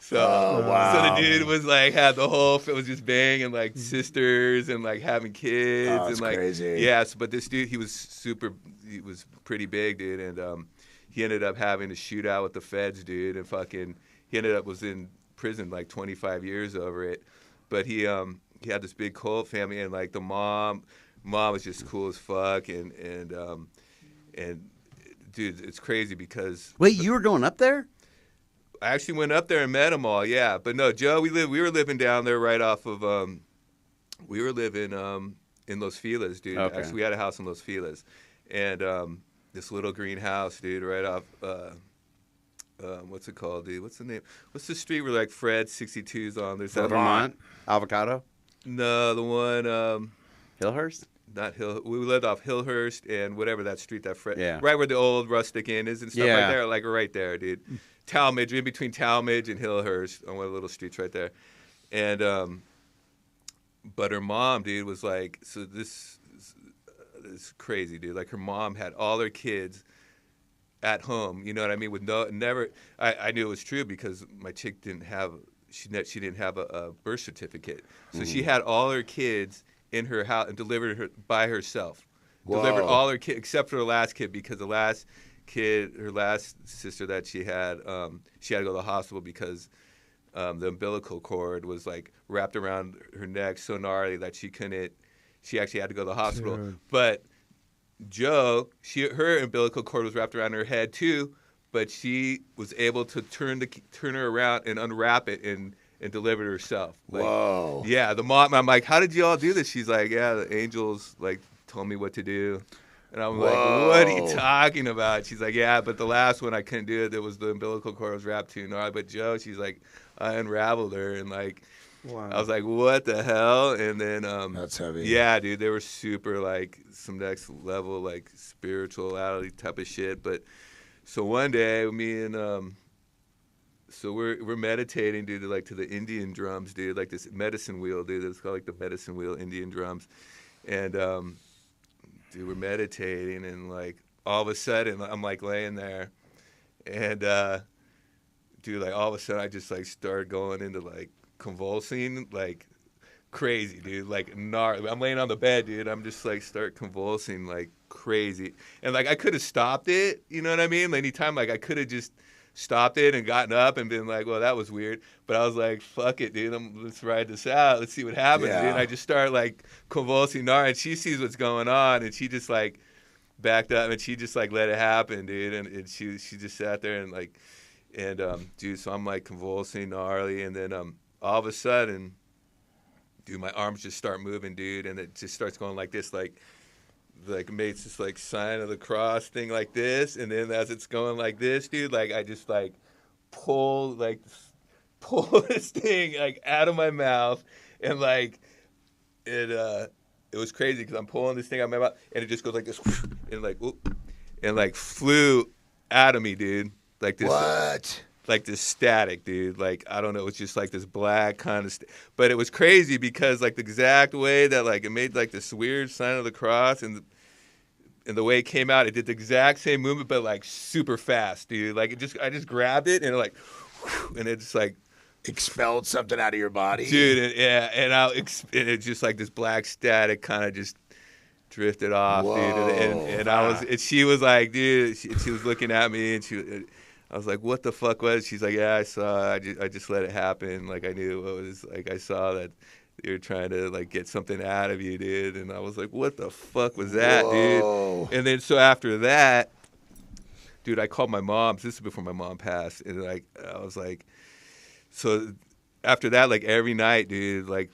Speaker 4: So,
Speaker 3: wow.
Speaker 4: So the dude was like had the whole it was just banging like sisters and like having kids
Speaker 3: That's
Speaker 4: and like
Speaker 3: crazy.
Speaker 4: yeah. So, but this dude he was pretty big, dude, and he ended up having a shootout with the feds, dude, and fucking was in prison like 25 years over it. But he had this big cult family, and like the mom was just cool as fuck, and dude, it's crazy because
Speaker 1: Wait, you were going up there?
Speaker 4: I actually went up there and met them all, yeah. But no, Joe, we were living down there right off of, we were living in Los Feliz, dude.
Speaker 1: Okay.
Speaker 4: Actually, we had a house in Los Feliz. And this little green house, dude, right off. What's it called, dude? What's the name? What's the street where like Fred 62's on? There's that
Speaker 1: Vermont, Avocado,
Speaker 4: No, the one.
Speaker 1: Hillhurst.
Speaker 4: Not Hill. We lived off Hillhurst and whatever that street that Fred.
Speaker 1: Yeah.
Speaker 4: Right where the old Rustic Inn is and stuff right there, like right there, dude. Talmadge, in between Talmadge and Hillhurst, on one of the little streets right there, and but her mom, dude, was like, so this is crazy, dude. Like her mom had all her kids at home, you know what I mean? With never. I knew it was true because my chick didn't have. She didn't have a birth certificate, so she had all her kids in her house and delivered her by herself.
Speaker 3: Whoa.
Speaker 4: Delivered all her kids except for her last kid because the last kid, her last sister that she had to go to the hospital because the umbilical cord was like wrapped around her neck so gnarly that she couldn't. She actually had to go to the hospital.
Speaker 2: Dude.
Speaker 4: But Joe, her umbilical cord was wrapped around her head too, but she was able to turn her around and unwrap it and delivered herself. Like,
Speaker 3: whoa.
Speaker 4: Yeah, the mom. I'm like, how did you all do this? She's like, yeah, the angels like told me what to do. And I'm like, what are you talking about? She's like, yeah, but the last one I couldn't do it. It was the umbilical cord was wrapped too gnarly. But Joe, she's like, I unraveled her and like.
Speaker 2: Wow.
Speaker 4: I was like, what the hell? And then
Speaker 3: That's heavy.
Speaker 4: Yeah, dude, they were super like some next level like spirituality type of shit. But so one day, me and so we're meditating, dude, like to the Indian drums, dude, like this medicine wheel, dude. It's called like the medicine wheel Indian drums, and dude, we're meditating, and like all of a sudden, I'm like laying there, and dude, like all of a sudden, I just like started going into like convulsing like crazy, dude, like gnarly. I'm laying on the bed, dude. I'm just like start convulsing like crazy, and like I could have stopped it, you know what I mean? Like, anytime, like I could have just stopped it and gotten up and been like, well, that was weird. But I was like, fuck it, dude. Let's ride this out. Let's see what happens, dude. And I just start like convulsing gnarly, and she sees what's going on, and she just like backed up and she just like let it happen, dude. And she just sat there and like, and dude, so I'm like convulsing gnarly, and then all of a sudden, dude, my arms just start moving, dude, and it just starts going like this, like makes this like sign of the cross thing like this, and then as it's going like this, dude, like I just like pull this thing like out of my mouth, and like it was crazy because I'm pulling this thing out of my mouth, and it just goes like this, and like whoop, and like flew out of me, dude, like this.
Speaker 3: What?
Speaker 4: Like this static, dude. Like, I don't know. It's just like this black kind of but it was crazy because like the exact way that like it made like this weird sign of the cross, and the way it came out, it did the exact same movement, but like super fast, dude. Like I just grabbed it and like, and it just like
Speaker 3: expelled something out of your body,
Speaker 4: dude. And it just like this black static kind of just drifted off,
Speaker 3: whoa,
Speaker 4: dude. And I was, and she was like, dude, she was looking at me, and I was like, what the fuck was it? She's like, yeah, I saw. I just let it happen. Like, I knew it was, like, I saw that you were trying to, like, get something out of you, dude. And I was like, what the fuck was that,
Speaker 3: whoa,
Speaker 4: dude? And then so after that, dude, I called my mom. This is before my mom passed. And, like, I was like, so after that, like, every night, dude, like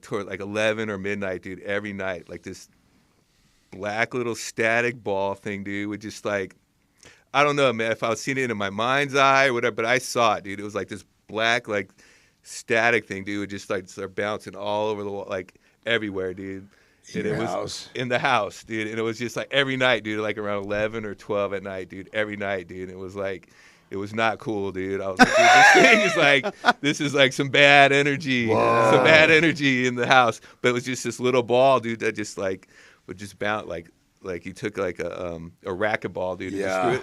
Speaker 4: toward, like, 11 or midnight, dude, every night, like, this black little static ball thing, dude, would just, like, I don't know, man, if I was seeing it in my mind's eye or whatever, but I saw it, dude. It was like this black, like, static thing, dude, would just, like, start bouncing all over the wall, like, everywhere, dude.
Speaker 3: And it was
Speaker 4: in the house, dude. And it was just, like, every night, dude, like, around 11 or 12 at night, dude, every night, dude. And it was, like, it was not cool, dude. I was like, dude, this thing is, like, this is, like, some bad energy.
Speaker 3: Whoa.
Speaker 4: Some bad energy in the house. But it was just this little ball, dude, that just, like, would just bounce, like he took like a racquetball, dude.
Speaker 3: Yeah.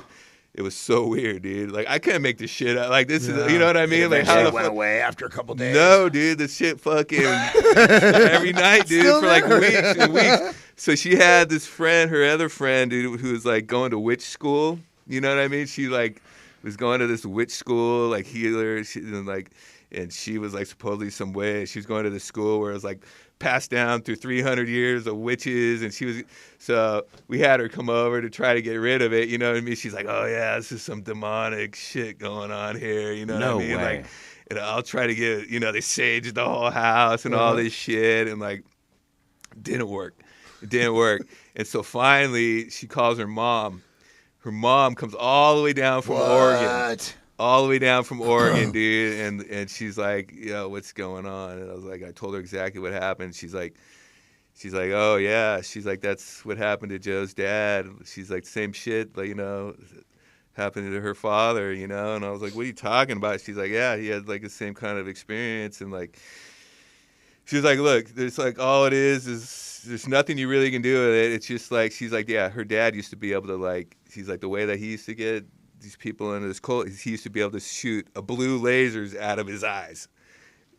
Speaker 4: It was so weird, dude. Like, I couldn't make this shit up. Like, this is, you know what I mean? Like, how the
Speaker 3: went
Speaker 4: fuck
Speaker 3: away after a couple days?
Speaker 4: No, dude. The shit fucking every night, dude,
Speaker 2: Still
Speaker 4: for like
Speaker 2: there.
Speaker 4: weeks and weeks. So she had this friend, her other friend, dude, who was like going to witch school. You know what I mean? She like was going to this witch school, like healer, and she was like supposedly some way. She was going to this school where it was like passed down through 300 years of witches, and so we had her come over to try to get rid of it, you know what I mean? She's like, oh yeah, this is some demonic shit going on here, you know what I mean?
Speaker 1: No way.
Speaker 4: Like, and I'll try to get, they saged the whole house and all this shit, and like, didn't work. It didn't work. And so finally, she calls her mom. Her mom comes all the way down from Oregon. All the way down from Oregon, dude. And she's like, yo, what's going on? And I was like, I told her exactly what happened. She's like, oh, yeah. She's like, that's what happened to Joe's dad. She's like, same shit, like, happened to her father, And I was like, what are you talking about? She's like, yeah, he had, like, the same kind of experience. And, like, she was like, look, there's, like, all it is there's nothing you really can do with it. It's just, like, she's like, yeah, her dad used to be able to, like, she's like, the way that he used to get these people into this cult, he used to be able to shoot a blue lasers out of his eyes.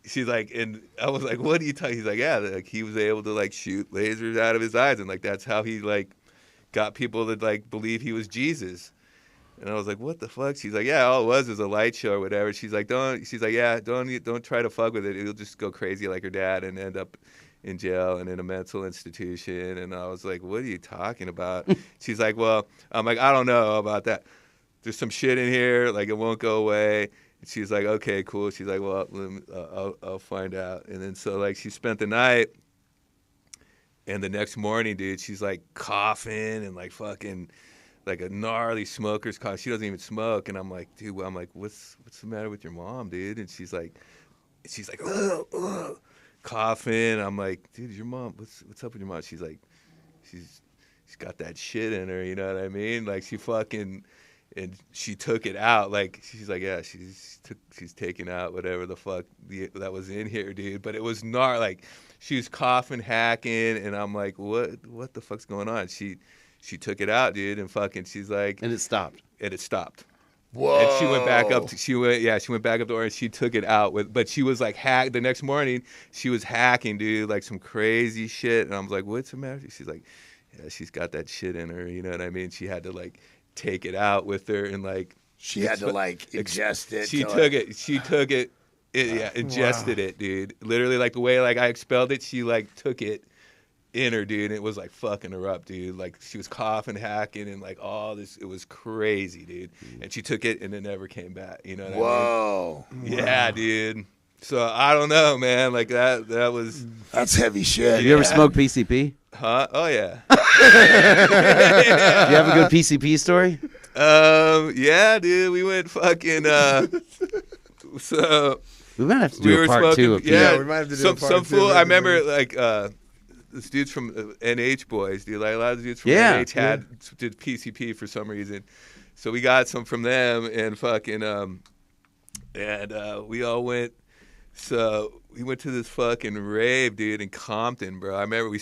Speaker 4: She's like, and I was like, what are you talking? He's like, yeah, like he was able to like shoot lasers out of his eyes, and like that's how he like got people to like believe he was Jesus. And I was like, what the fuck? She's like, yeah, all it was a light show or whatever. She's like, don't try to fuck with it. It'll just go crazy like her dad and end up in jail and in a mental institution. And I was like, what are you talking about? She's like, well, I'm like, I don't know about that. There's some shit in here, like it won't go away. And she's like, okay, cool. She's like, well, I'll find out. And then so like she spent the night, and the next morning, dude, she's like coughing and like fucking like a gnarly smoker's cough. She doesn't even smoke, and I'm like, dude, what's the matter with your mom, dude? And she's like, ugh, ugh, coughing. I'm like, dude, your mom, what's up with your mom? She's like, she's got that shit in her, you know what I mean? Like she fucking. And she took it out, like she's like, yeah, she's taking out whatever the fuck that was in here, dude. But it was not like she was coughing, hacking, and I'm like, what the fuck's going on? She took it out, dude, and fucking she's like,
Speaker 1: and it stopped.
Speaker 3: Whoa.
Speaker 4: And she went back up to Oregon. She took it out but she was like the next morning she was hacking, dude, like some crazy shit. And I was like, what's the matter? She's like, yeah, she's got that shit in her, you know what I mean? She had to like take it out with her and like
Speaker 3: she had to like ingest it.
Speaker 4: She took it, ingested it, dude. Literally like the way like I expelled it, she like took it in her, dude. And it was like fucking her up, dude. Like she was coughing, hacking, and like all this. It was crazy, dude. And she took it and it never came back. You know what I mean?
Speaker 3: Whoa.
Speaker 4: Yeah, dude. So I don't know, man. Like
Speaker 3: that's heavy shit.
Speaker 1: Have you ever smoked PCP?
Speaker 4: Huh? Oh yeah.
Speaker 1: Do you have a good PCP story?
Speaker 4: Yeah, dude. We went fucking. So
Speaker 1: we might have to do a part two.
Speaker 4: Yeah,
Speaker 2: we might have to do
Speaker 4: some
Speaker 2: a part two.
Speaker 4: fool. I remember like this dudes from NH boys, dude. Like a lot of dudes from NH did PCP for some reason. So we got some from them and fucking we all went. So we went to this fucking rave, dude, in Compton, bro. I remember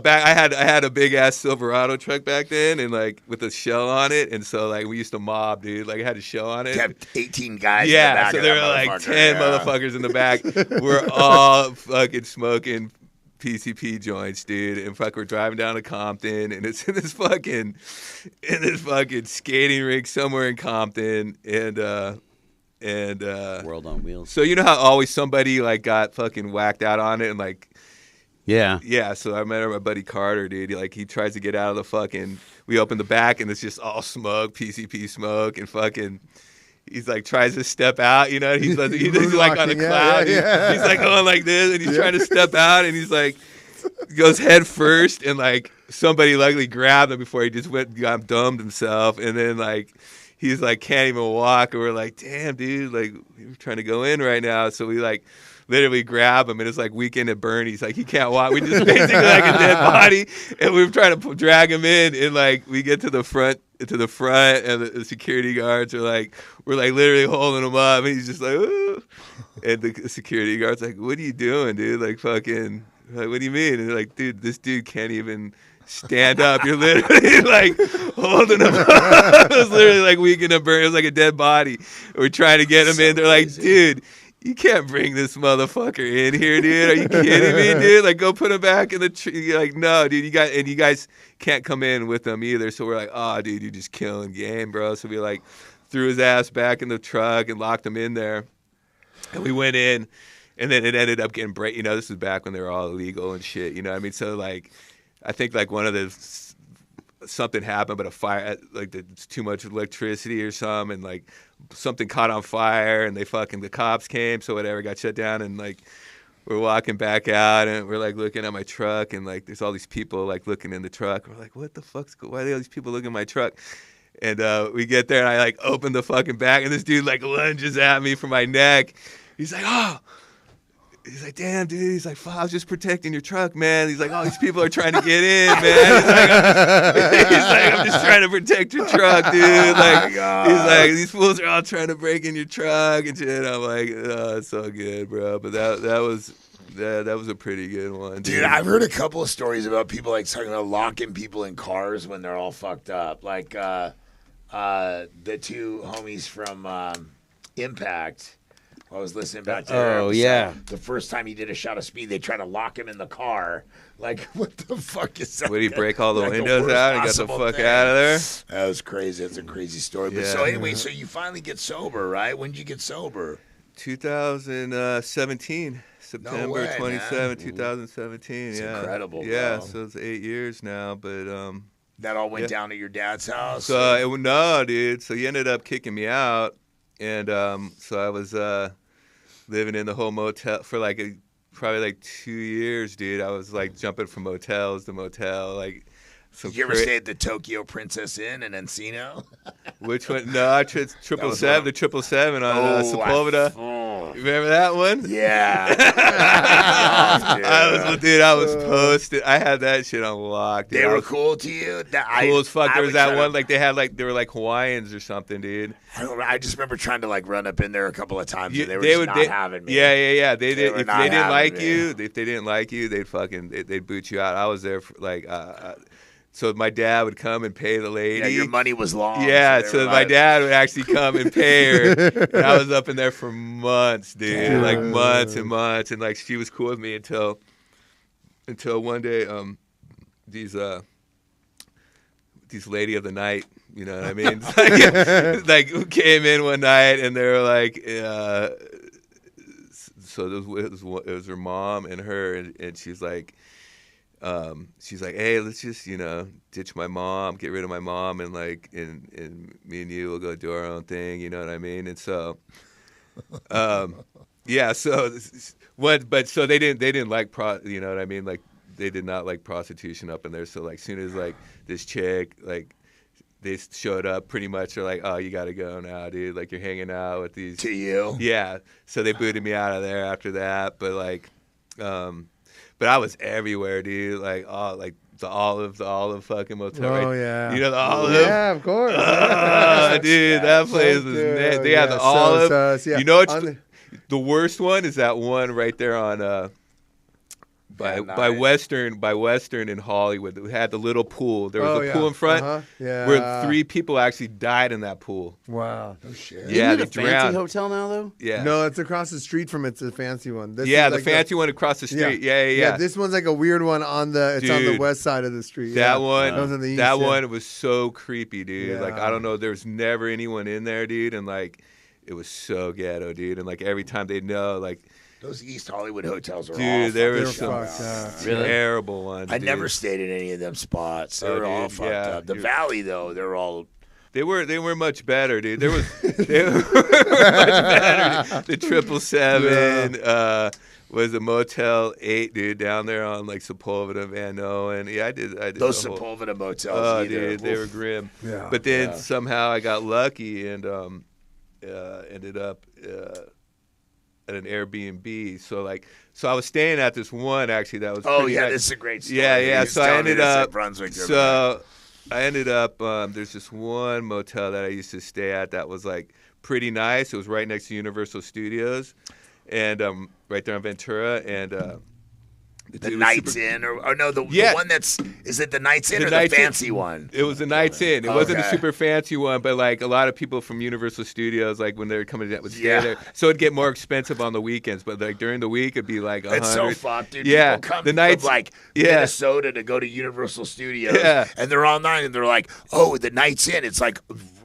Speaker 4: I had a big ass Silverado truck back then, and like with a shell on it, and so like we used to mob, dude. Like I had a shell on it.
Speaker 3: Kept 18 guys.
Speaker 4: Yeah,
Speaker 3: in the back
Speaker 4: so
Speaker 3: of
Speaker 4: there
Speaker 3: that
Speaker 4: were like 10 motherfuckers in the back. We're all fucking smoking PCP joints, dude, and we're driving down to Compton, and it's in this fucking skating rink somewhere in Compton, and
Speaker 1: World on Wheels.
Speaker 4: So you know how always somebody like got fucking whacked out on it and like yeah. So I met my buddy Carter, dude. He tries to get out of the fucking. We open the back and it's just all smoke, PCP smoke, and fucking. He's like tries to step out, you know. He's like on a cloud.
Speaker 2: Yeah.
Speaker 4: He's like going like this, and he's trying to step out, and he's like goes head first, and like somebody luckily grabbed him before he just got dumbed himself, and then like. He's like can't even walk, and we're like, damn, dude, like we're trying to go in right now. So we like literally grab him, and it's like Weekend at Bernie's. Like he can't walk. We just basically like a dead body, and we're trying to drag him in, and like we get to the front, and the security guards are like, we're like literally holding him up, and he's just like, ooh. And the security guard's like, what are you doing, dude? Like fucking, like what do you mean? And they're like, dude, this dude can't even. Stand up. You're literally like holding him up. It was literally like Weekend at Bernie. It was like a dead body. We're trying to get him in. They're like, dude, you can't bring this motherfucker in here, dude. Are you kidding me, dude? Like, go put him back in the tree. You're like, no, dude, you guys can't come in with him either. So we're like, oh, dude, you're just killing game, bro. So we like threw his ass back in the truck and locked him in there. And we went in, and then it ended up getting break. You know, this was back when they were all illegal and shit. You know what I mean? So like. I think like something happened, but a fire, like it's too much electricity or something, and like something caught on fire, and the cops came, so whatever got shut down, and like we're walking back out, and we're like looking at my truck, and like there's all these people like looking in the truck. We're like, what the fuck's why are all these people looking at my truck? And we get there, and I like open the fucking back, and this dude like lunges at me from my neck. He's like, oh. He's like, damn, dude. He's like, fuck, I was just protecting your truck, man. He's like, oh, these people are trying to get in, man. He's like, I'm just trying to protect your truck, dude. Like, he's like, these fools are all trying to break in your truck and shit. I'm like, oh, it's so good, bro. But that was a pretty good one,
Speaker 3: dude. I've heard a couple of stories about people like talking about locking people in cars when they're all fucked up. Like the two homies from Impact. I was listening about their episode. The first time he did a shot of speed, they tried to lock him in the car. Like, what the fuck is that?
Speaker 4: Would he break all the windows out and got the fuck out of there?
Speaker 3: That was crazy. That's a crazy story. But so anyway, so you finally get sober, right? When did you get sober?
Speaker 4: 2017. September 27, 2017.
Speaker 3: It's incredible, bro.
Speaker 4: Yeah, so it's 8 years now, but
Speaker 3: that all went down at your dad's house?
Speaker 4: So no, dude. So he ended up kicking me out. And so I was living in the whole motel for probably like 2 years, dude. I was like jumping from motels to motel. Like,
Speaker 3: did you ever stay at the Tokyo Princess Inn in Encino?
Speaker 4: Which one? No, the 777 on Sepulveda. Remember that one?
Speaker 3: Yeah.
Speaker 4: I was posted. I had that shit on lock.
Speaker 3: Dude. They were cool to you?
Speaker 4: Cool as fuck. There was that one, like they were like Hawaiians or something, dude.
Speaker 3: I just remember trying to like run up in there a couple of times, and they were not having me.
Speaker 4: Yeah. If they didn't like you, they'd boot you out. I was there for like. So my dad would come and pay the lady.
Speaker 3: Yeah, your money was long.
Speaker 4: Yeah, so my dad would actually come and pay her. And I was up in there for months, dude. Like months and months. And like she was cool with me until one day these lady of the night, you know what I mean? like came in one night and they were like so it was her mom and her and she's like, hey, let's just, ditch my mom, get rid of my mom, and like, and me and you will go do our own thing, you know what I mean? And so, yeah, so so they didn't like you know what I mean? Like, they did not like prostitution up in there. So like, soon as like this chick, like, they showed up, pretty much are like, oh, you got to go now, dude. Like, you're hanging out with these.
Speaker 3: To you?
Speaker 4: Yeah. So they booted me out of there after that. But like, but I was everywhere, dude. Like, the Olive fucking motel.
Speaker 2: Oh,
Speaker 4: right?
Speaker 2: Yeah.
Speaker 4: You know the Olive?
Speaker 2: Yeah, of course.
Speaker 4: Dude, that place was nasty. They had the Olive.
Speaker 2: Yeah.
Speaker 4: You know what's the worst one is that one right there on by Western in Hollywood. It had the little pool. There was a pool in front where 3 people actually died in that pool.
Speaker 2: Wow.
Speaker 3: Oh shit.
Speaker 4: Yeah,
Speaker 1: Isn't it a fancy hotel now though?
Speaker 4: Yeah.
Speaker 2: No, it's across the street from it. It's a fancy one.
Speaker 4: The fancy one across the street. Yeah.
Speaker 2: This one's like a weird one on the west side of the street.
Speaker 4: That one.
Speaker 2: That was on the east,
Speaker 4: one was so creepy, dude.
Speaker 2: Yeah.
Speaker 4: Like, I don't know, there's never anyone in there, dude, and like it was so ghetto, dude. And like every time they'd know, like,
Speaker 3: those East Hollywood hotels are all
Speaker 4: there was
Speaker 3: some
Speaker 4: terrible ones.
Speaker 3: I never stayed in any of them spots. They were all fucked up. The Valley, though, they're all.
Speaker 4: They were much better, dude. They were much better. The 777 was a Motel 8, dude, down there on like Sepulveda, Van Noen. Yeah, I did.
Speaker 3: Those Sepulveda motels.
Speaker 4: Oh, dude, they were grim.
Speaker 2: Yeah.
Speaker 4: But then somehow I got lucky and ended up at an Airbnb. So I was staying at this one actually that was.
Speaker 3: Oh yeah, nice. This is a great story.
Speaker 4: Yeah. So I ended up.
Speaker 3: Brunswick.
Speaker 4: There's this one motel that I used to stay at that was like pretty nice. It was right next to Universal Studios, and right there on Ventura, and
Speaker 3: the Knights Inn, the one that's, is it the Knights Inn or the fancy one?
Speaker 4: It was the Knights Inn. It wasn't a super fancy one, but like a lot of people from Universal Studios, like when they were coming to would stay there. So it'd get more expensive on the weekends, but like during the week it'd be like 100.
Speaker 3: It's so fucked, dude.
Speaker 4: Yeah,
Speaker 3: people come from like Minnesota to go to Universal Studios, and they're online and they're like, oh, the Knights Inn. It's like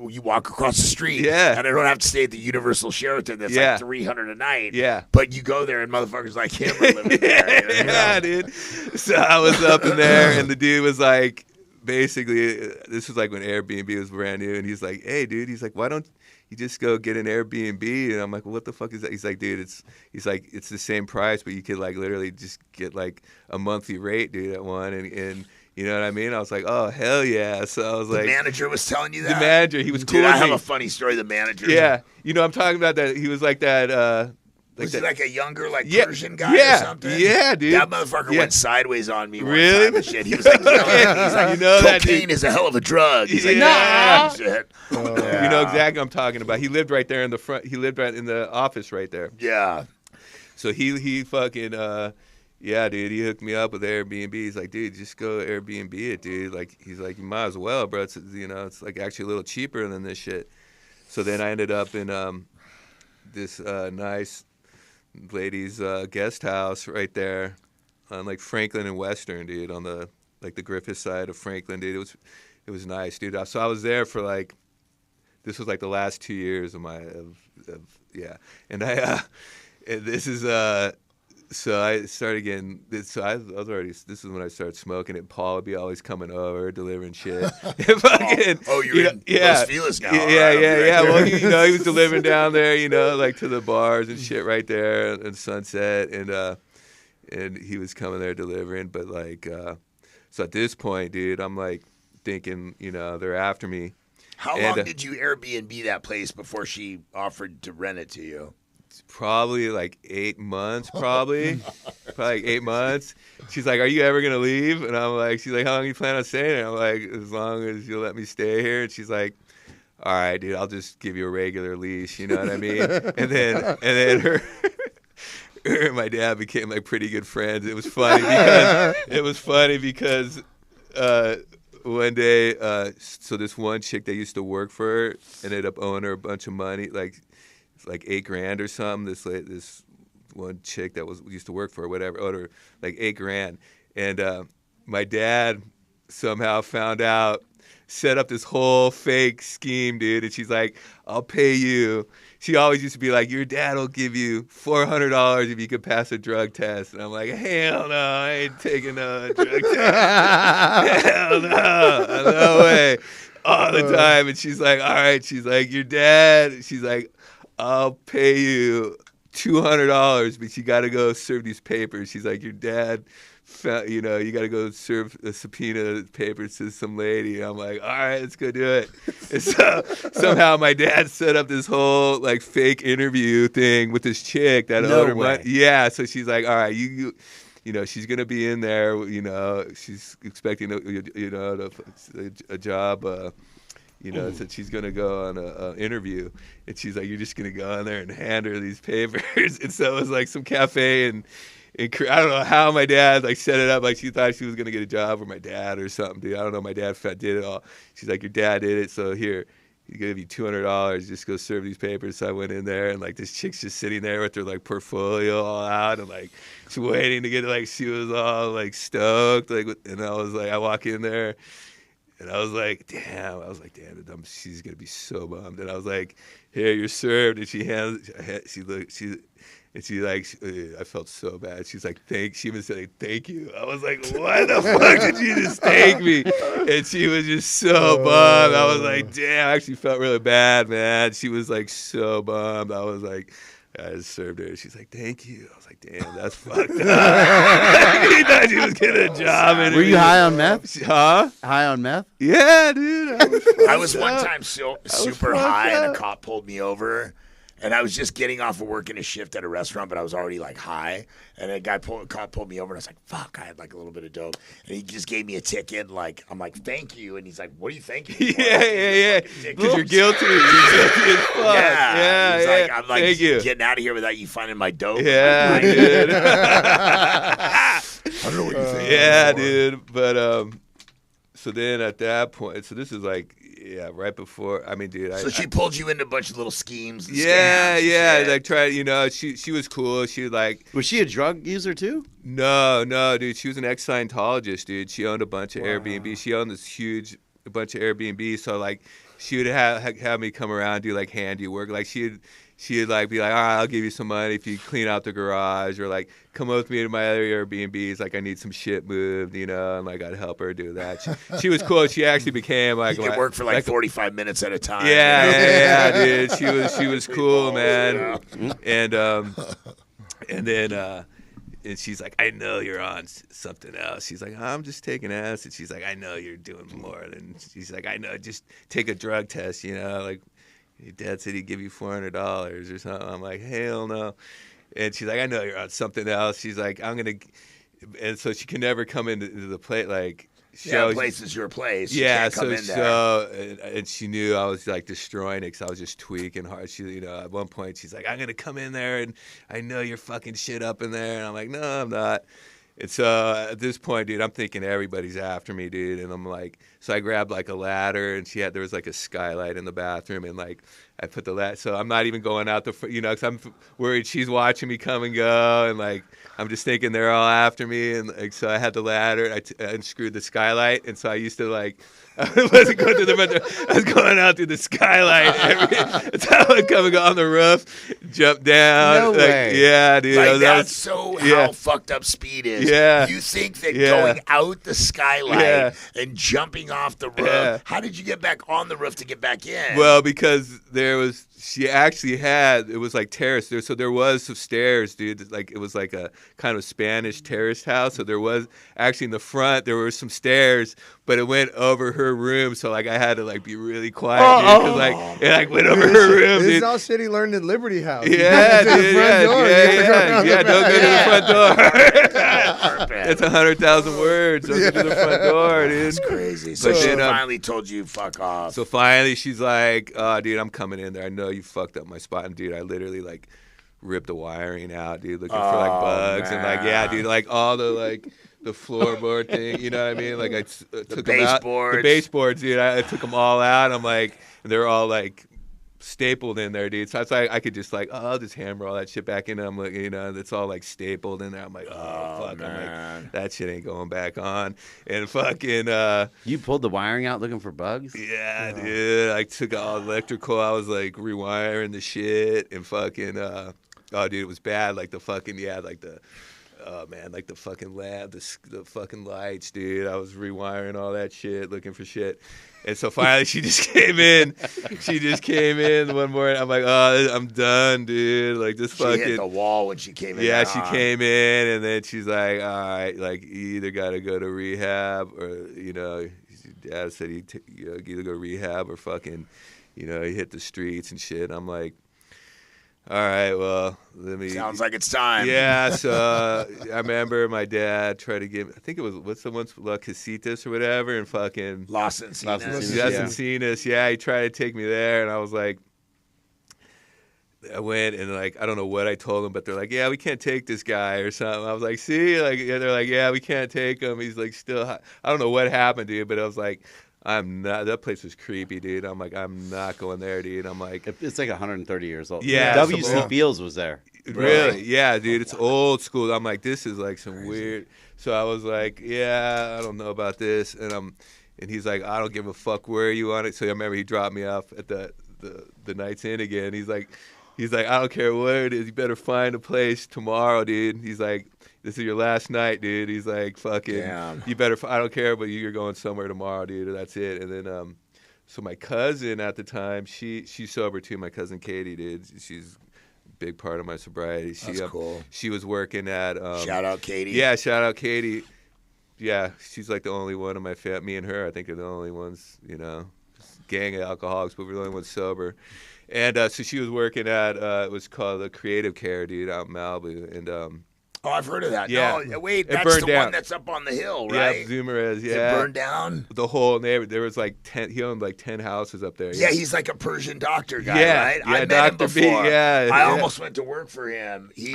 Speaker 3: you walk across the street, and I don't have to stay at the Universal Sheraton. That's like $300 a night.
Speaker 4: Yeah,
Speaker 3: but you go there and motherfuckers like him are living there.
Speaker 4: Yeah, dude. So I was up in there, and the dude was like, basically, this was like when Airbnb was brand new, and he's like, "Hey, dude," he's like, "Why don't you just go get an Airbnb?" And I'm like, "Well, what the fuck is that?" He's like, "Dude, it's the same price, but you could like literally just get like a monthly rate, dude, at one, and you know what I mean?" I was like, "Oh, hell yeah!" So I was like,
Speaker 3: the manager was telling you that.
Speaker 4: The manager, he was cool.
Speaker 3: Dude,
Speaker 4: with
Speaker 3: I have
Speaker 4: me.
Speaker 3: a funny story. The manager.
Speaker 4: Yeah, you know, I'm talking about that. He was like that.
Speaker 3: Was he like a younger,
Speaker 4: yeah,
Speaker 3: Persian guy or something?
Speaker 4: Yeah, dude.
Speaker 3: That motherfucker went sideways on me one
Speaker 4: really?
Speaker 3: time and shit. He was like, he's like,
Speaker 4: you know
Speaker 3: cocaine is a hell of a drug. He's like, nah. Shit.
Speaker 4: You know exactly what I'm talking about. He lived right there in the front. He lived right in the office right there.
Speaker 3: Yeah.
Speaker 4: So he fucking, yeah, dude, he hooked me up with Airbnb. He's like, dude, just go Airbnb it, dude. Like, he's like, you might as well, bro. It's, you know, it's like actually a little cheaper than this shit. So then I ended up in this nice ladies' guest house right there on like Franklin and Western, dude, on the like the Griffith side of Franklin, dude. It was nice, dude. So I was there for like, this was like the last 2 years of my yeah, and and this is so I started getting this. So I was already. This is when I started smoking it. Paul would be always coming over, delivering shit. Fucking,
Speaker 3: you're in Los Feliz now.
Speaker 4: Yeah. Well, you know, he was delivering down there, you know, like to the bars and shit right there and Sunset, and he was coming there delivering. But like, so at this point, dude, I'm like thinking, you know, they're after me.
Speaker 3: How long did you Airbnb that place before she offered to rent it to you?
Speaker 4: Probably like 8 months, probably like 8 months. She's like, "Are you ever gonna leave?" And I'm like, she's like, "How long you plan on staying?" And I'm like, "As long as you'll let me stay here." And she's like, "All right, dude, I'll just give you a regular leash." You know what I mean? And then her and my dad became like pretty good friends. It was funny because one day, so this one chick that used to work for her ended up owing her a bunch of money, like $8,000 or something. This one chick that used to work for her, whatever, owed her like $8,000, and my dad somehow found out, set up this whole fake scheme, dude. And she's like, "I'll pay you." She always used to be like, "Your dad will give you $400 if you could pass a drug test." And I'm like, "Hell no, I ain't taking a drug test. Hell no, no way." All the time. And she's like, "All right." She's like, "Your dad," she's like, "I'll pay you $200, but you got to go serve these papers." She's like, "Your dad, you know, you got to go serve a subpoena papers to some lady." And I'm like, "All right, let's go do it." And so somehow my dad set up this whole like fake interview thing with this chick that owed her money. Yeah, so she's like, "All right, you know, she's gonna be in there. You know, she's expecting a job." You know, so she's going to go on an interview, and she's like, "You're just going to go in there and hand her these papers." And so it was like some cafe, and I don't know how my dad like set it up. Like she thought she was going to get a job with my dad or something, dude. I don't know. My dad did it all. She's like, "Your dad did it, so here, he gave you $200. Just go serve these papers." So I went in there, and like this chick's just sitting there with her like portfolio all out, and like she's waiting to get like she was all like stoked, like, and I was like, I walk in there. And I was like, damn, she's going to be so bummed. And I was like, "Here, you're served." And I felt so bad. She's like, she even said, "Thank you." I was like, "What the fuck did you just thank me?" And she was just so bummed. I was like, damn, I actually felt really bad, man. She was like so bummed. I was like, I just served her. She's like, "Thank you." I was like, damn, that's fucked up. He thought she was getting a job.
Speaker 1: Were you high on meth?
Speaker 4: Huh?
Speaker 1: High on meth?
Speaker 4: Yeah, dude.
Speaker 3: I was one time super high, and a cop pulled me over. And I was just getting off of working a shift at a restaurant, but I was already like high. And a cop pulled me over, and I was like, "Fuck!" I had like a little bit of dope, and he just gave me a ticket. Like I'm like, "Thank you," and he's like, "What are you thanking me for?"
Speaker 4: Yeah. Because you're guilty. You're guilty as fuck.
Speaker 3: Yeah. He's like, "I'm like
Speaker 4: Thank you.
Speaker 3: Getting out of here without you finding my dope."
Speaker 4: Yeah, dude.
Speaker 3: I don't know what you're thinking.
Speaker 4: Yeah, dude. But so then at that point, so this is like. Yeah, right before. I mean, dude.
Speaker 3: So she pulled you into a bunch of little schemes. And
Speaker 4: yeah.
Speaker 3: scams,
Speaker 4: Like tried. You know, she was cool. She like.
Speaker 1: Was she a drug user too?
Speaker 4: No, dude. She was an ex-Scientologist, dude. She owned a bunch of Airbnb. She owned a bunch of Airbnb. So like, she would have me come around, do like handiwork. Like she she'd like be like, all right, I'll give you some money if you clean out the garage, or like come with me to my other Airbnbs. Like I need some shit moved, you know, and like I'd help her do that. She was cool. She actually became like
Speaker 3: you could work for like 45 minutes at a time.
Speaker 4: Yeah, dude. She was cool, man. And then. And she's like, I know you're on something else. She's like, I'm just taking acid. She's like, I know you're doing more than. She's like, I know, just take a drug test, you know, like your dad said he'd give you $400 or something. I'm like, hell no. And she's like, I know you're on something else. She's like, I'm going to, and so she can never come into the play, like, show.
Speaker 3: Yeah, place is your place.
Speaker 4: Yeah,
Speaker 3: you can't come in there.
Speaker 4: And she knew I was like destroying it because I was just tweaking hard. She, you know, at one point she's like, "I'm gonna come in there and I know you're fucking shit up in there," and I'm like, "No, I'm not." And so at this point, dude, I'm thinking everybody's after me, dude, and I'm like, so I grabbed like a ladder, and there was like a skylight in the bathroom, and like I put the ladder, so I'm not even going out you know, because I'm worried she's watching me come and go, and like I'm just thinking they're all after me, and like so I had the ladder, and I unscrewed the skylight, and so I used to like. I wasn't going to the front door. I was going out through the skylight. That's how I would come and go on the roof, jump down.
Speaker 1: No way.
Speaker 4: Yeah, dude.
Speaker 3: Like that's how fucked up speed is.
Speaker 4: Yeah.
Speaker 3: You think that going out the skylight and jumping off the roof. How did you get back on the roof to get back in?
Speaker 4: Well, because she actually it was like terrace there, so there was some stairs, dude. Like it was like a kind of Spanish terraced house, so there was actually in the front there were some stairs, but it went over her room, so like I had to like be really quiet, dude, 'cause, like it like went over her room.
Speaker 2: This is all shit he learned at Liberty House.
Speaker 4: Yeah, dude. Yeah. Don't go to the front door. That's 100,000 words. Don't go to the front door, dude.
Speaker 3: It's crazy. So she finally told you fuck off.
Speaker 4: So finally she's like, "Oh, dude, I'm coming in there. I know you fucked up my spot." And dude, I literally like ripped the wiring out, dude, looking for like bugs and like dude, like all the like the floorboard thing, you know what I mean? Like I took them out. The baseboards, dude. I took them all out. I'm like, they're all like stapled in there, dude. So it's like I could just like, I'll just hammer all that shit back in. I'm like, you know, it's all like stapled in there. I'm like, fuck, man. I'm like, that shit ain't going back on. And fucking,
Speaker 1: you pulled the wiring out looking for bugs?
Speaker 4: Yeah, dude. I took all electrical. I was like rewiring the shit and fucking, dude, it was bad. Like the fucking, like the. Oh man, like the fucking lab, the fucking lights, dude. I was rewiring all that shit, looking for shit. And so finally she just came in. She just came in one morning. I'm like, oh, I'm done, dude. Like this fucking.
Speaker 3: She hit the wall when she came in.
Speaker 4: Yeah, she came in, and then she's like, all right, like you either got to go to rehab or, you know, dad said you either go to rehab or fucking, you know, he hit the streets and shit. I'm like, all right, well, let me.
Speaker 3: Sounds like it's time.
Speaker 4: Yeah, so I remember my dad tried to give. I think it was what's the one, La Casitas or whatever, and fucking
Speaker 3: Las Encinas.
Speaker 4: Las Encinas. Yeah, he tried to take me there, and I was like, I went and like I don't know what I told him, but they're like, yeah, we can't take this guy or something. I was like, see, like they're like, yeah, we can't take him. He's like still. I don't know what happened, dude, but I was like. I'm not. That place was creepy, dude. I'm like, I'm not going there, dude. I'm like,
Speaker 1: it's like 130 years old.
Speaker 4: Yeah,
Speaker 1: W.C. Fields was there.
Speaker 4: Really? Yeah, dude. It's old school. I'm like, this is like some weird. So I was like, yeah, I don't know about this, and he's like, I don't give a fuck where you on it. So I remember he dropped me off at the Night's Inn again. He's like, I don't care where it is. You better find a place tomorrow, dude. He's like. This is your last night, dude. He's like, fucking, you better, I don't care, but you're going somewhere tomorrow, dude. That's it. And then, so my cousin at the time, she's sober too. My cousin Katie, dude. She's a big part of my sobriety.
Speaker 3: That's cool.
Speaker 4: She was working at.
Speaker 3: Shout out Katie.
Speaker 4: Yeah, shout out Katie. Yeah, she's like the only one of my family. Me and her, I think, are the only ones, you know, gang of alcoholics, but we're the only ones sober. And so she was working at, it was called the Creative Care, dude, out in Malibu. And,
Speaker 3: oh, I've heard of that.
Speaker 4: Yeah.
Speaker 3: No, wait, that's the one that's up on the hill, right?
Speaker 4: Yeah, Zumarez, yeah.
Speaker 3: It burned down?
Speaker 4: The whole neighborhood. There was like 10, he owned like 10 houses up there.
Speaker 3: Yeah, he's like a Persian doctor guy, right?
Speaker 4: Yeah,
Speaker 3: I met him
Speaker 4: Dr.
Speaker 3: before.
Speaker 4: B, yeah.
Speaker 3: I almost went to work for him. He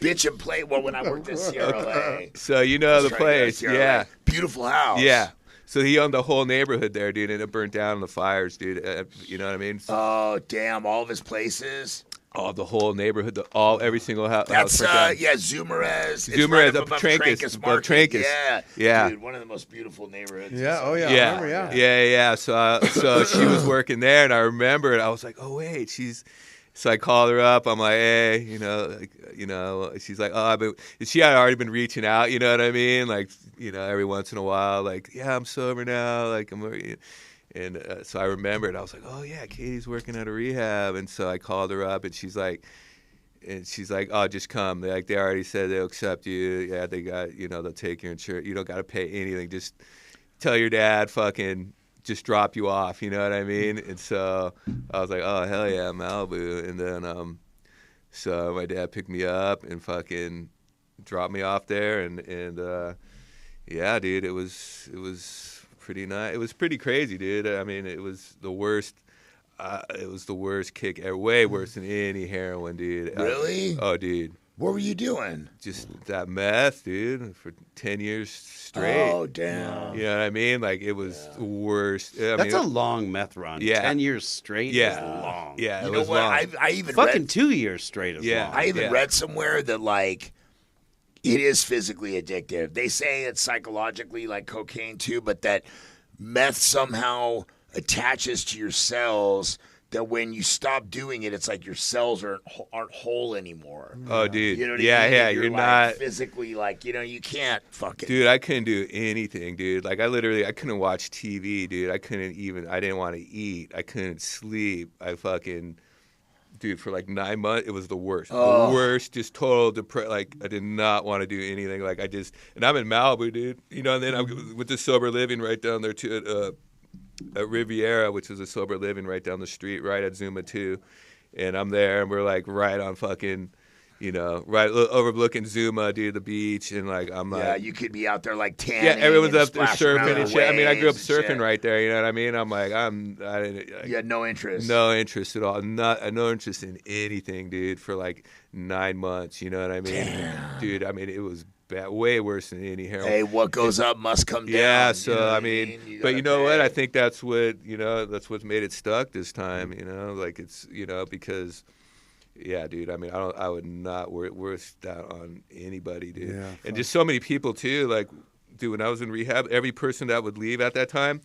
Speaker 3: bitch and play. Well, when I worked at CRLA.
Speaker 4: So you know the place, yeah.
Speaker 3: Beautiful house.
Speaker 4: Yeah. So he owned the whole neighborhood there, dude, and it burnt down in the fires, dude. You know what I mean?
Speaker 3: Oh, damn. All of his places?
Speaker 4: Oh, the whole neighborhood, every single house.
Speaker 3: That's Zumarez.
Speaker 4: Zumarez, right up Trancas. Yeah.
Speaker 3: Dude, one of the most beautiful neighborhoods.
Speaker 2: Yeah, oh yeah,
Speaker 4: yeah.
Speaker 2: I remember,
Speaker 4: Yeah. So she was working there, and I remember it. I was like, oh wait, she's. So I called her up. I'm like, hey, she's like, she had already been reaching out, you know what I mean? Like, every once in a while, like, yeah, I'm sober now. Like, and so I remembered. I was like, oh, yeah, Katie's working at a rehab. And so I called her up, and she's like, oh, just come. They already said they'll accept you. Yeah, they got, they'll take your insurance. You don't got to pay anything. Just tell your dad fucking just drop you off, you know what I mean? And so I was like, oh, hell yeah, Malibu. And then so my dad picked me up and fucking dropped me off there. And yeah, dude, it was pretty nice. It was pretty crazy, dude. I mean, it was the worst. It was the worst kick ever. Way worse than any heroin, dude.
Speaker 3: Really?
Speaker 4: Oh, dude.
Speaker 3: What were you doing?
Speaker 4: Just that meth, dude, for 10 years straight.
Speaker 3: Oh, damn.
Speaker 4: You know what I mean? Like, it was the worst.
Speaker 1: That's a long meth run.
Speaker 4: Yeah.
Speaker 1: 10 years straight is long.
Speaker 4: Yeah,
Speaker 3: You know what? I even
Speaker 1: Fucking
Speaker 3: read,
Speaker 1: 2 years straight is long.
Speaker 3: I even read somewhere that, like, it is physically addictive. They say it's psychologically like cocaine, too, but that meth somehow attaches to your cells, that when you stop doing it, it's like your cells aren't whole anymore.
Speaker 4: Oh, dude.
Speaker 3: You know what I mean?
Speaker 4: Yeah,
Speaker 3: You're
Speaker 4: you're
Speaker 3: like
Speaker 4: not
Speaker 3: physically, like, you can't fucking.
Speaker 4: Dude, I couldn't do anything, dude. Like, I couldn't watch TV, dude. I didn't want to eat. I couldn't sleep. Dude, for like 9 months, it was the worst.
Speaker 3: Oh.
Speaker 4: The worst, just total depression. Like, I did not want to do anything. Like, and I'm in Malibu, dude. And then I'm with the sober living right down there, too, at Riviera, which is a sober living right down the street, right at Zuma 2. And I'm there, and we're like right on fucking, right overlooking Zuma, dude, the beach. And like, I'm like.
Speaker 3: Yeah, you could be out there like tanning.
Speaker 4: Yeah, everyone's
Speaker 3: and
Speaker 4: up there surfing and shit. I mean, I grew up surfing
Speaker 3: shit.
Speaker 4: right there, you know what I mean? I'm like,
Speaker 3: You had no interest.
Speaker 4: No interest at all. No interest in anything, dude, for like 9 months, you know what I mean?
Speaker 3: Damn.
Speaker 4: Dude, I mean, it was bad, way worse than any heroin.
Speaker 3: Hey, what goes up must come down.
Speaker 4: Yeah, so
Speaker 3: you know
Speaker 4: I mean, but you know what? I think that's what's made it stuck this time. Like it's because, yeah, dude. I mean, I would not wish that on anybody, dude.
Speaker 2: Yeah,
Speaker 4: and just so many people too. Like, dude, when I was in rehab, every person that would leave at that time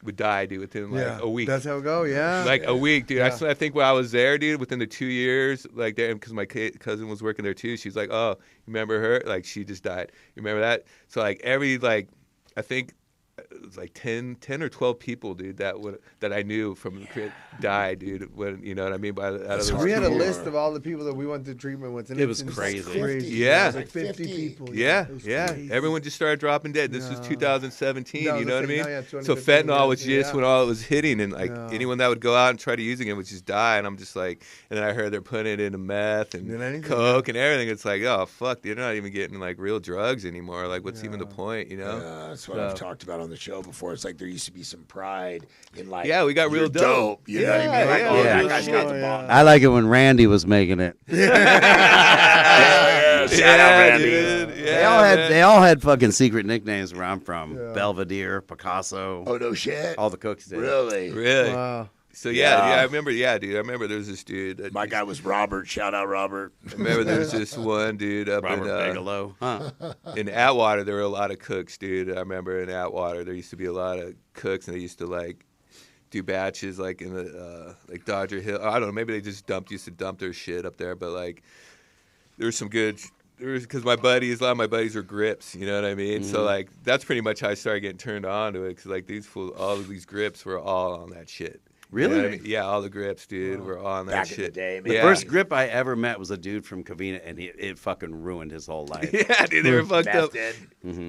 Speaker 4: would die, dude, within like a week.
Speaker 2: That's how it go, yeah.
Speaker 4: Like a week, dude.
Speaker 2: Yeah.
Speaker 4: I think when I was there, dude, within the 2 years, like there, because my cousin was working there too. She's like, oh, you remember her? Like she just died. You remember that? So like I think it was like 10 or 12 people, dude, that I knew from the crib died, dude. When you know what I mean by out of
Speaker 2: So
Speaker 4: those
Speaker 2: we had a
Speaker 4: people.
Speaker 2: list of all the people that we went to treatment with. And
Speaker 1: It was
Speaker 2: it's
Speaker 1: crazy.
Speaker 4: Yeah.
Speaker 2: It was like 50 people.
Speaker 4: Yeah,
Speaker 2: It was
Speaker 4: yeah.
Speaker 2: crazy.
Speaker 4: Everyone just started dropping dead. This was 2017,
Speaker 2: No,
Speaker 4: you know what I mean?
Speaker 2: yeah,
Speaker 4: So
Speaker 2: 2015,
Speaker 4: fentanyl was
Speaker 2: yeah.
Speaker 4: just when all it was hitting, and like
Speaker 2: Yeah.
Speaker 4: anyone that would go out and try to using it would just die. And I'm just like, and then I heard they're putting it into meth and
Speaker 2: And anything,
Speaker 4: coke and everything. It's like, oh fuck, they're not even getting like real drugs anymore. Like, what's even the point, you know?
Speaker 3: Yeah, that's what I've talked about on the show before. It's like there used to be some pride in like.
Speaker 4: Yeah, we got real
Speaker 3: you're
Speaker 4: dope.
Speaker 3: You know what I mean? Like,
Speaker 4: Yeah,
Speaker 3: oh,
Speaker 1: yeah.
Speaker 3: that guy's got the
Speaker 2: Yeah.
Speaker 3: bomb.
Speaker 1: I like it when Randy was making it.
Speaker 3: Shout out, Randy.
Speaker 4: dude.
Speaker 1: They all had fucking secret nicknames where I'm from.
Speaker 2: Yeah.
Speaker 1: Belvedere, Picasso.
Speaker 3: Oh no shit.
Speaker 1: All the cooks did.
Speaker 3: Really?
Speaker 4: Really?
Speaker 2: Wow.
Speaker 4: So
Speaker 3: Yeah.
Speaker 4: I remember. Yeah, dude, I remember there was this dude. That
Speaker 3: My guy was Robert. Shout out Robert.
Speaker 4: I remember there was this one dude up
Speaker 1: Robert
Speaker 4: in
Speaker 1: Bigelow. Huh.
Speaker 4: in Atwater. There were a lot of cooks, dude. I remember in Atwater there used to be a lot of cooks, and they used to like do batches like in the like Dodger Hill. I don't know. Maybe they just used to dump their shit up there, but like there was some good. There was because a lot of my buddies were grips. You know what I mean? So like that's pretty much how I started getting turned on to it. Because like all of these grips were all on that shit. You know
Speaker 1: Really?
Speaker 4: what I mean? Yeah, all the grips, dude, were on that
Speaker 3: Back
Speaker 4: shit.
Speaker 3: in the day, man.
Speaker 1: The
Speaker 4: Yeah.
Speaker 1: first grip I ever met was a dude from Covina, and it fucking ruined his whole life.
Speaker 4: Yeah, dude, they were fucked
Speaker 3: Meth
Speaker 4: up.
Speaker 3: did.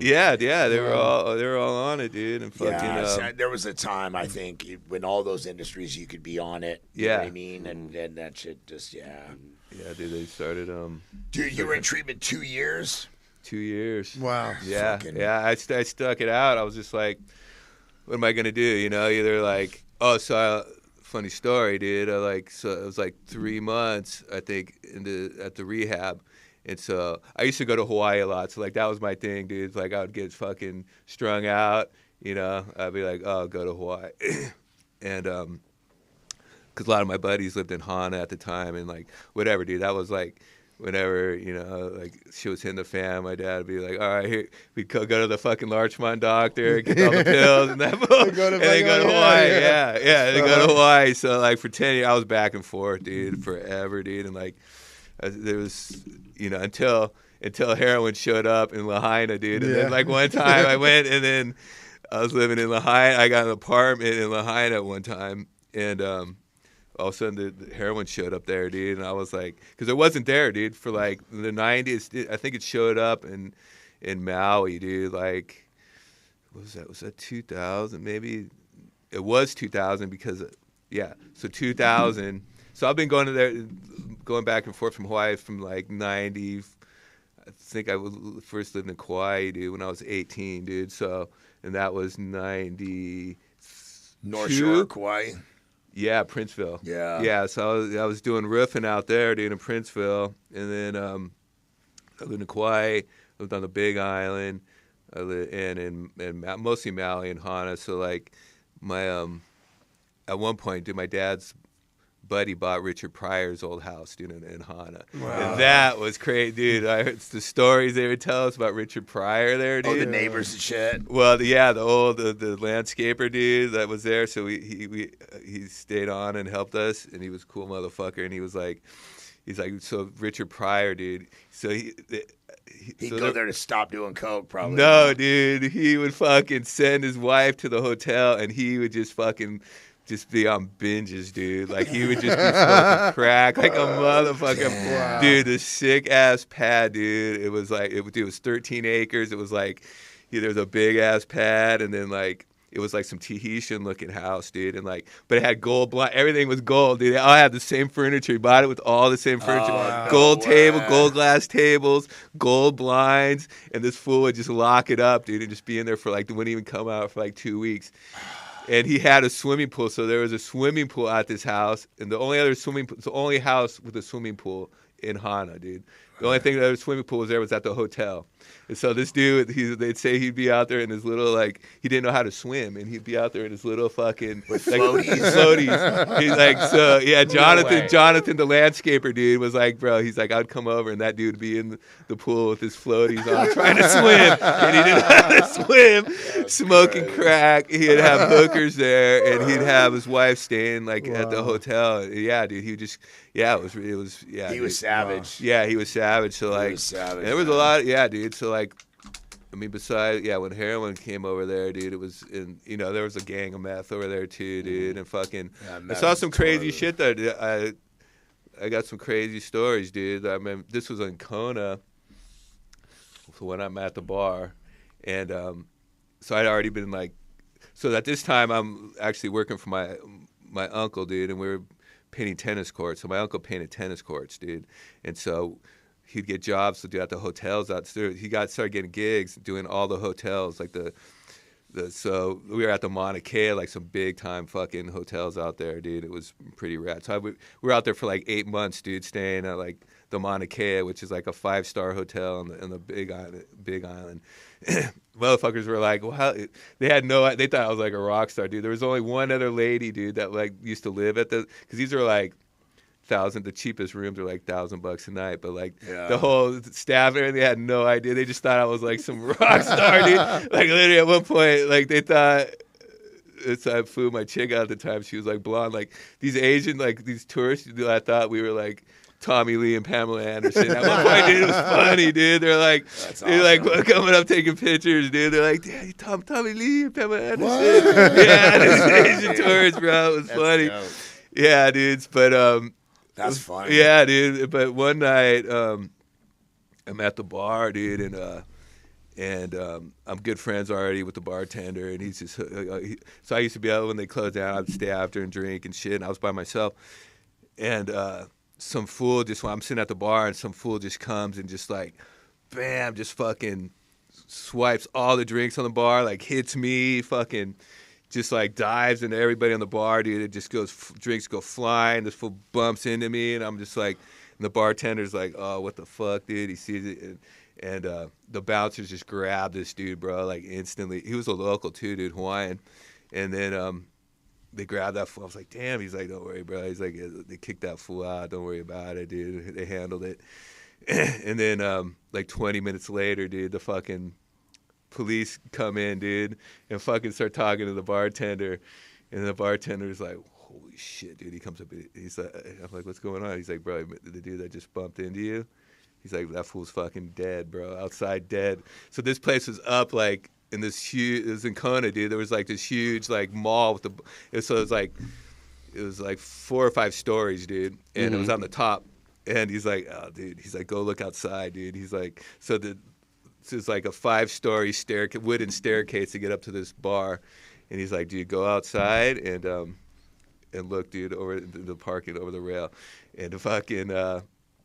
Speaker 4: Yeah, they were all on it, dude, and fucking.
Speaker 3: Yeah, so there was a time I think when all those industries you could be on it. You know
Speaker 4: Yeah.
Speaker 3: what I mean, and that shit just
Speaker 4: yeah, dude, they started
Speaker 3: Dude, you were in treatment 2 years.
Speaker 4: 2 years.
Speaker 2: Wow.
Speaker 4: Yeah,
Speaker 3: Fucking-
Speaker 4: yeah. I stuck it out. I was just like, what am I gonna do? You know, either like, funny story, dude. So it was like 3 months, I think, at the rehab, and so I used to go to Hawaii a lot. So like that was my thing, dude. Like I would get fucking strung out, you know. I'd be like, oh, go to Hawaii, and because a lot of my buddies lived in Hana at the time, and like whatever, dude. That was like whenever, you know, like shit was hitting the fan, my dad would be like, all right, here, we'd go to the fucking Larchmont doctor, get all the pills and that, and then go to Hawaii. Yeah. They go to Hawaii. So like for 10 years, I was back and forth, dude, forever, dude. And like, there was, you know, until heroin showed up in Lahaina, dude. And then like one time I went, and then I was living in Lahaina. I got an apartment in Lahaina at one time, and all of a sudden the heroin showed up there, dude. And I was like, because it wasn't there, dude, for like the 90s. I think it showed up in Maui, dude. Like, what was that? Was that 2000? Maybe it was 2000 because, so 2000. So I've been going back and forth from Hawaii from like 90. I think I first lived in Kauai, dude, when I was 18, dude. So, and that was 90.
Speaker 3: North Shore, Kauai.
Speaker 4: Yeah, Princeville.
Speaker 3: Yeah.
Speaker 4: Yeah, so I was doing roofing out there, dude, in Princeville. And then I lived in Kauai, lived on the Big Island, and mostly Maui and Hana. So, like, at one point, dude, my dad's buddy bought Richard Pryor's old house, dude, in Hana. Wow. And that was crazy, dude. I heard the stories they would tell us about Richard Pryor there, dude.
Speaker 3: Oh, the neighbors and shit.
Speaker 4: Well, the landscaper dude that was there. So he stayed on and helped us, and he was a cool motherfucker. And he's like, so Richard Pryor, dude. So
Speaker 3: He'd go there to stop doing coke, probably.
Speaker 4: No, dude. He would fucking send his wife to the hotel, and he would just fucking be on binges, dude. Like, he would just be smoking crack like a motherfucker. Wow. Dude, this sick ass pad, dude. It was like, it was 13 acres. It was like, there was a big ass pad, and then like, it was like some Tahitian looking house, dude. And like, but it had gold blind. Everything was gold, dude. They all had the same furniture. He bought it with all the same furniture. Gold table, gold glass tables, gold blinds. And this fool would just lock it up, dude, and just be in there for like, they wouldn't even come out for like 2 weeks. And he had a swimming pool, so there was a swimming pool at this house, and the only house with a swimming pool in Hana, dude. The only thing that the swimming pool was there was at the hotel. And so this dude, they'd say he'd be out there in his little, like, he didn't know how to swim, and he'd be out there in his little fucking
Speaker 3: with
Speaker 4: like,
Speaker 3: floaties.
Speaker 4: He's like, so yeah, Jonathan, the landscaper dude, was like, bro, he's like, I'd come over, and that dude would be in the pool with his floaties on, trying to swim, and he didn't know how to swim, smoking crack. He'd have hookers there, and he'd have his wife staying like at the hotel. Yeah, dude, he would just. Yeah, it was. Yeah,
Speaker 3: he was savage.
Speaker 4: Yeah, he was savage. So like, there was a lot. Yeah, dude. So like, I mean, besides, when heroin came over there, dude, it was there was a gang of meth over there too, dude, and fucking. I saw some crazy shit there. Dude. I got some crazy stories, dude. I mean, this was in Kona, when I'm at the bar, and so I'd already been like, so at this time I'm actually working for my uncle, dude, and we were painting tennis courts. So my uncle painted tennis courts, dude. And so he'd get jobs to do at the hotels out there. He started getting gigs doing all the hotels, like so we were at the Mauna Kea, like some big time fucking hotels out there, dude. It was pretty rad. So we were out there for like 8 months, dude, staying at like the Mauna Kea, which is like a 5-star hotel in the Big Island. Motherfuckers were like, well, they thought I was like a rock star, dude. There was only one other lady, dude, that like used to live at because these are like the cheapest rooms are like $1,000 a night, but like the whole staff and everything had no idea. They just thought I was like some rock star, dude. Like literally at one point, like they thought. I flew my chick out at the time. She was like blonde, like these Asian, like these tourists. I thought we were like Tommy Lee and Pamela Anderson. At one point, dude, it was funny, dude. They're like, like coming up taking pictures, dude. They're like, yeah, Tommy Lee and Pamela Anderson. Yeah, these Asian tourists, bro. It was funny. Dope. Yeah, dudes. But
Speaker 3: that's funny.
Speaker 4: Yeah, dude. But one night, I'm at the bar, dude, and I'm good friends already with the bartender, and he's just so I used to be out when they closed down. I'd stay after and drink and shit. And I was by myself, and some fool I'm sitting at the bar, and some fool just comes and just like, bam, just fucking swipes all the drinks on the bar, like hits me, fucking just like dives into everybody on the bar, dude. It just goes, drinks go flying. This fool bumps into me, and I'm just like, and the bartender's like, oh, what the fuck, dude? He sees it, and the bouncers just grabbed this dude, bro, like instantly. He was a local too, dude, Hawaiian, and then they grabbed that fool. I was like, damn. He's like, don't worry, bro. He's like, they kicked that fool out. Don't worry about it, dude. They handled it. And then like 20 minutes later, dude, the fucking police come in, dude, and fucking start talking to the bartender. And the bartender's like, holy shit, dude. He comes up, he's like, I'm like, what's going on? He's like, bro, the dude that just bumped into you, he's like, that fool's fucking dead, bro, outside dead. So this place was up like in this huge, it was in Kona, dude. There was like this huge like mall with so it was like 4 or 5 stories, dude. And it was on the top. And he's like, oh, dude, he's like, go look outside, dude. He's like, so it's like a 5-story wooden staircase to get up to this bar. And he's like, dude, go outside and look, dude, over the parking, over the rail. And fucking,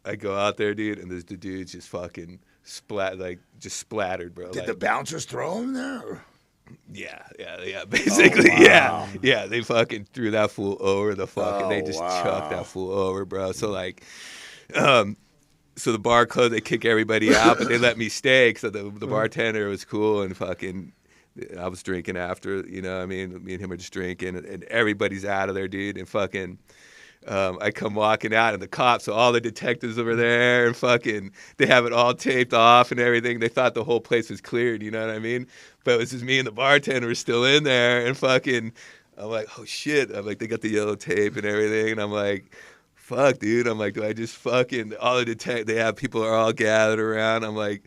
Speaker 4: I go out there, dude, and the dude's just fucking splattered, bro.
Speaker 3: Did the bouncers throw him there?
Speaker 4: Yeah, basically, yeah. They fucking threw that fool over the fucking. They just chucked that fool over, bro. So like, so the bar closed. They kick everybody out, but they let me stay because the bartender was cool and fucking. I was drinking after, you know what I mean? Me and him were just drinking, and everybody's out of there, dude. And fucking, I come walking out, and the cops, so all the detectives over there, and fucking, they have it all taped off and everything. They thought the whole place was cleared, you know what I mean? But it was just me and the bartender were still in there, and fucking, I'm like, oh shit. I'm like, they got the yellow tape and everything, and I'm like, fuck, dude. I'm like, do I just fucking, all the they have people are all gathered around. I'm like,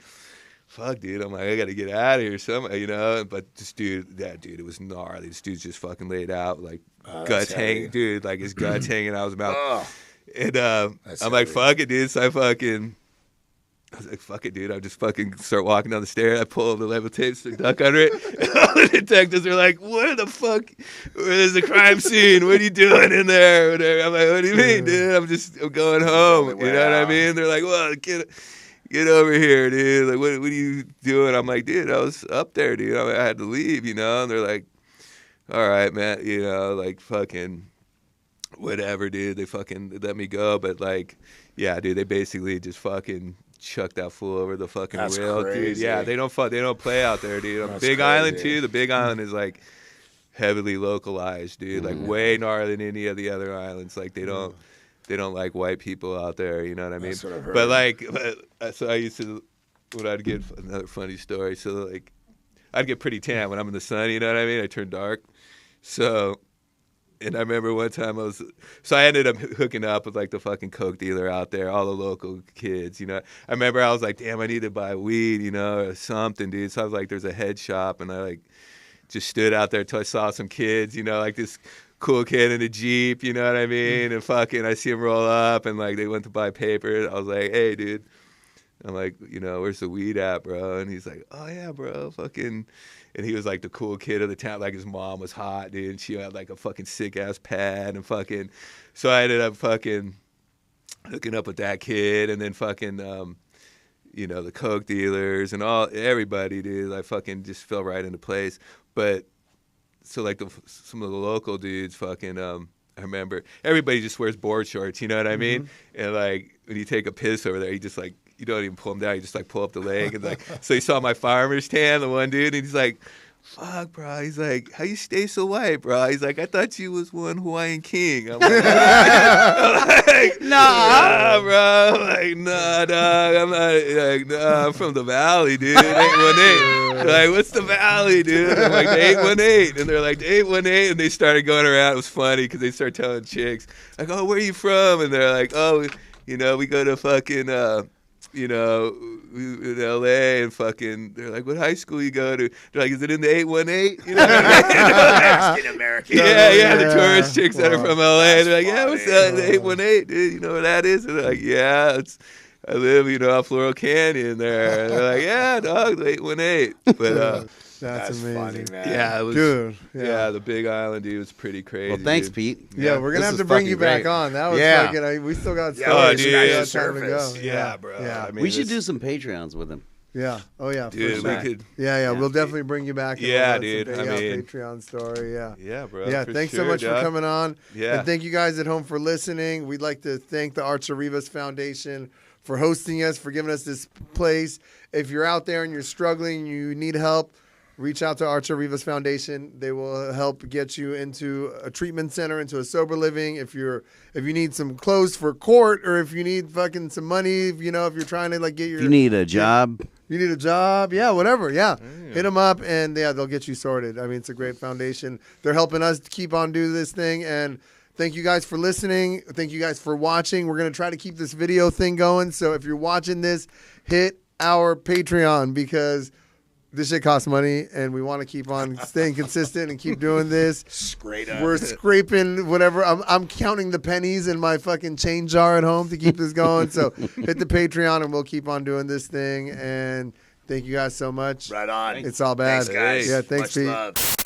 Speaker 4: fuck, dude. I'm like, I gotta get out of here somehow, you know? But this dude, it was gnarly. This dude's just fucking laid out, like, guts hanging, dude, like his guts hanging out of his mouth. And I'm like, fuck it, dude. So I was like, fuck it, dude. I just fucking start walking down the stairs. I pull the level tapes, duck under it. And all the detectives are like, what the fuck? Where's the crime scene? What are you doing in there? Whatever. I'm like, what do you mean, dude? I'm going home. You know what I mean? They're like, well, get over here, dude. Like, what are you doing? I'm like, dude, I was up there, dude. I had to leave, you know? And they're like, all right, man, you know, like, fucking whatever, dude. They fucking let me go. But, like, yeah, dude, they basically just fucking chucked that fool over the fucking rail,
Speaker 3: crazy.
Speaker 4: dude. Yeah, they don't play out there, dude. On Big Island, too. The Big Island is, like, heavily localized, dude. Like, way gnarlier than any of the other islands. Like, they don't like white people out there, you know what I mean?
Speaker 3: That's what I've heard.
Speaker 4: But like, so I used to, when I'd get, another funny story, so like, I'd get pretty tan when I'm in the sun, you know what I mean? I turn dark. So, and I remember one time I ended up hooking up with like the fucking coke dealer out there, all the local kids, you know? I remember I was like, damn, I need to buy weed, you know, or something, dude. So I was like, there's a head shop, and I like, just stood out there until I saw some kids, you know, like this cool kid in a Jeep, you know what I mean? And fucking, I see him roll up, and like they went to buy paper. I was like, hey, dude. I'm like, you know, where's the weed at, bro? And he's like, oh yeah, bro, fucking. And he was like the cool kid of the town. Like his mom was hot, dude. And she had like a fucking sick ass pad and fucking. So I ended up fucking hooking up with that kid, and then fucking, you know, the coke dealers and everybody, dude. I fucking just fell right into place. But so like some of the local dudes fucking, I remember everybody just wears board shorts, you know what I mean? And like when you take a piss over there, you just like, you don't even pull them down, you just like pull up the leg. And like, so he saw my farmer's tan, the one dude, and he's like, fuck, bro. He's like, how you stay so white, bro? He's like, I thought you was one Hawaiian king. I'm like, nah, bro. I'm like, nah, dog. I'm not, like, nah, I'm from the valley, dude. 818. They're like, what's the valley, dude? I'm like, the 818. And they're like, the 818. And they started going around. It was funny because they started telling chicks, like, oh, where are you from? And they're like, oh, you know, we go to fucking, you know, in L.A. and fucking, they're like, what high school you go to? They're like, is it in the 818? You know what I mean?
Speaker 3: Mexican-American.
Speaker 4: Yeah, the tourist chicks that are from L.A. They're like, yeah,
Speaker 3: funny.
Speaker 4: what's that, the 818, dude? You know what that is? And they're like, yeah, I live, you know, off Laurel Canyon there. And they're like, yeah, dog, the 818. But,
Speaker 2: that's amazing,
Speaker 3: funny, man.
Speaker 4: Yeah, it was,
Speaker 2: dude.
Speaker 4: Yeah, the Big Island, dude, was pretty crazy.
Speaker 1: Well, thanks,
Speaker 4: dude.
Speaker 1: Pete.
Speaker 2: Yeah, we're gonna have to bring you back on. That was fucking. We still got stories.
Speaker 3: Dude,
Speaker 2: We got time to go.
Speaker 4: Yeah, bro.
Speaker 2: Yeah.
Speaker 4: I mean,
Speaker 1: We should do some Patreons with him.
Speaker 2: Yeah. Oh yeah.
Speaker 4: dude,
Speaker 2: for
Speaker 4: we
Speaker 2: sure.
Speaker 4: could.
Speaker 2: Yeah. We'll definitely bring you back. And
Speaker 4: Yeah,
Speaker 2: we'll
Speaker 4: dude,
Speaker 2: let some
Speaker 4: I mean-
Speaker 2: Patreon story. Yeah.
Speaker 4: Yeah, bro.
Speaker 2: Yeah,
Speaker 4: for
Speaker 2: thanks
Speaker 4: sure,
Speaker 2: so much for
Speaker 4: dog.
Speaker 2: coming on.
Speaker 4: Yeah.
Speaker 2: And thank you guys at home for listening. We'd like to thank the Arts Arribas Foundation for hosting us, for giving us this place. If you're out there and you're struggling, you need help, reach out to Archer Rivas Foundation. They will help get you into a treatment center, into a sober living. If you need some clothes for court, or if you need fucking some money, if you're trying to like get your.
Speaker 1: You need a job.
Speaker 2: You need a job, yeah, whatever, yeah. Hit them up, and yeah, they'll get you sorted. I mean, it's a great foundation. They're helping us to keep on doing this thing, and thank you guys for listening. Thank you guys for watching. We're gonna try to keep this video thing going. So if you're watching this, hit our Patreon because this shit costs money, and we want to keep on staying consistent and keep doing this.
Speaker 3: Straight up.
Speaker 2: We're scraping whatever. I'm counting the pennies in my fucking change jar at home to keep this going. So hit the Patreon, and we'll keep on doing this thing. And thank you guys so much.
Speaker 3: Right on.
Speaker 2: It's all bad.
Speaker 3: Thanks, guys.
Speaker 2: Yeah, thanks,
Speaker 3: Much
Speaker 2: Pete.
Speaker 3: love.